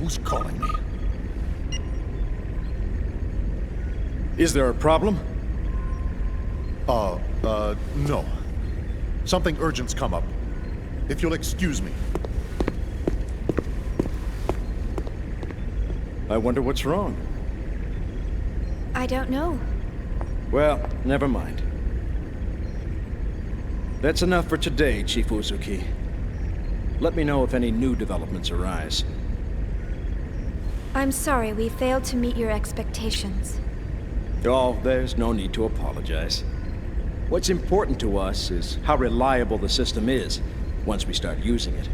who's calling me? Is there a problem? No. Something urgent's come up. If you'll excuse me. I wonder what's wrong. I don't know. Well, never mind. That's enough for today, Chief Uzuki. Let me know if any new developments arise. I'm sorry we failed to meet your expectations. Oh, there's no need to apologize. What's important to us is how reliable the system is once we start using it.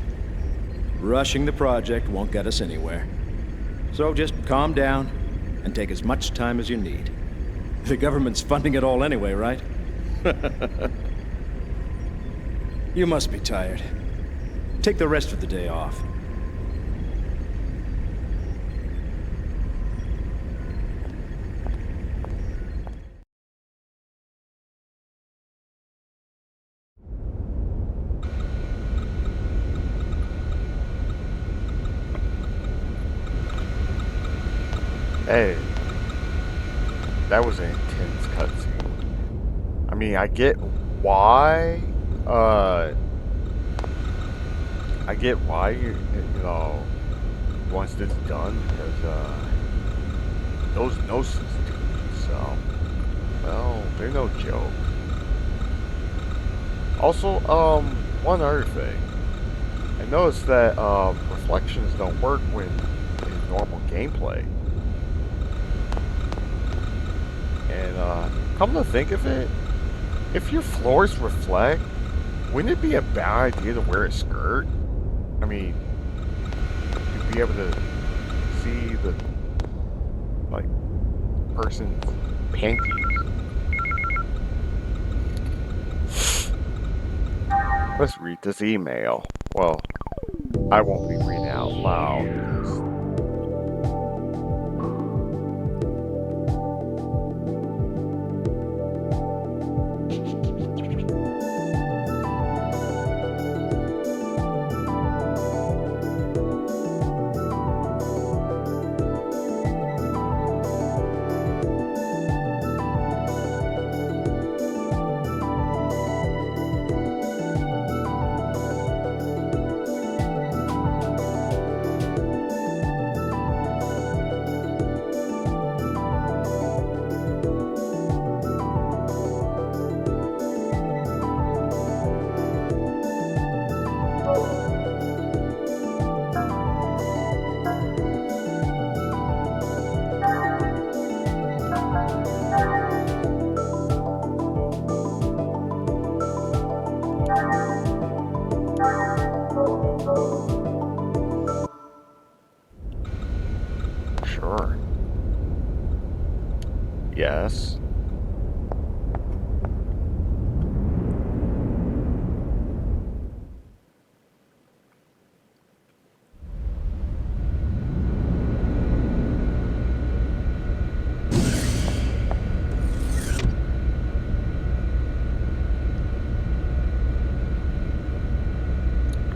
Rushing the project won't get us anywhere. So just calm down and take as much time as you need. The government's funding it all anyway, right? You must be tired. Take the rest of the day off. Hey, that was an intense cutscene. I mean, I get why, you know, once this is done, because, those Gnosis dudes, so, well, they're no joke. Also, one other thing. I noticed that, reflections don't work when in normal gameplay. And, come to think of it, if your floors reflect, wouldn't it be a bad idea to wear a skirt? I mean, you'd be able to see the, like, person's panties. Let's read this email. Well, I won't be reading it out loud. Sure. Yes.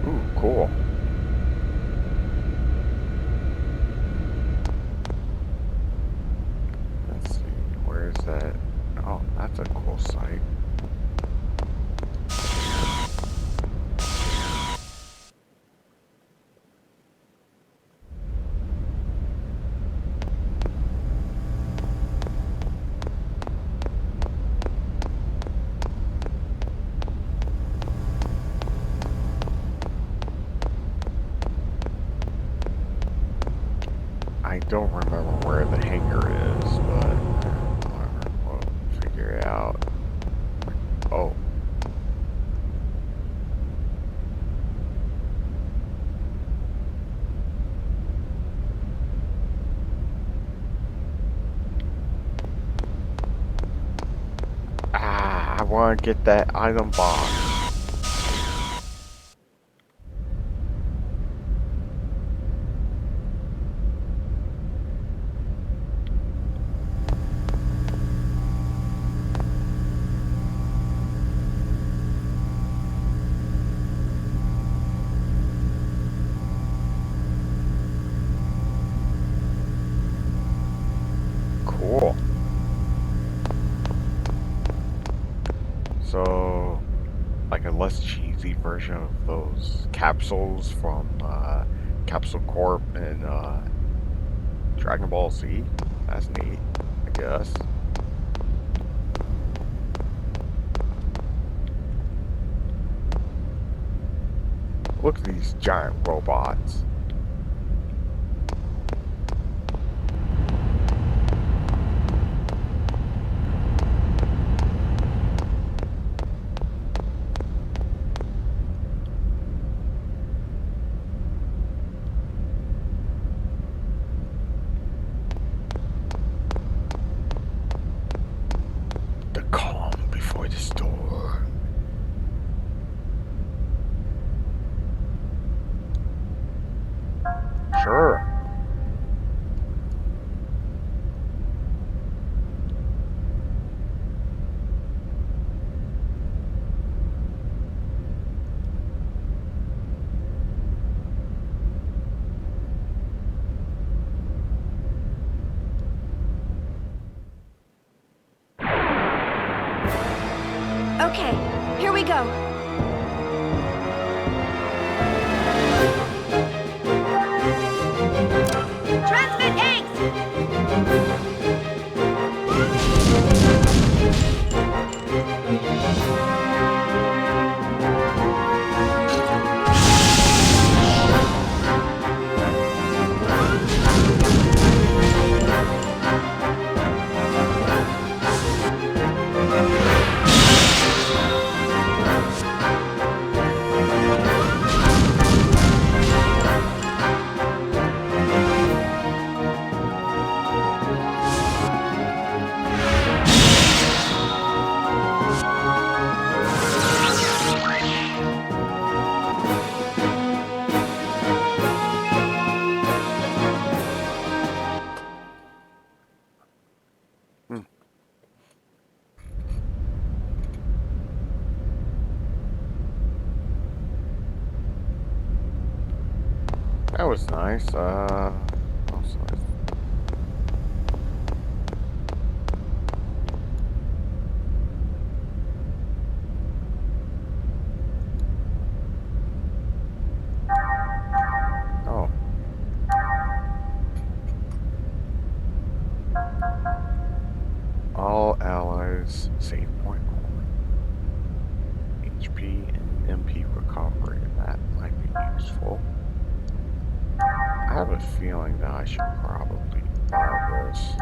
Ooh, cool. Let's see, where's that? Oh, that's a cool site. I don't remember where the hangar is, but whatever, we'll figure it out. Oh. Ah, I want to get that item box. Cool. So, like a less cheesy version of those capsules from Capsule Corp and Dragon Ball Z. That's neat, I guess. Look at these giant robots. The calm before the storm. That was nice. Oh. All allies save point only. HP and MP recovery. That might be useful. I have a feeling that I should probably buy this.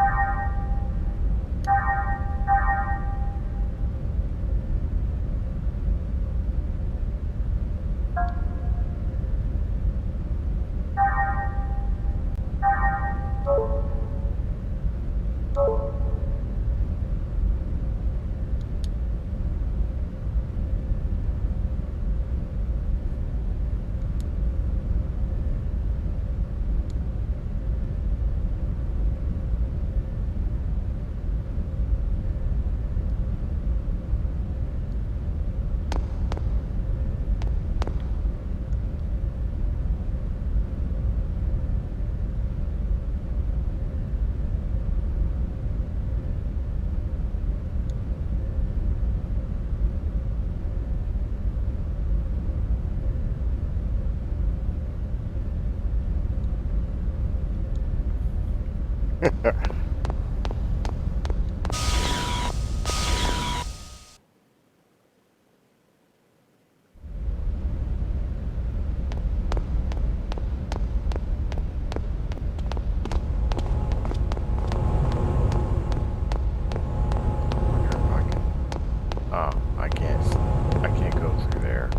I can't go through there.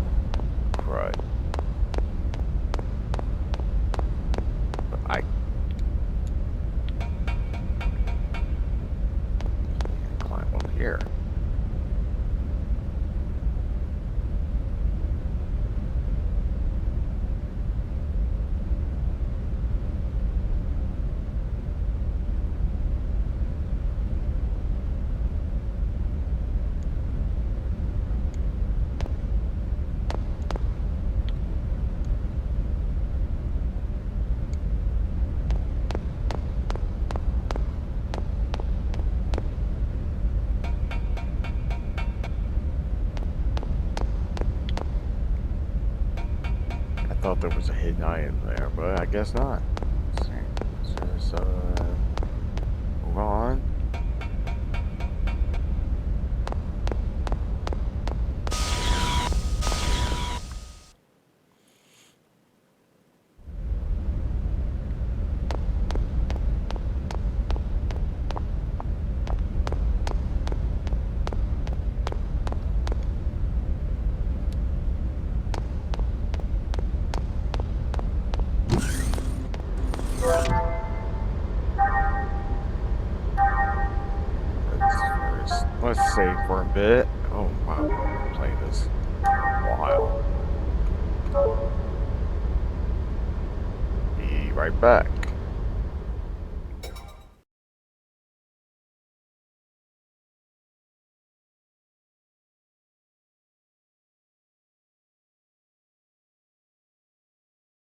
Right. But I can't climb up here. I thought there was a hidden item there, but I guess not. Let's see. Let's just move on. Let's save for a bit. Oh wow, I've played this for a while. Be right back.